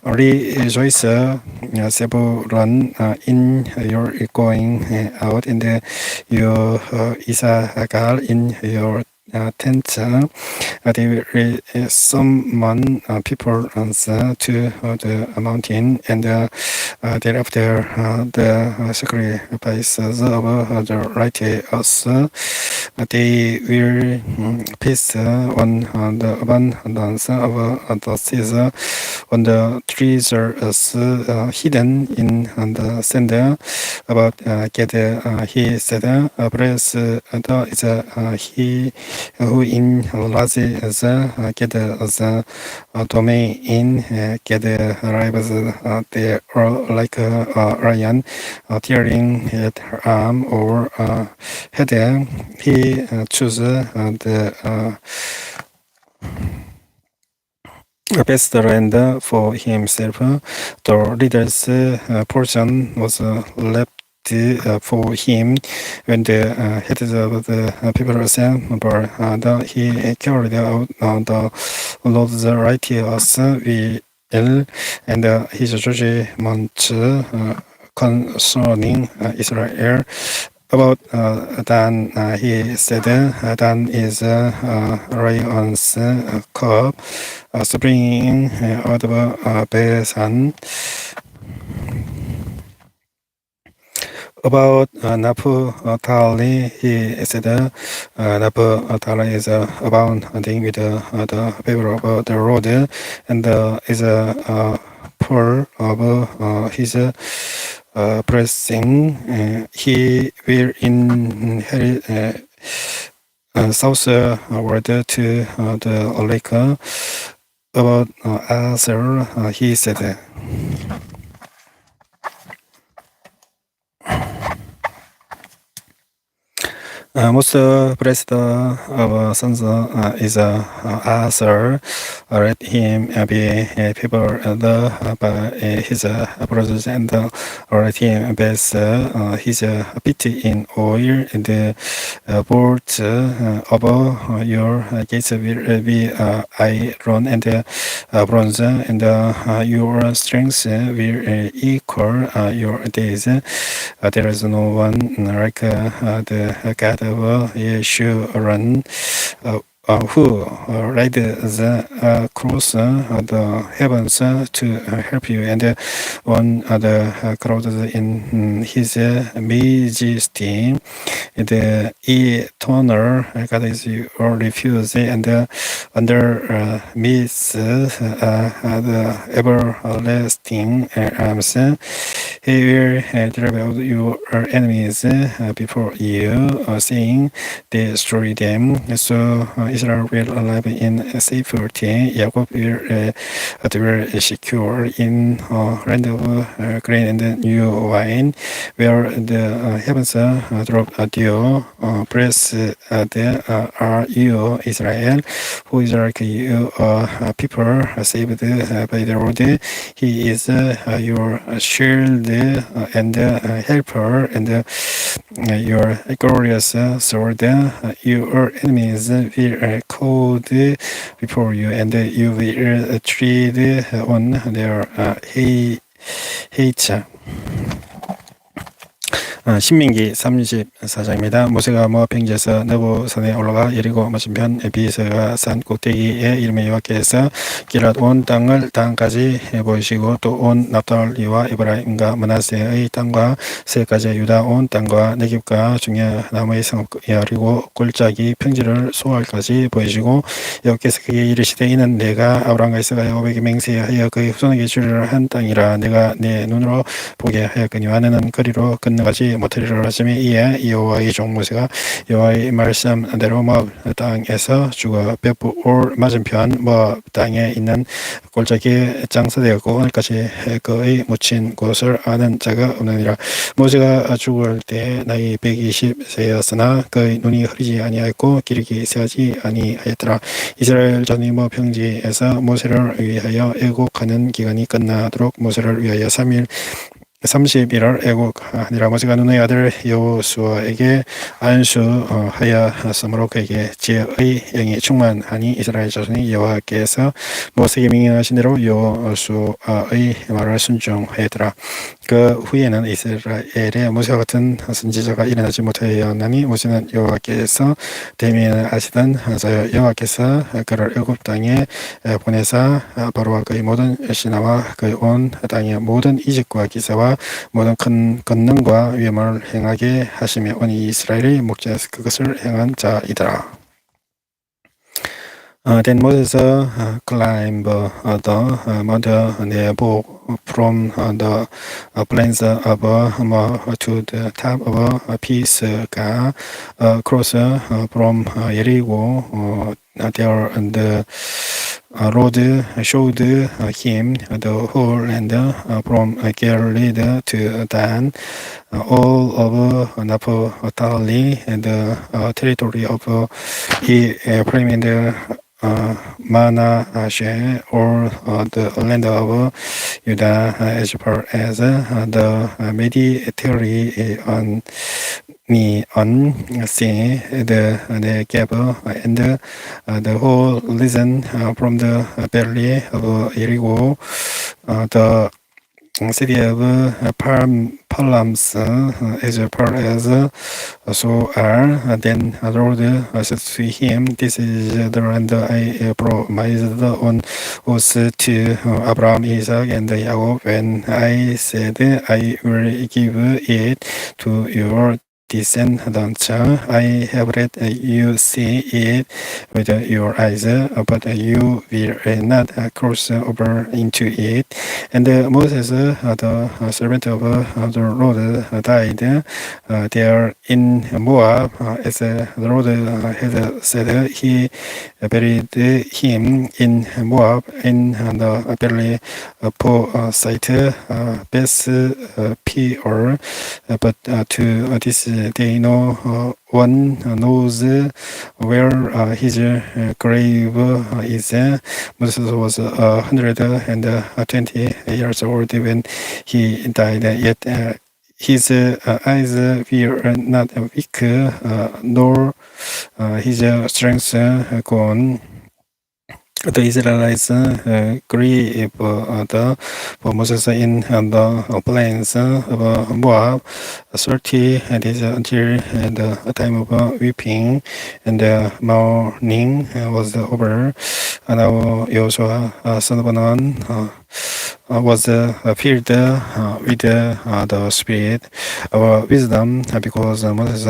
rejoice, Zebulun, in your going out, and your Issachar in your tent. They will summon people to the mountain, and thereafter the sacrifices of the righteous they will feast on the abundance of the seeds on the trees hidden in the sand. About Gad, he said, "Blessed is he who enlarges Gad's domain in Gad lives there like a lion tearing its arm or head. He chooses the best land for himself. The leader's portion was left for him when the heads of the people assembled. He carried out the Lord's righteous will and his judgments concerning Israel. About Dan, he said, Dan is lion's cub, springing out of Besan. About Naphtali, he said, Naphtali is abounding with the favor of the Lord, and is full of his blessing. He will inherit southward to the lake. About Asher, he said, most blessed of sons is Asher. Let him be favored by his brothers, and let him bless his feet in oil. The bolts of your gates will be iron and bronze, and your strength will equal your days. There is no one like the God of Yeshurun, who rides across the heavens to help you, and on the clouds in his majesty. The eternal God is your refuge, and under midst the everlasting arms. He will drive out your enemies before you, saying, destroy them. So Israel will live in safety. Jacob will dwell secure in a land of grain and new wine, where the heavens drop dew. Blessed are you, Israel, who is like you, a people saved by the Lord. He is your shield and helper, and your glorious sword. Your enemies will cold before you, and you will tread on their hates. 신민기 34장입니다. 모세가 모압 평지에서 느보산에 올라가 여리고 맞은편 비스가 산 꼭대기에 이름의 여호와께서 기랏 온 땅을 땅까지 보이시고 또 온 납달리와 에브라임과 므낫세의 땅과 세까지 유다 온 땅과 네겝과 중에 나무의 성읍 여리고 골짜기 평지를 소알까지 보이시고 여호와께서 그에게 이르시되 이는 내가 아브라함과 이삭과 야곱에게 맹세하여 그의 후손에게 주리라 한 땅이라. 내가 내 눈으로 보게 하였거니와 너는 거리로 건너가지 못하리라 하시매 이에 여호와의 종 모세가 여호와의 말씀대로 모압 땅에서 죽어 베푸올 맞은편 모압 땅에 있는 골짜기에 장사되었고 오늘까지 그의 묻힌 곳을 아는 자가 없느니라. 모세가 죽을 때 나이 120세였으나 그의 눈이 흐리지 아니하였고 기력이 세하지 아니하였더라. 이스라엘 전이 모압 평지에서 모세를 위하여 애곡하는 기간이 끝나도록 모세를 위하여 3일 31월 애국하니라. 모세가 눈의 아들 여호수아에게 안수하였으므로 그에게 지혜의 영이 충만하니 이스라엘 자손이 여호와께서 모세에게 명령하신 대로 여호수아의 말을 순종하였더라. 그 후에는 이스라엘에 모세와 같은 선지자가 일어나지 못하였나니 모세는 여호와께서 대면하시던 자여 여호와께서 그를 애굽 땅에 보내사 바로와 그의 모든 신하와 그의 온 땅의 모든 이적과 기사와 모든 큰 권능과 위엄을 행하게 하시며 온 이스라엘의 목자에서 그것을 행한 자이더라. Then Moses climbed the Mount Nebo from the plains of Moab to the top of Pisgah, across from Jericho. There the road showed him the whole land from Galilee to Dan, all of Naphtali, and the territory of Ephraim and Manasseh, or the land of Judah, as far as the Mediterranean sea, the Negev, and the whole region from the valley of Jericho, the city of Palms, as far as Zoar. Then the Lord said to him, "This is the land I promised on oath to Abraham, Isaac, and Jacob, when I said I will give it to your descendants. I have let you see it with your eyes, but you will not cross over into it." And Moses, the servant of the Lord, died there in Moab, as the Lord had said. He buried him in Moab, in the valley of site Beth Peor. But to this day, no one knows where his grave is. Moses was 120 years old when he died, yet his eyes were not weak, nor his strength gone. The Israelites grieved for Moses in the plains of Moab 30 days until the time of weeping and mourning was over. Now Joshua, son of Nun, was filled with the spirit of wisdom, because Moses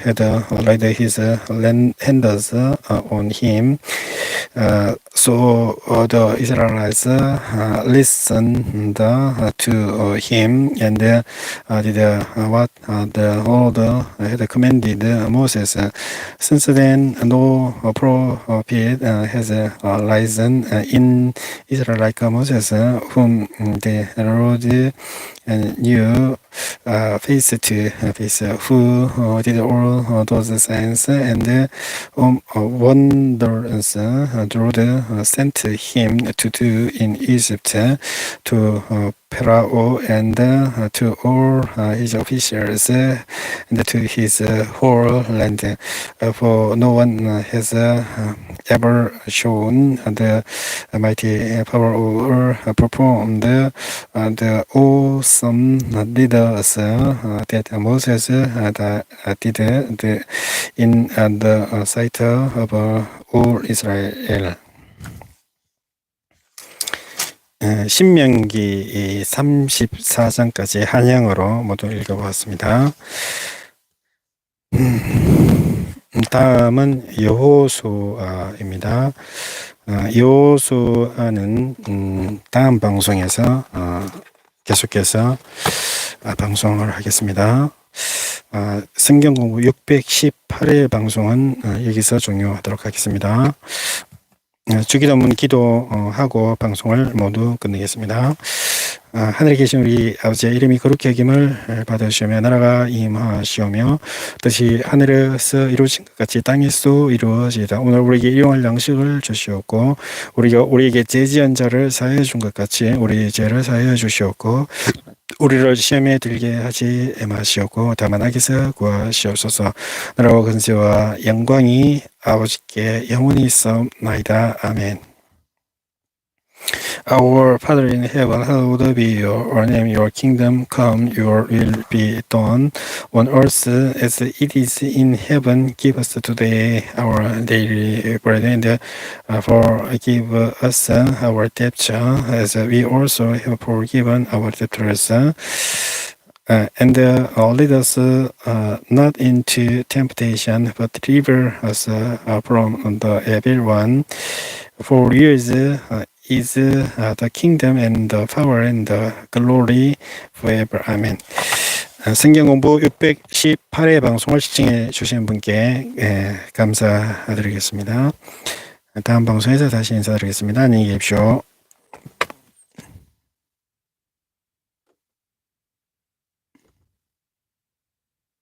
had laid his hands on him. So the Israelites listened to him and did what the Lord had commanded Moses. Since then, no prophet has risen in Israel like Moses, whom the Lord knew face to face, who did all those signs and wonders the Lord sent him to do in Egypt, to Pharaoh and to all his officials and to his whole land. For no one has ever shown the mighty power or performed the awesome deeds that Moses did in the sight of all Israel. 신명기 34장까지 한영어로 모두 읽어보았습니다. 다음은 여호수아입니다. 여호수아는 다음 방송에서 계속해서 방송을 하겠습니다. 성경공부 618회 방송은 여기서 종료하도록 하겠습니다. 주기도문 기도하고 방송을 모두 끝내겠습니다. 하늘에 계신 우리 아버지의 이름이 거룩히 여김을 받으시며 나라가 임하시오며 뜻이 하늘에서 이루어진 것 같이 땅에서도 이루어지이다. 오늘 우리에게 일용할 양식을 주시옵고 우리에게 죄 지은 자를 사하여 준 것 같이 우리 죄를 사하여 주시옵고 우리를 시험에 들게 하지 마시옵고 다만 악에서 구하시옵소서. 나라와 근세와 영광이 아버지께 영원히 있사옵나이다. 아멘. Our Father in heaven, hallowed be your name. Your kingdom come, your will be done on earth as it is in heaven. Give us today our daily bread, and forgive us our debts as we also have forgiven our debtors. And lead us not into temptation, but deliver us from the evil one. For yours is the kingdom and the power and the glory forever. 아멘. 성경공부 618회 방송을 시청해 주신 분께 감사드리겠습니다. 다음 방송에서 다시 인사드리겠습니다. 안녕히 계십시오.